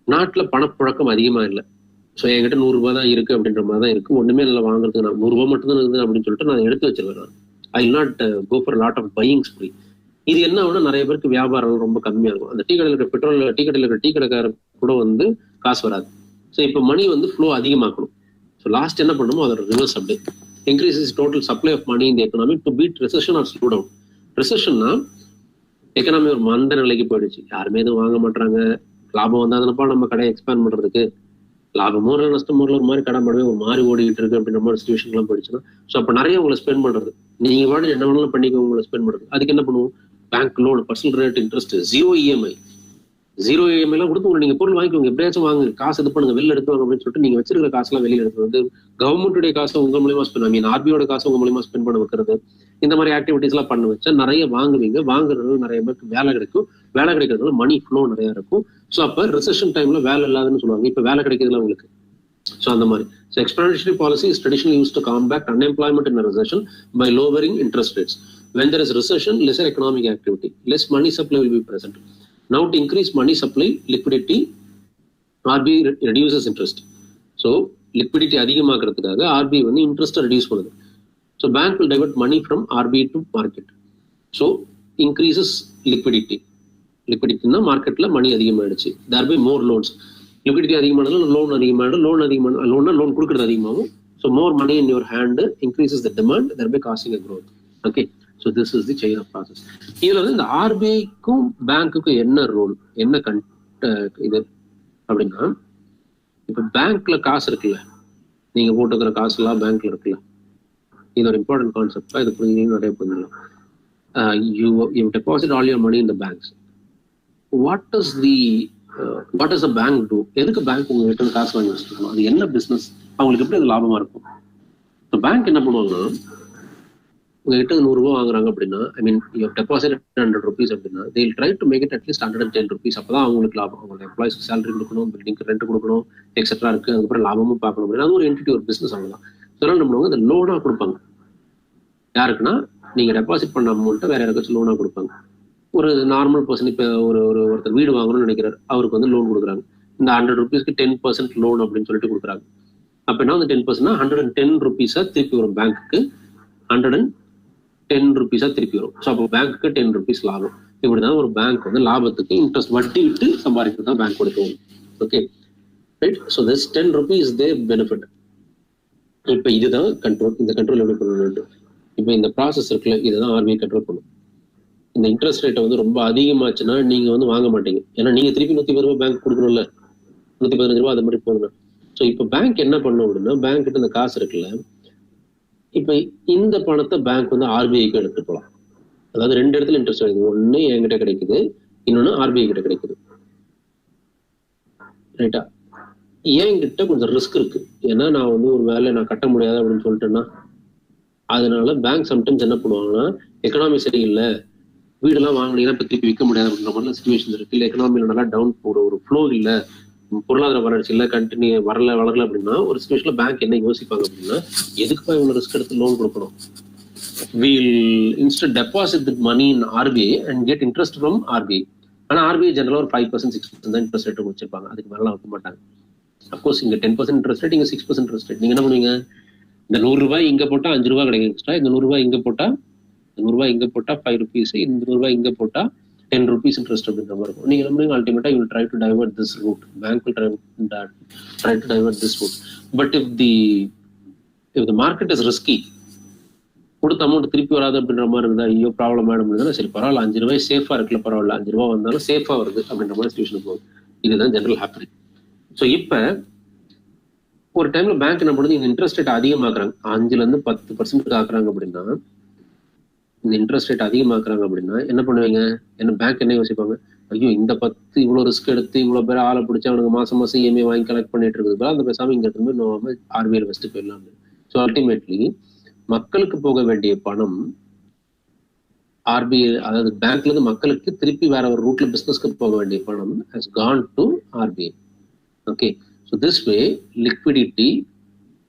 நாட்டுல பணப்புழக்கம் அதிகமா இல்லை. ஸோ என்கிட்ட 100 ரூபாய் தான் இருக்கு அப்படின்ற மாதிரி தான் இருக்கு, ஒண்ணுமே இல்லை வாங்குறதுக்கு, நான் 100 ரூபாய் மட்டும் தான் இருக்குது அப்படின்னு சொல்லிட்டு நான் எடுத்து வச்சிருவேன். I will not go for lot of buying spree. இது என்ன ஆகுனா நிறைய பேருக்கு வியாபாரம் ரொம்ப கம்மியா இருக்கும். அந்த டீ கடையில் இருக்கிற டீ கடைக்காரர் கூட வந்து காசு வராது. ஸோ இப்போ மணி வந்து ஃப்ளோ அதிகமாக்கணும். ஸோ லாஸ்ட் என்ன பண்ணணுமோ அதோட ரிவர்ஸ் அப்படியே increases total supply of money இந்த economy to beat recession or slow down. ரெசெஷன்னா எக்கனாமி ஒரு மந்த நிலைக்கு போயிடுச்சு, யாருமே எதுவும் வாங்க மாட்டாங்க, லாபம் வந்தாதுனப்பா நம்ம கடையை எக்ஸ்பேண்ட் பண்றதுக்கு, லாபமோ இல்லை நஷ்டமோ இல்லை ஒரு மாதிரி கடை மடவே ஒரு மாதிரி ஓடிக்கிட்டு இருக்கு அப்படின்ற மாதிரி சுச்சுவேஷன்லாம் போயிடுச்சுன்னா ஸோ அப்போ நிறைய உங்களை ஸ்பெண்ட் பண்றது, நீங்க வாடி என்ன வேணாலும் பண்ணிக்க உங்களை ஸ்பெண்ட் பண்றது. அதுக்கு என்ன பண்ணுவோம்? Bank loan, personal rate interest, zero EMI எல்லாம் கொடுத்து நீங்க பொருள் வாங்கிக்கோங்க, எப்படியாச்சும் வாங்க, காசு இது பண்ணுங்க, வெளில எடுத்துவாங்க அப்படின்னு சொல்லிட்டு நீங்க வச்சிருக்கிற காசுலாம் வெளியில எடுத்து வந்து கவர்மெண்ட்டுடைய காசை உங்க மூலியமா ஸ்பெண்ட், ஆர்பிஐயோட காசு உங்க மூலியமா ஸ்பெண்ட் பண்ண வைக்கிறது, இந்த மாதிரி ஆக்டிவிட்டிஸ் எல்லாம் பண்ண வச்சா நிறைய வாங்குவீங்க. வாங்குறது நிறைய பேருக்கு வேலை கிடைக்கும், வேலை கிடைக்கிறதுனால மணி ஃப்ளோ நிறைய இருக்கும். ஸோ அப்ப ரிசெஷன் டைம்ல வேலை இல்லாதுன்னு சொல்லுவாங்க, இப்ப வேலை கிடைக்கிறதுல உங்களுக்கு. ஸோ அந்த மாதிரி expansionary policy is traditionally used to combat unemployment in a recession by lowering interest rates. When there is recession, lesser economic activity, less money supply will be present. Now to increase money supply, liquidity, RBI reduces interest. So liquidity அதிகமாக்குறதுக்காக RBI வந்து interest reduce பண்ணுது. So bank will divert money from RBI to market. So increases liquidity. Liquidity na marketல money அதிகமாயிடுச்சு. Thereby more loans. Liquidity அதிகமானதுனால லோன் அதிகமாயிடும், லோன் கொடுக்கறது அதிகமாகும். So more money in your hand increases the demand, thereby causing a growth. Okay, so this is the chain of process. இதுல வந்து இந்த ஆர்பிஐக்கும் பேங்க்குக்கும் என்ன ரோல், என்ன இது அப்படின்னா, இப்ப பேங்க்ல காசு இருக்குல்ல, நீங்க போட்டுக்கிற காசு எல்லாம் பேங்க்ல இருக்குல்ல, இது ஒரு இம்பார்ட்டன்ட் கான்செப்ட். இது புரிஞ்சுக்கணும், நிறைய புரிஞ்சுக்கலாம். You deposit all your money in the banks. What does the bank do? எதுக்கு பேங்க் உங்ககிட்ட காசு வாங்கி வச்சுருக்கணும்? அது என்ன பிசினஸ்? அவங்களுக்கு எப்படி அது லாபமா இருக்கும்? பேங்க் என்ன பண்ணுவாங்கன்னா, உங்ககிட்ட 100 ரூபா வாங்குறாங்க அப்படின்னா, ஐ மீன் டெபாசிட் 100 rupees அப்படின்னா, they will try to make it at least 110 rupees. அப்பதான் அவங்களுக்கு லாபம். அவங்களோட எம்ப்ளாயிஸ்க்கு சேலரி கொடுக்கணும், பில்டிங்க்கு ரெண்ட் கொடுக்கணும், எக்ஸெட்ரா இருக்கு. அதுக்கப்புறம் லாபமும் பார்க்கணும் அப்படின்னா, அது ஒரு என்டிட்டி, ஒரு பிசினஸ் அவ்வளவுதான். அதனால என்ன பண்ணுவாங்க, இந்த லோனா கொடுப்பாங்க. யாருக்குன்னா, நீங்க டெபாசிட் பண்ண அமௌண்ட்டை வேற யாருக்காச்சும் லோனா கொடுப்பாங்க. ஒரு நார்மல் பர்சன், இப்போ ஒருத்தர் வீடு வாங்கணும்னு நினைக்கிறார், அவருக்கு வந்து லோன் கொடுக்குறாங்க. இந்த 100 rupeesக்கு 10% லோன் அப்படின்னு சொல்லிட்டு கொடுக்குறாங்க. அப்ப என்ன வந்து 10%, 110 rupees திருப்பி வரும் பேங்க்குக்கு, 110 rupees திருப்பி வரும். ஸோ அப்போ பேங்க்குக்கு 10 rupees லாபம். இப்படிதான் ஒரு பேங்க் வந்து லாபத்துக்கு இன்ட்ரெஸ்ட் வட்டி விட்டு சம்பாதிக்கிறது தான் பேங்க் கொடுக்கும். Okay right. So this 10 rupees they benefit. இப்போ இதுதான் கண்ட்ரோல். இந்த கண்ட்ரோல் எப்படி பண்ணணும்? இப்போ இந்த ப்ராசஸ் இருக்குல்ல, இதுதான் ஆர்பிஐ கண்ட்ரோல் பண்ணும். இந்த இன்ட்ரெஸ்ட் ரேட்டை வந்து ரொம்ப அதிகமாச்சுன்னா நீங்க வந்து வாங்க மாட்டீங்க. ஏன்னா நீங்க திருப்பி 110 ரூபாய் பேங்க் கொடுக்கணும்ல, 115 ரூபாய் அது மாதிரி போகணும். ஸோ இப்போ பேங்க் என்ன பண்ணும் அப்படின்னா, பேங்க் கிட்ட இந்த காசு இருக்குல்ல, இப்ப இந்த பணத்தை பேங்க் வந்து ஆர்பிஐக்கு எடுத்து போகலாம். அதாவது 2 இடத்துல இன்ட்ரெஸ்ட் கிடைக்குது. ஒண்ணு என்கிட்ட கிடைக்குது, இன்னொன்னு ஆர்பிஐ கிட்ட கிடைக்குது. ரைட்டா? என்கிட்ட கொஞ்சம் ரிஸ்க் இருக்கு. ஏன்னா நான் வந்து ஒரு வேலை நான் கட்ட முடியாது அப்படின்னு சொல்லிட்டேன்னா, அதனால பேங்க் சம்டைம்ஸ் என்ன பண்ணுவாங்கன்னா, எக்கனாமி சரியில்லை, வீடெல்லாம் வாங்கினீங்கன்னா இப்போ திருப்பி விற்க முடியாது அப்படின்ற மாதிரிலாம் சுச்சுவேஷன் இருக்கு. இல்லை எக்கனாமியில் நல்லா டவுன் ஒரு ஃப்ளோ இல்லை, பொருளாதார வளர்ச்சி இல்லை, கண்டினியூ வளரல அப்படின்னா, ஒரு சுச்சுவேஷன்ல பேங்க் என்ன யோசிப்பாங்க அப்படின்னா, எதுக்குப்பா இவ்வளவு ரிஸ்க் எடுத்து லோன் கொடுக்கணும், we'll instead deposit the money in RBI and get interest from RBI. ஆனா RBI ஜெனரலா ஒரு 5% 6% தான் இன்ட்ரெஸ்ட் ரேட் வச்சிருப்பாங்க. அதுக்கு மேல வைக்க மாட்டாங்க. அப்கோர்ஸ் இங்க 10% இன்ட்ரெஸ்ட் ரேட், இங்க 6% இன்ட்ரெஸ்ட் ரேட். நீங்க என்ன பண்ணுவீங்க, இந்த 100 ரூபாய் இங்க போட்டா 5 ரூபாய் கிடைக்கும் எக்ஸ்ட்ரா, இந்த 100 ரூபாய் இங்க போட்டா 100 ரூபாய் இங்க போட்டா 5 rupees, இந்த 100 ரூபாய் இங்க போட்டா 10 rupees இன்ட்ரெஸ்ட் அப்படின்ற மாதிரி இருக்கும். நீங்க என்ன அல்டிமேட்டா you will try to divert this route. Bank will try to divert this route. But if the market is risky, கொடுத்த அமௌண்ட் திருப்பி வராது அப்படின்ற மாதிரி இருந்தா, ஐயோ ப்ராப்ளம் ஆயிடும், சரி பரவாயில்ல 5 ரூபாய் சேஃபா இருக்குல்ல, பரவாயில்ல 5 ரூபாய் வந்தாலும் சேஃபா வருது அப்படின்ற மாதிரி சிச்சுவேஷன் போகுது. இதுதான் ஜெனரல் ஹேப்பனிங். ஸோ இப்ப ஒரு டைம்ல பேங்க் என்ன பண்ணுது, இந்த இன்ட்ரெஸ்ட் ரேட் அதிகமாக்குறாங்க, 5ல இருந்து 10% ஆக்குறாங்க அப்படின்னா, இந்த இன்ட்ரெஸ்ட் ரேட் அதிகமாக்குறாங்க அப்படின்னா என்ன பண்ணுவீங்க, என்ன பேங்க் என்ன யோசிப்பாங்க, ஐயோ இந்த 10 இவ்வளவு ரிஸ்க் எடுத்து இவ்வளவு பேர் ஆளை பிடிச்சி அவனுக்கு மாசம் மாசம் இஎம்ஐ வாங்கி கலெக்ட் பண்ணிட்டு இருக்குது, அந்த பேசாம இங்க இருந்து நம்ம ஆர்பிஐல வச்சுட்டு போயிடலாம். ஸோ அல்டிமேட்லி மக்களுக்கு போக வேண்டிய பணம் ஆர்பிஐ, அதாவது பேங்க்ல இருந்து மக்களுக்கு திருப்பி வேற ஒரு ரூட்ல பிசினஸ்க்கு போக வேண்டிய பணம் has gone to RBI. Okay, so this way liquidity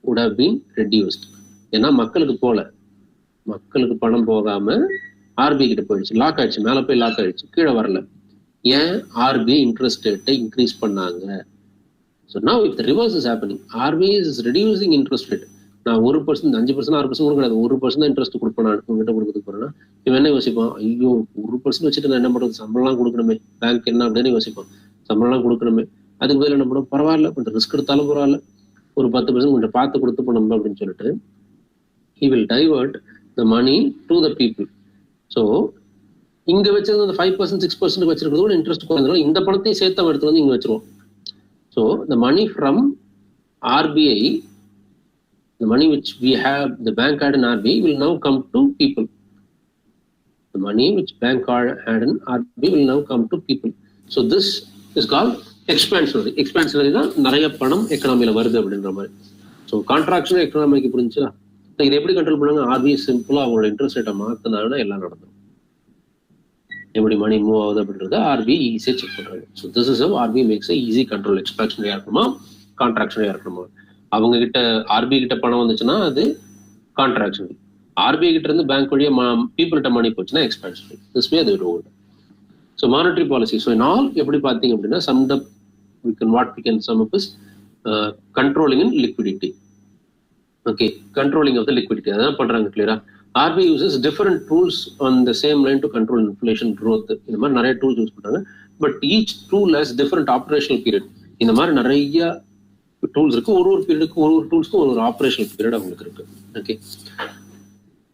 would have been reduced. ஏன்னா மக்களுக்கு பணம் போகாம ஆர்பிஐ கிட்ட போயிடுச்சு, லாக் ஆயிடுச்சு, மேல போய் லாக் ஆயிடுச்சு, கீழே வரல. ஏன் ஆர்பிஐ இன்ட்ரெஸ்ட் ரேட்டை இன்க்ரீஸ் பண்ணாங்க. So now if the reverse is happening, RBI is reducing interest rate. நான் 1%, 5%, 6% கூட கிடையாது, 1% தான் இன்ட்ரெஸ்ட் கொடுப்பேன் நான் உங்ககிட்ட கொடுக்கறதுக்கு போறேன்னா, இவன் என்ன யோசிப்பான், ஐயோ 1% வச்சுட்டு நான் என்ன பண்றது, சம்பளம்லாம் கொடுக்கணுமே, பேங்க் என்ன அப்படின்னு யோசிப்பான், சம்பளம்லாம் கொடுக்கணுமே, அதுக்கு பதில் என்ன பண்ணும், பரவாயில்ல கொஞ்சம் ரிஸ்க் எடுத்தாலும் பரவாயில்ல, ஒரு 10% கொஞ்சம் பார்த்து கொடுத்து பண்ணணும் அப்படின்னு சொல்லிட்டு he will divert the money to the people. So இங்க வச்சிருந்த அந்த 5% 6% வச்சிருக்கிறதோட இன்ட்ரெஸ்ட் குறைஞ்சிடும், இந்த பணத்தையும் சேர்த்து எடுத்து வந்து இங்க வச்சிருவோம். So the money from RBI, the money which we have, the bank had in RBI will now come to people. The money which bank had in RBI will now come to people. So this is called expansionary. Expansionary தான் நிறைய பணம் எக்கனாமியில வருது அப்படின்ற மாதிரி. ஸோ கான்ட்ராக்ஷன் எக்கனாமிக்கு புரிஞ்சுச்சா? இதை எப்படி கண்ட்ரோல் பண்ணாங்க, ஆர்பிஐ சிம்பிளா அவங்களோட இன்ட்ரெஸ்ட் ரேட்டை மாத்தினாங்கன்னா எல்லாம் நடந்துடும். எப்படி மணி மூவ் ஆகுது அப்படின்றத ஆர்பிஐ ஈஸியாக செக் பண்றாங்க. So this is how RBI makes easy control. எக்ஸ்பான்ஷனரியா இருக்கணுமா, கான்ட்ராக்ஷனரியா இருக்கணுமா. அவங்க கிட்ட ஆர்பிஐ கிட்ட பணம் வந்துச்சுன்னா அது கான்ட்ராக்ஷனரி, ஆர்பிஐ கிட்ட இருந்து பேங்க் வழியா பீப்புள் கிட்ட மணி போச்சுன்னா எக்ஸ்பான்ஷனரி. திஸ் வே அது role. So monetary policy. So in all எப்படி பார்த்தீங்க அப்படின்னா, what we can sum up is controlling in liquidity. Okay, controlling of the liquidity அதான் பண்றாங்க. கிளியரா? RBI uses different tools on the same line to control inflation growth. இந்த மாதிரி நிறைய டூல்ஸ் யூஸ் பண்றாங்க. But each tool has different operational period. இந்த மாதிரி நிறைய டூல்ஸ் இருக்கு. ஒரு பீரியடுக்கு ஒரு டூல்ஸ்க்கும் ஒரு ஆப்ரேஷனல் பீரியட் அவங்களுக்கு இருக்கு. Okay,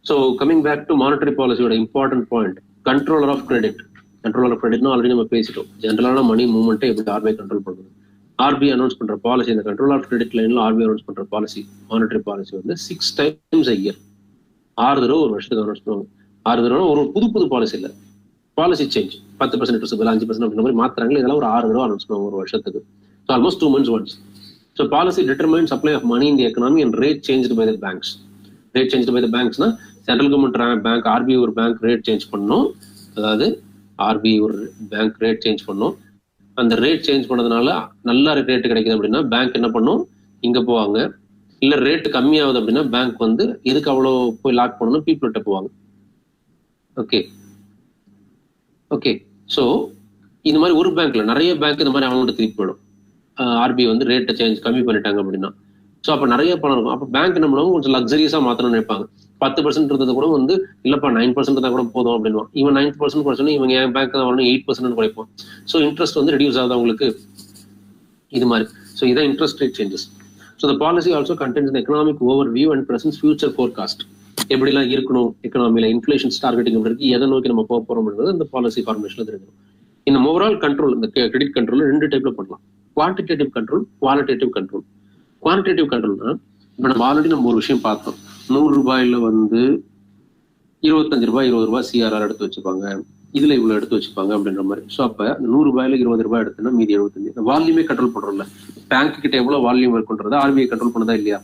so coming back to monetary பாலிசியோட important point, controller of credit. Controller of கிரெடிட்னா ஆல்ரெடி நம்ம பேசிட்டோம். ஜென்ரலான மணி மூவ்மெண்ட்டை எப்படி ஆர்பிஐ கண்ட்ரோல் பண்ணுறது. ஆர்பிஐ அனௌன்ஸ் பண்ற பாலிசி, இந்த கண்ட்ரோல் ஆஃப் கிரெடிட் லைன்ல ஆர்பிஐ அனௌன்ஸ் பண்ற பாலிசி, மானிட்டரி பாலிசி வந்து 6 times a year, 6 தடவை ஒரு வருஷத்துக்கு அனௌன்ஸ் பண்ணுவாங்க. 6 தடவை ஒரு புது பாலிசி இல்லை, பாலிசி சேஞ்ச், 10% இன்ட்ரெஸ்ட் 5% அப்படின்ற மாதிரி மாத்துறாங்க. இதெல்லாம் ஒரு 6 தடவை அனௌன்ஸ் பண்ணுவாங்க ஒரு வருஷத்துக்கு. Almost 2 months once. So policy determines supply of money in the economy and rate changed by the banks. Rate change by the பேங்க்ஸ்னா சென்ட்ரல் கவர்மெண்ட் பேங்க் ஆர்பிஐ ஒரு பேங்க் ரேட் சேஞ்ச் பண்ணும். அதாவது ஆர்பிஐ ஒரு பேங்க் ரேட் சேஞ்ச் பண்ணும். அந்த ரேட் சேஞ்ச் பண்ணதுனால நல்ல ரேட் கிடைக்குது அப்படின்னா பேங்க் என்ன பண்ணும், இங்க போவாங்க. இல்ல ரேட் கம்மியாகுது அப்படின்னா பேங்க் வந்து எதுக்கு அவ்வளோ போய் லாக் பண்ணணும், பீப்புள்கிட்ட போவாங்க. Okay okay. ஸோ இந்த மாதிரி ஒரு பேங்க்ல நிறைய பேங்க் இந்த மாதிரி அமௌண்ட் திருப்பி போயிடும். ஆர்பிஐ வந்து ரேட்டை சேஞ்ச் கம்மி பண்ணிட்டாங்க அப்படின்னா. ஸோ அப்போ நிறைய பணம் இருக்கும். அப்போ பேங்க் என்ன பண்ணுவாங்க, கொஞ்சம் லக்ஸரியஸா மாத்தணும்னு நினைப்பாங்க. 10% இருந்தது கூட வந்து இல்லப்பா 9% தான் கூட போதும் அப்படின்னு. இவன் 9% குறைச்சோன்னா இவங்க என் பேங்க் தான் வரணும் 8% குறைப்போம். ஸோ இன்ட்ரெஸ்ட் வந்து ரெடியூஸ் ஆகுது அவங்களுக்கு. இது மாதிரி. ஸோ இதான் interest rate changes. So the policy also condense an economic overview and presents future forecast. எப்படிலாம் இருக்கணும் எக்கனாமியில, இன்ஃபிளேஷன் டார்கெட்டிங் எப்படி இருக்கு, எதை நோக்கி நம்ம போக போறோம் அப்படின்றது இந்த பாலிசி ஃபார்மேஷன்ல தெரியும். இந்த ஓவரால் கண்ட்ரோல், இந்த கிரெடிட் கண்ட்ரோல் 2 டைப்ல பண்ணலாம். Quantitative control, qualitative control. Quantitative கண்ட்ரோல்னா இப்போ நம்ம ஆல்ரெடி நம்ம ஒரு விஷயம் பார்த்தோம். 100 ரூபாயில வந்து 25 ரூபாய் 20 ரூபாய் சிஆர்ஆர் எடுத்து வச்சுப்பாங்க, இதுல இவ்வளவு எடுத்து வச்சுப்பாங்க அப்படின்ற மாதிரி. ஸோ அப்ப 100 ரூபாயில 20 ரூபாய் எடுத்தோம்னா மீதி 75. வால்யூமே கண்ட்ரோல் பண்றோம்ல, பேங்க் கிட்ட எவ்வளவு வால்யூம் இருக்குன்றத ஆர்பிஐ கண்ட்ரோல் பண்ணதா இல்லையா?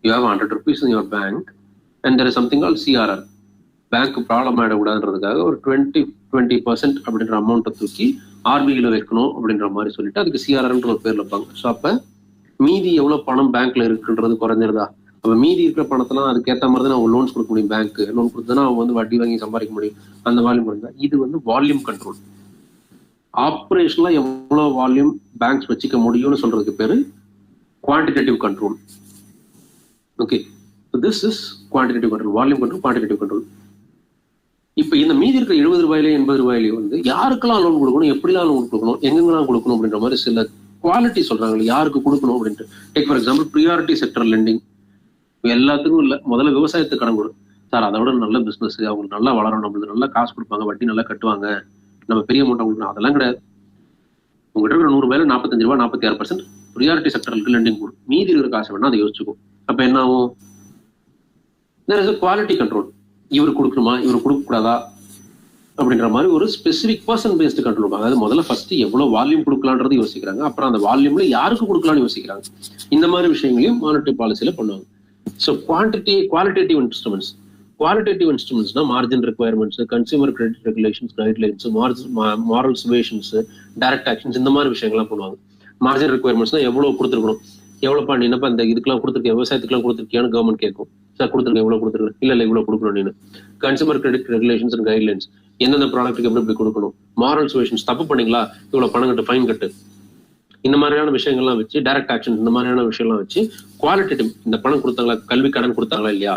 You have 100 rupees in your bank and there is something called CRR. Bank problem ஆயிடக்கூடாதுன்றதுக்காக ஒரு 20% அப்படின்ற அமௌண்ட்டை தூக்கி ஆர்பிஐல வைக்கணும் அப்படின்ற மாதிரி சொல்லிட்டு அதுக்கு சிஆர்ஆர்ன்ற ஒரு பேர்ல வைப்பாங்க. ஸோ அப்ப மீதி எவ்வளவு பணம் பேங்க்ல இருக்குன்றது குறைஞ்சிருதா? அப்ப மீதி இருக்கிற பணத்தெல்லாம் அதுக்கேற்ற மாதிரி தான் அவங்க லோன்ஸ் கொடுக்க முடியும். பேங்க் லோன் கொடுத்தா அவங்க வந்து வட்டி வாங்கி சம்பாதிக்க முடியும். அந்த வால்யூம் கொடுத்தா இது வந்து வால்யூம் கண்ட்ரோல். ஆப்ரேஷனலா எவ்வளவு வால்யூம் பேங்க்ஸ் வச்சுக்க முடியும்னு சொல்றதுக்கு பேரு quantitative control. Okay, this is quantitative control, volume control, quantitative control. இப்ப இந்த மீதி இருக்கிற 70 ரூபாயிலே 80 ரூபாயிலே வந்து யாருக்கெல்லாம் லோன் கொடுக்கணும், எப்படிலாம் லோன் கொடுக்கணும், எங்கெங்கெல்லாம் கொடுக்கணும் அப்படின்ற மாதிரி சில குவாலிட்டி சொல்றாங்க, யாருக்கு கொடுக்கணும் அப்படின்ட்டு. Take for example priority sector lending. எல்லாத்துக்கும் இல்ல, முதல்ல விவசாயத்துக்கு கடன் கொடு சார், அதை விட நல்ல பிசினஸ், அவங்களுக்கு நல்லா வளரணும், நம்மளுக்கு நல்லா காசு கொடுப்பாங்க, வட்டி நல்லா கட்டுவாங்க, நம்ம பெரிய அமௌண்ட் கொடுக்கணும், அதெல்லாம் கிடையாது. உங்ககிட்ட இருக்கிற 100 ரூபாயில 45 ரூபாய் 46% ப்ரியாரிட்டி செக்டருக்கு லெண்டிங் கொடு, மீதி இருக்கிற காசு வேணா அதை யோசிச்சுக்கும். அப்ப என்ன ஆகும்? Quality control. இவரு கொடுக்கணுமா, இவரு கொடுக்க கூடாதா அப்படின்ற மாதிரி ஒரு ஸ்பெசிபிக் பர்சன் பேஸ்டு கண்ட்ரோல். அதாவது முதல்ல ஃபர்ஸ்ட் எவ்வளவு வால்யூம் கொடுக்கலான்றது யோசிக்கிறாங்க, அப்புறம் அந்த வால்யூம்ல யாருக்கு கொடுக்கலாம்னு யோசிக்கிறாங்க. இந்த மாதிரி விஷயங்களையும் மானிட்டரி பாலிசியில பண்ணுவாங்க. So qualitative instruments. குவாலிட்டேட்டிவ் இன்ஸ்ட்ருமெண்ட்ஸ்னா margin requirements, consumer credit regulations, guidelines, moral suasions, direct actions, இந்த மாதிரி விஷயங்கள்லாம் பண்ணுவாங்க. மார்ஜின் ரெக்யர்மெண்ட்ஸ்னா எவ்வளவு கொடுத்துருக்கணும், எவ்வளவு நீ என்னப்பா இந்த இதுக்கெல்லாம் கொடுத்துருக்கேன், விவசாயத்துக்குலாம் கொடுத்துருக்கியான்னு கவர்மெண்ட் கேட்கும். சார் கொடுத்துருக்கேன், எவ்வளவு கொடுத்துருக்கேன், இல்ல இவ்வளவு கொடுக்கணும் நீனு. Consumer credit regulations and guidelines, எந்தெந்த ப்ராடக்ட்டுக்கு எப்படி கொடுக்கணும். மாரல் சுவேஷன்ஸ், தப்பு பண்ணீங்களா இவ்வளவு பணம் கட்டு, ஃபைன் கட்டு, இந்த மாதிரியான விஷயங்கள்லாம் வச்சு, டைரக்ட் ஆக்ஷன் இந்த மாதிரியான விஷயம்லாம் வச்சு குவாலிட்டேட்டிவ். இந்த பணம் கொடுத்தாங்களா, கல்வி கடன் கொடுத்தாங்களா இல்லையா,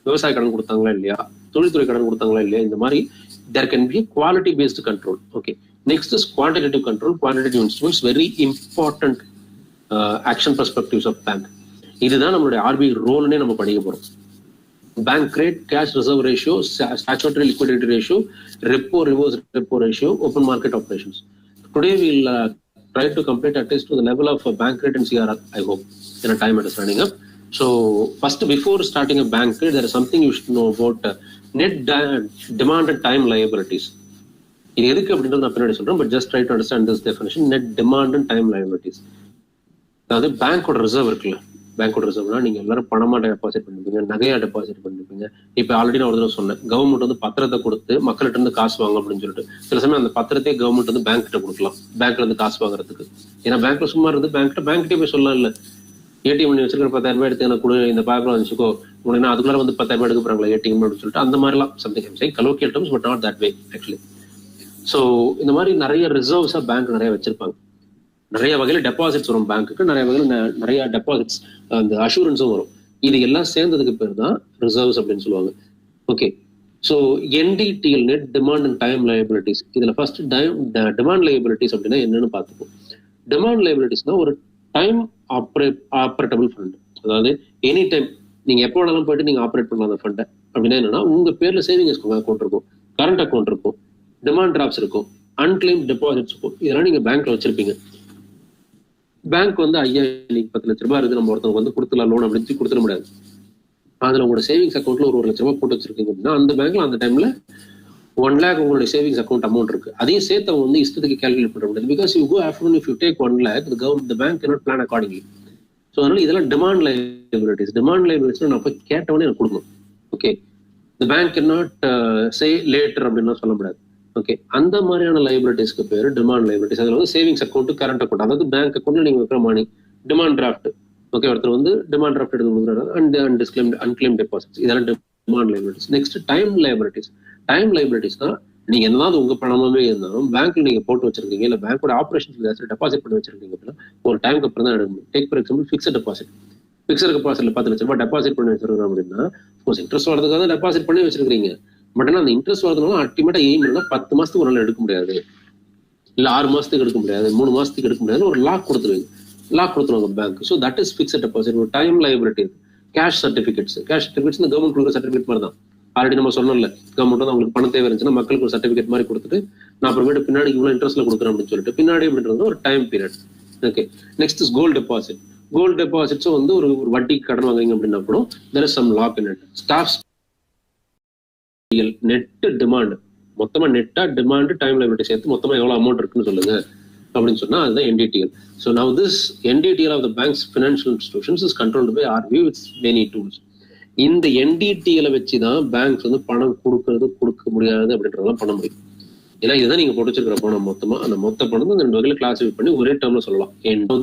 விவசாய கடன் கொடுத்தாங்களா இல்லையா, தொழில்துறை கடன் கொடுத்தாங்களா இல்லையா, இந்த மாதிரி there can be quality based control. Okay, next is quantitative control. Quantitative instruments, very important action perspectives of bank. இதுதான் நம்மளுடைய ஆர்பிஐ ரோல்னே நம்ம படிக்க போறோம். Bank rate, cash reserve ratio, statutory liquidity ratio, repo reverse repo ratio, open market operations. Today we'll try to complete at least to the level of bank rate and CRR, I hope, in a time it is running up. So first, before starting a bank rate, there is something you should know about net demand and time liabilities. இது எதுக்கு அப்படின்றது நான் பின்னாடி சொல்றேன், but just try to understand this definition. Net demand and time liabilities. அதாவது பேங்கோட ரிசர்வ் இருக்குல்ல, பேங்கோட ரிசர்வ்னா நீங்க எல்லாரும் பணமா டெபாசிட் பண்ணிருப்பீங்க, நகையா டெபாசிட் பண்ணிருப்பீங்க. இப்ப ஆல்ரெடி நான் ஒரு தடவை சொன்னேன், கவர்மெண்ட் வந்து பத்திரத்தை கொடுத்து மக்கள்கிட்ட இருந்து காசு வாங்க அப்படின்னு சொல்லிட்டு. சில சமயம் அந்த பத்திரத்தையே கவர்மெண்ட் வந்து பேங்க் கிட்ட கொடுக்கலாம், பேங்க்ல இருந்து காசு வாங்குறதுக்கு. ஏன்னா பேங்க்ல சும்மா இருந்து பேங்க்கிட்டே போய் சொல்லலாம், இல்ல ஏடிஎம் பண்ணி வச்சிருக்கிற 10,000 ரூபாய் எடுத்து எனக்கு இந்த பேங்க்ல வச்சுக்கோ, உனக்கு அதுக்குள்ள வந்து 10,000 ரூபாய் எடுக்க போறாங்களா ஏடிஎம் அப்படின்னு சொல்லிட்டு. அந்த மாதிரிலாம் something colloquial terms, but not that way actually. So இந்த மாதிரி நிறைய ரிசர்வ்ஸா பேங்க் நிறைய வச்சிருப்பாங்க. நிறைய வகையில டெபாசிட்ஸ் வரும் பேங்க்குக்கு, நிறைய வகையில நிறைய டெபாசிட்ஸ், அந்த அஷூரன்ஸும் வரும். இது எல்லாம் சேர்ந்ததுக்கு பேர் தான் ரிசர்வ்ஸ் அப்படின்னு சொல்லுவாங்க. Okay, so NDTL, net demand and time liabilities. இதுல ஃபர்ஸ்ட் டிமாண்ட் லைபிலிட்டிஸ் அப்படின்னா என்னன்னு பார்த்துப்போம். டிமாண்ட் லைபிலிட்டிஸ்னா ஒரு டைம் ஆப்ரேட்டபிள் ஃபண்ட். அதாவது எனி டைம் நீங்க எப்போ வேணாலும் போயிட்டு நீங்க ஆப்ரேட் பண்ணலாம் அந்த ஃபண்டை. அப்படின்னா என்னன்னா, உங்க பேர்ல சேவிங்ஸ் அக்கௌண்ட் இருக்கும், கரண்ட் அக்கௌண்ட் இருக்கும், டிமாண்ட் டிராப்ஸ் இருக்கும், அன்கிளைம் டெபாசிட்ஸ் இருக்கும். இதெல்லாம் நீங்க பேங்க்ல வச்சிருப்பீங்க. பேங்க் வந்து 5,000 10 லட்ச ரூபாய் இருக்கு, நம்ம ஒருத்தவங்க வந்து கொடுத்துலாம் லோன் அப்படின்னு கொடுத்துட முடியாது. அதுல உங்களோட சேவிங்ஸ் அக்கௌண்ட்ல ஒரு 1 லட்ச ரூபாய் போட்டு வச்சிருக்கீங்க அப்படின்னா அந்த பேங்க்ல அந்த டைம்ல 1 lakh உங்களுடைய சேவிங்ஸ் அக்கௌண்ட் அமௌண்ட் இருக்கு. அதையும் சேர்த்து அவங்க வந்து இஷ்டத்துக்கு கால்குலேட் பண்ண முடியாது. Because you go after if you take 1 lakh, the bank cannot plan accordingly. So அதனால இதெல்லாம் டிமாண்ட் லைபிலிட்டிஸ். டிமாண்ட் லைபிலிட்டிஸ் நான் போய் கேட்டவொடனே எனக்கு கொடுக்கணும். ஓகே, இந்த பேங்க் நாட் சே லேட்டர் அப்படின்னு சொல்ல முடியாது. ஓகே, அந்த மாதிரியான லைபிலிட்டிஸ்க்கு பேர் டிமாண்ட் லைபிலிட்டிஸ். அதில் வந்து சேவிங்ஸ் அக்கௌண்ட், கரண்ட் அக்கௌண்ட், அதாவது பேங்க் அக்கௌண்ட்ல நீங்க வைக்கிற மணி, டிமாண்ட் டிராஃப்ட். ஓகே, ஒருத்தர் வந்து டிமாண்ட் டிராஃப்ட் எடுத்து கொடுக்குறாரு, அண்ட் அன்கிளைம் டெபாசிட்ஸ், இதெல்லாம் demand liabilities. Next time liabilities. Time liabilities தான் நீங்க என்னதான் உங்க பணமாவே இருந்தாலும் பேங்க்ல நீங்க போட்டு வச்சிருக்கீங்க, இல்ல பேங்கோட ஆபரேஷன்ஸ் டெபாசிட் பண்ணி வச்சிருக்கீங்க அப்படின்னா ஒரு டைமுக்கு அப்புறம் தான் எடுக்க முடியும். Take for example fixed deposit. Fixed டெபாசிட்ல 10 லட்ச ரூபாய் டெபாசிட் பண்ணி வச்சிருக்கோம் அப்படின்னா இன்ட்ரெஸ்ட் வரதுக்காக தான் டெபாசிட் பண்ணி வச்சிருக்கீங்க. பட் ஆனால் அந்த இன்ட்ரெஸ்ட் வரதுனால அல்டிமேட்டா எய்ம் இல்லைன்னா 10 மாசத்துக்கு ஒரு நாள் எடுக்க முடியாது, இல்ல 6 மாசத்துக்கு எடுக்க முடியாது, 3 மாசத்துக்கு எடுக்க முடியாது, ஒரு லாக் கொடுத்துருவீங்க. லாக் கொடுத்துருவாங்க bank. So that is fixed deposit. ஒரு time liability. Cash certificates. Cash certificates இந்த கவர்மெண்ட் கொடுக்குற சர்டிஃபிகேட் மாதிரி தான். ஆல்ரெடி நம்ம சொன்னோம்ல, கவர்மெண்ட் வந்து அவங்களுக்கு பணம் தேவை இருந்துச்சுன்னா மக்களுக்கு ஒரு சர்டிஃபிகேட் மாதிரி கொடுத்துட்டு நான் அப்புறமேட்டு பின்னாடி இவ்வளோ இன்ட்ரெஸ்ட்ல கொடுக்குறேன் அப்படின்னு சொல்லிட்டு பின்னாடி அப்படின்றது ஒரு time period. Okay, next is gold deposit. Gold டெபாசிட்ஸும் வந்து ஒரு வட்டிக்கு கடன் வாங்குறீங்க அப்படின்னா கூட there is some lock in it. Staff net demand, மொத்தமா நெட்டா டிமாண்ட் டைம் லைபிலிட்டி சேர்த்து மொத்தமா எவ்வளவு அமௌண்ட் இருக்குன்னு சொல்லுங்க அப்படின்னு சொன்னா அதுதான் NDTL. So now this NDTL of the bank's financial institutions is controlled by RBI with many tools. இந்த NDTL வச்சுதான் பேங்க்ஸ் வந்து பணம் கொடுக்க முடியாது அப்படின்றதெல்லாம் பண்ண முடியும். ஏன்னா இதுதான் நீங்க போட்டு வச்சிருக்கிற பணம் மொத்தமா, அந்த மொத்த பணம் இந்த 2 வகையில கிளாசிஃபை பண்ணி ஒரே டேர்ம்ல சொல்லலாம்.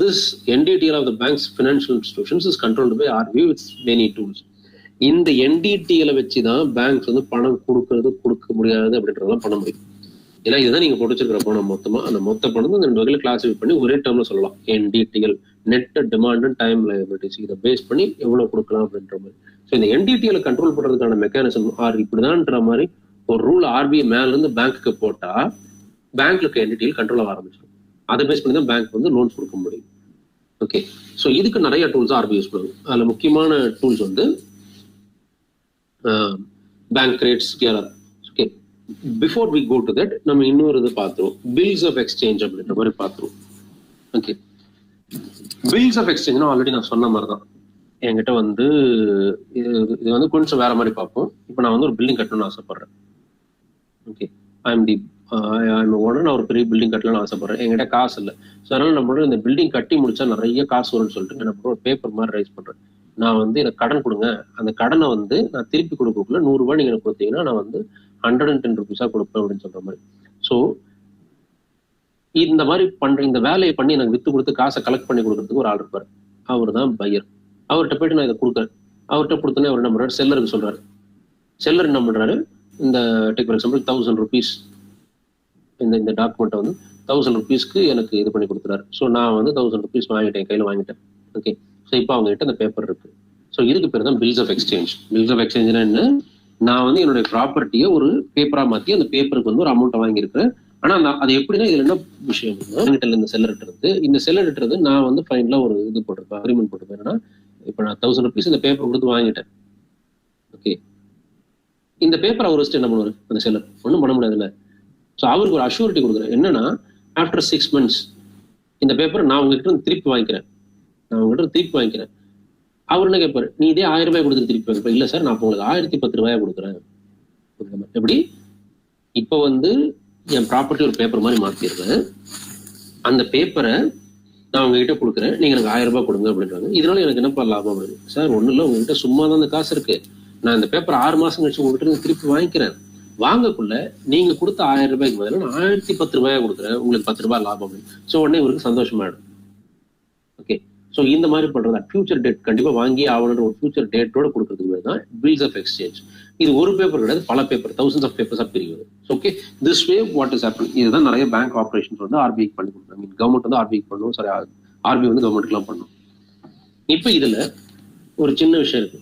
This NDTL of the bank's financial institutions is controlled by RBI with many tools. இந்த NDTL வச்சுதான் பேங்க்ஸ் வந்து பணம் கொடுக்க முடியாது அப்படின்றதெல்லாம் பண்ண முடியும். ஏன்னா இதுதான் நீங்க போட்டு வச்சிருக்கிற பணம் மொத்தமா, அந்த மொத்த பணம் இந்த 2 வகையில கிளாசிஃபை பண்ணி ஒரே டேர்ம்ல சொல்லலாம். NDTL, net demand and time liabilities, இதை பேஸ் பண்ணி எவ்வளவு கொடுக்கலாம் அப்படின்ற மாதிரி. ஸோ இந்த NDTL கண்ட்ரோல் பண்றதுக்கான மெக்கானிசம் இப்படிதான்ற மாதிரி ஒரு ரூல் RBI மேல இருந்து பேங்க்கு போட்டா பேங்க்ல இருக்க NDTL கண்ட்ரோல் ஆக ஆரம்பிச்சிடும். அதை பேஸ் பண்ணி தான் பேங்க் வந்து லோன்ஸ் கொடுக்க முடியும். ஓகே, ஸோ இதுக்கு நிறைய டூல்ஸ் RBI யூஸ் பண்ணுவாங்க. அதுல முக்கியமான டூல்ஸ் வந்து bank rates. Okay, before we go to that நம்ம இன்னொரு இது பார்த்துருவோம், பில்ஸ் ஆஃப் எக்ஸ்சேஞ்ச் அப்படின்ற மாதிரி பார்த்துருவோம். ஓகே, பில்ஸ் ஆஃப் எக்ஸ்சேஞ்ச்னா ஆல்ரெடி நான் சொன்ன மாதிரி தான். என்கிட்ட வந்து இது வந்து கொஞ்சம் வேற மாதிரி பார்ப்போம். இப்போ நான் வந்து ஒரு பில்டிங் கட்டணும்னு ஆசைப்படுறேன். ஓகே, ஐம் ஓனர், நான் ஒரு பெரிய பில்டிங் கட்டலாம்னு ஆசைப்படுறேன். என்கிட்ட காசு இல்லை. ஸோ அதனால நம்ம இந்த பில்டிங் கட்டி முடிச்சா நிறைய காசு வரும்னு சொல்லிட்டு நான் ஒரு பேப்பர் மாதிரி ரைஸ் பண்றேன். நான் வந்து எனக்கு கடன் கொடுங்க, அந்த கடனை வந்து நான் திருப்பி கொடுக்கக்குள்ள 100 ரூபாய் நீங்க எனக்கு கொடுத்தீங்கன்னா நான் வந்து 110 ருபீஸா கொடுப்பேன் அப்படின்னு சொல்ற மாதிரி. ஸோ இந்த மாதிரி இந்த வேலையை பண்ணி எனக்கு வித்து கொடுத்து காசை கலெக்ட் பண்ணி கொடுக்கறதுக்கு ஒரு ஆள் இருப்பார். அவர் தான் பையர். அவர்கிட்ட போயிட்டு நான் இதை கொடுக்குறேன். அவர்கிட்ட கொடுத்தோன்னே அவர் என்ன பண்றாரு, செல்லருக்கு சொல்றாரு. செல்லர் என்ன பண்றாரு, இந்த டேக் ஃபார் எக்ஸாம்பிள் 1000 ருபீஸ் இந்த டாக்குமெண்ட்டை வந்து 1000 ருபீஸ்க்கு எனக்கு இது பண்ணி கொடுத்துறாரு. ஸோ நான் வந்து 1000 ருபீஸ் வாங்கிட்டேன், கையில் வாங்கிட்டேன். ஓகே, ஸோ இப்போ அவங்க கிட்ட அந்த பேப்பர் இருக்கு. ஸோ இதுக்கு பேர் தான் bills of exchange. Bills of எக்ஸ்சேஞ்ச்னா என்ன, நான் வந்து என்னுடைய ப்ராப்பர்ட்டியை ஒரு பேப்பரா மாற்றி அந்த பேப்பருக்கு வந்து ஒரு அமௌண்ட்டை வாங்கியிருக்கிறேன். ஆனா அது எப்படின்னா இதுல என்ன விஷயம், இந்த செல்லர்கிட்ட இருந்து நான் வந்து ஃபைனலா ஒரு இது போட்டிருப்பேன், அக்ரிமெண்ட் போட்டிருப்பேன். என்னன்னா இப்ப நான் 1000 ருபீஸ் இந்த பேப்பர் கொடுத்து வாங்கிட்டேன். ஓகே, இந்த பேப்பர் அவர் வச்சுட்டு என்ன பண்ணுவாரு, அந்த செல்லர் ஒன்றும் பண்ண முடியாதுல்ல. ஸோ அவருக்கு ஒரு அஷூரிட்டி கொடுக்குறேன். என்னன்னா ஆஃப்டர் 6 months இந்த பேப்பர் நான் உங்ககிட்ட திருப்பி வாங்கிக்கிறேன். அவர் என்ன கேட்பாரு, நீ இதே 1000 ரூபாய் கொடுத்துட்டு திருப்பி வாங்கிப்பேன். இல்ல சார், நான் உங்களுக்கு 1010 ரூபாய் கொடுக்குறேன். எப்படி, இப்போ வந்து என் ப்ராப்பர்ட்டி ஒரு பேப்பர் மாதிரி மாத்திடுறேன், அந்த பேப்பரை நான் உங்ககிட்ட கொடுக்குறேன், நீங்க எனக்கு 1000 ரூபாய் கொடுங்க அப்படின்றாங்க. இதனால எனக்கு என்னப்பா லாபம் வருது சார்? ஒன்றும் இல்லை, உங்ககிட்ட சும்மா தான் அந்த காசு இருக்கு. நான் இந்த பேப்பர் 6 மாசம் கழிச்சு உங்ககிட்ட திருப்பி வாங்கிக்கிறேன். வாங்கக்குள்ள நீங்க கொடுத்த 1000 ரூபாய்க்கு பதிலாக நான் 1010 ரூபாயா கொடுக்குறேன், உங்களுக்கு 10 ரூபாய் லாபம் அப்படின்னு. ஸோ உடனே இவருக்கு சந்தோஷமாயிடும். ஓகே, ஸோ இந்த மாதிரி பண்றது ஃபியூச்சர் டேட் கண்டிப்பா வாங்கி ஆகணுன்ற ஒரு ஃபியூச்சர் டேட்டோட கொடுக்கறதுக்கு தான் பில்ஸ் ஆஃப் எக்ஸ்சேஞ்ச். இது ஒரு பேப்பர் கிடையாது, பல பேப்பர், thousands ஆஃப் பேப்பர்ஸா பிரியுது. Okay, this way what is happening. இதுதான் நிறைய பேங்க் ஆப்ரேஷன்ஸ் வந்து RBI பண்ணி கொடுக்குறாங்க. கவர்மெண்ட் வந்து RBI பண்ணும், சாரி RBI வந்து கவர்மெண்ட்லாம் பண்ணும். இப்போ இதுல ஒரு சின்ன விஷயம் இருக்கு.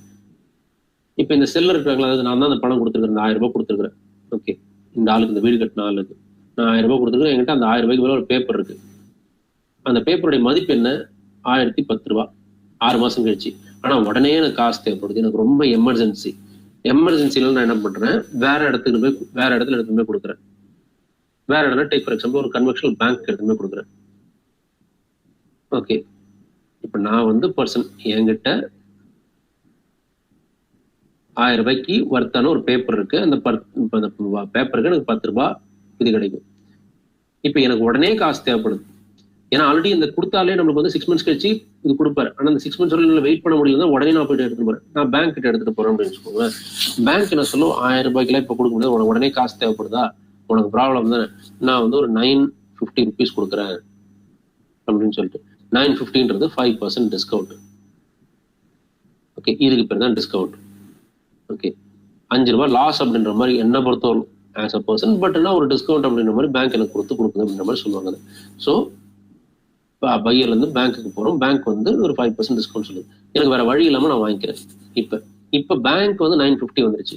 இப்போ இந்த செல்லர் இருக்காங்களா, அதாவது நான் தான் அந்த பணம் கொடுத்துருக்கேன், 1000 ரூபாய் கொடுத்துருக்கேன். ஓகே, இந்த ஆளுக்கு, இந்த வீடு கட்டின ஆளுக்கு நான் 1000 ரூபாய் கொடுத்துருக்கேன். என்கிட்ட அந்த 1000 ரூபாய்க்கு மேலே ஒரு பேப்பர் இருக்கு. அந்த பேப்பருடைய மதிப்பு என்ன, 1010 ரூபாய் 6 மாசம் கழிச்சு. ஆனா உடனே எனக்கு காசு தேவைப்படுது, எனக்கு ரொம்ப எமர்ஜென்சில நான் என்ன பண்றேன், வேற இடத்துல எடுத்து போய் கொடுக்குறேன். வேற இடத்துல டேக் ஃபார் எக்ஸாம்பிள் ஒரு கன்வென்ஷனல் பேங்க் எடுத்து போய் கொடுக்குறேன். ஓகே, இப்ப நான் வந்து பர்சன், என்கிட்ட 1000 ரூபாய்க்கு வர்த்தான ஒரு பேப்பர் இருக்கு. அந்த பேப்பருக்கு எனக்கு 10 ரூபாய் இது கிடைக்கும். இப்ப எனக்கு உடனே காசு தேவைப்படுது. ஏன்னா ஆல்ரெடி இந்த கொடுத்தாலே நம்மளுக்கு வந்து 6 months கழிச்சு இது கொடுப்பாரு. ஆனா அந்த 6 months வரைக்கும் வெயிட் பண்ண முடியல, உடனே நான் போயிட்டு எடுத்துட்டு போறேன். நான் பேங்க் கிட்ட எடுத்துட்டு போறேன் அப்படின்னு வச்சுக்கோங்க. பேங்க் என்ன சொல்லும், 1000 ரூபாய்க்குலாம் இப்ப கொடுக்க முடியாது, உனக்கு உடனே காசு தேவைப்படுதா, உனக்கு ப்ராப்ளம் தானே, நான் வந்து ஒரு 950 rupees கொடுக்குறேன் அப்படின்னு சொல்லிட்டு 950ன்றது 5% டிஸ்கவுண்ட். ஓகே, இதுக்கு பேர் தான் டிஸ்கவுண்ட். ஓகே, 5 ரூபாய் லாஸ் அப்படின்ற மாதிரி என்ன பொறுத்தவரை ஆஸ் அ பர்சன், பட் என்ன ஒரு டிஸ்கவுண்ட் அப்படின்ற மாதிரி பேங்க் எனக்கு கொடுக்குது அப்படின்ற மாதிரி சொல்லுவாங்க. ஸோ பையர்ல இருந்து பேங்க்குக்கு போறோம், பேங்க் வந்து ஒரு 5% டிஸ்கவுண்ட் சொல்லுது, எனக்கு வேற வழி இல்லாம நான் வாங்கிக்கிறேன். இப்ப பேங்க் வந்து 950 வந்துருச்சு.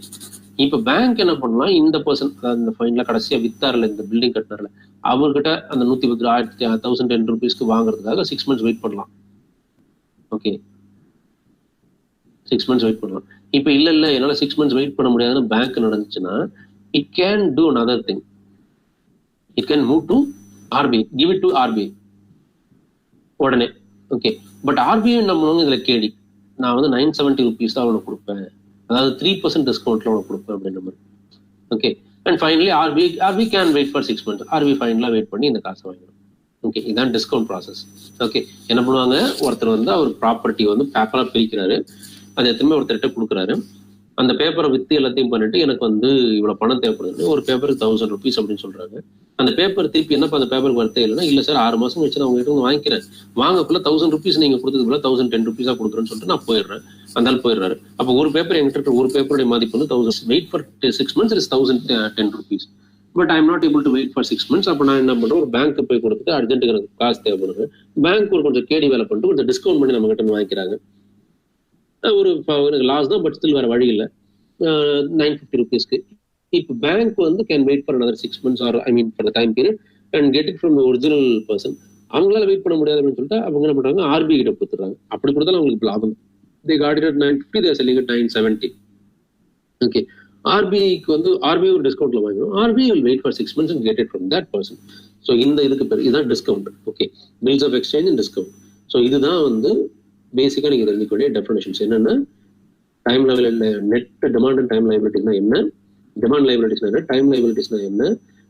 இப்ப பேங்க் என்ன பண்ணலாம், இந்த பர்சன் அந்த ஃபைன்ல கடைசியா வித்தார்ல, இந்த பில்டிங் கட்டினார்ல, அவர்கிட்ட அந்த 110 rupeesக்கு வாங்குறதுக்காக 6 months வெயிட் பண்ணலாம். ஓகே, 6 months வெயிட் பண்ணலாம். இப்ப இல்ல என்னால 6 months வெயிட் பண்ண முடியாதுன்னு பேங்க் நடந்துச்சுன்னா, it can do another thing. It can move to RBI, give it to RBI உடனே. ஓகே, பட் RBI நம்மளும் இதுல கேடி, நான் வந்து 970 rupees தான் அவனுக்கு கொடுப்பேன், அதாவது 3% டிஸ்கவுண்ட்ல அவனுக்கு கொடுப்பேன் அப்படின்ற மாதிரி. Okay, and finally RBI can wait for 6 months. RBI ஃபைனலா வெயிட் பண்ணி இந்த காசை வாங்கிடும். ஓகே, இதுதான் டிஸ்கவுண்ட் ப்ராசஸ். ஓகே, என்ன பண்ணுவாங்க, ஒருத்தர் வந்து அவர் ப்ராப்பர்ட்டி வந்து பேப்பரா பிரிக்கிறாரு, அது எத்தனை ஒருத்தர்கிட்ட கொடுக்குறாரு, அந்த பேப்பரை வித்து எல்லாத்தையும் பண்ணிட்டு எனக்கு வந்து இவ்வளவு பணம் தேவைப்படுது, ஒரு பேப்பருக்கு 1000 rupees அப்படின்னு சொல்றாங்க. அந்த பேப்பர் திருப்பி என்னப்பா அந்த பேப்பருக்கு வரத்தே இல்லைன்னா, இல்ல சார் 6 மாசம் வச்சு நான் உங்ககிட்ட வந்து வாங்கிக்கிறேன், வாங்கக்குள்ள 1000 rupees நீங்க கொடுத்ததுக்குள்ள 1010 rupees கொடுக்குறேன்னு சொல்லிட்டு நான் போயிடுறேன். அந்த போயிடுறாரு. அப்போ ஒரு பேப்பர் என்கிட்ட, ஒரு பேப்பருடைய மதிப்பு வந்து 1000. Wait for 6 months is 1010 rupees. But I am not able to wait for 6 months. அப்போ நான் என்ன பண்றேன், ஒரு பேங்க்கு போய் கொடுத்துட்டு அர்ஜென்ட்டுக்கு எனக்கு காசு தேவைப்படுது, பேங்க் ஒரு கொஞ்சம் கேடி வேலை பண்ணிட்டு கொஞ்சம் டிஸ்கவுண்ட் பண்ணி நம்ம கிட்ட வாங்கிக்கிறாங்க. ஒரு எனக்கு லாஸ் தான், பட் ஸ்டில் வேற வழி இல்லை, 950 rupeesக்கு. இப்போ பேங்க் வந்து can wait for another 6 months or I mean for the time period and get it from the original person. அவங்களால வெயிட் பண்ண முடியாது அப்படின்னு சொல்லிட்டு அவங்க என்ன பண்றாங்க, RBI கிட்ட கொடுத்துறாங்க. அப்படி கொடுத்தாலும் அவங்களுக்கு லாபம். they got it at 950, they are selling at 970. Okay, RBIக்கு வந்து RBI ஒரு டிஸ்கவுண்ட்ல வாங்கிடும், RBI will wait for 6 months and get it from that person. So இந்த இதுக்கு பேர் இதுதான் discount. Okay, bills of exchange and discount. So இதுதான் வந்து பேசிக்கா நீங்க தெரிஞ்சுக்கூடிய டெஃபினேஷன்ஸ். என்னன்னா, time level net demand and time லைபிலிட்டிஸ்னா என்ன, டிமாண்ட் லைபிலிட்டிஸ்னா என்ன, டைம் லைபிலிட்டிஸ்னா என்ன,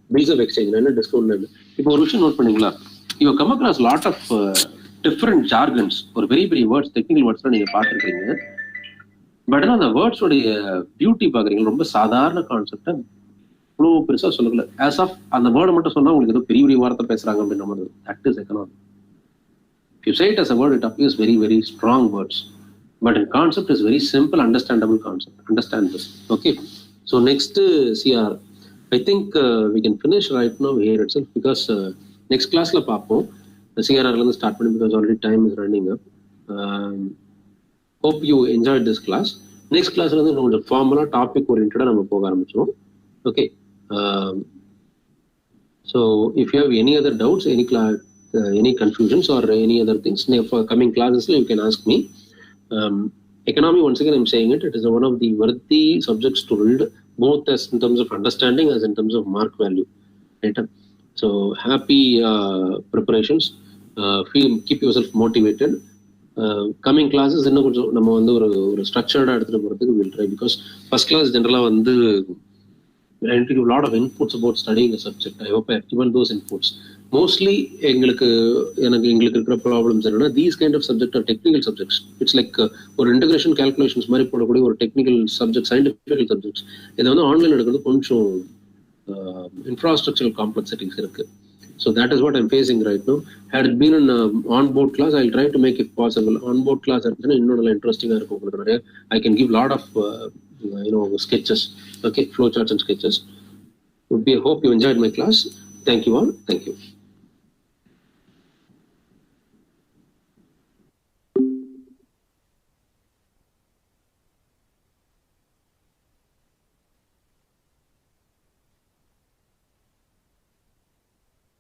பில்ஸ் ஆஃப் எக்ஸ்சேஞ்ச் என்ன, டிஸ்கவுண்ட் என்ன. இப்போ ஒரு விஷயம் நோட் பண்ணீங்களா, you come across lot of different jargons, ஒரு பெரிய பெரிய வேர்ட்ஸ், டெக்னிக்கல் வேர்ட்ஸ்லாம் நீங்க பார்த்துருக்கீங்க. பட் ஆனால் அந்த வேர்ட்ஸோடைய பியூட்டி பார்க்குறீங்க, ரொம்ப சாதாரண கான்செப்டை இவ்வளோ பெருசாக சொல்லல. ஆஸ் ஆஃப் அந்த வேர்டை மட்டும் சொன்னா உங்களுக்கு ஏதோ பெரிய பெரிய வார்த்தை பேசுறாங்க அப்படின்ற மாதிரி. That is economy. If you say it as a word, it appears very, very strong words. But in concept, is very simple, understandable concept. Understand this. Okay. So next CR, I think we can finish right now here itself, because next class la paapom. The CR la start panni because already time is running up. Hope you enjoyed this class. Next class la the formula topic oriented நம்ம போக ஆரம்பிச்சோம். Okay. So if you have any other doubts, any confusions or any other things for coming classes, you can ask me. Economy, once again I'm saying it is one of the worthy subjects to read, both as in terms of understanding as in terms of mark value, right? So happy preparations, keep yourself motivated. Coming classes இன்னும் கொஞ்சம் நம்ம வந்து ஒரு ஸ்ட்ரக்சர்டா எடுத்துட்டு போறதுக்கு we'll try, because first class generally வந்து I need to give a lot of inputs about studying a subject. I hope I have given those inputs. Mostly எங்களுக்கு இருக்கிற ப்ராப்ளம்ஸ் என்னன்னா, these kind of subject are technical subjects. It's like ஒரு இன்டகிரேஷன் கால்குலேஷன்ஸ் மாதிரி போடக்கூடிய ஒரு டெக்னிக்கல் சப்ஜெக்ட், சயின்டிஃபிக்கல் சப்ஜெக்ட்ஸ். இதை வந்து ஆன்லைன் எடுக்கிறது கொஞ்சம் இன்ஃப்ராஸ்ட்ரக்சரல் காம்ப்ளெக்சிட்டிஸ் இருக்கு. So that is what I'm facing right now. Had it been an on-board class, I'll try to make it possible. On-board class இருந்துச்சுன்னா இன்னும் நல்லா இன்ட்ரெஸ்டிங்காக இருக்கும் உங்களுக்கு. நிறைய I can give lot of sketches, okay, flow charts and sketches. Hope you enjoyed my class. Thank you all. Thank you.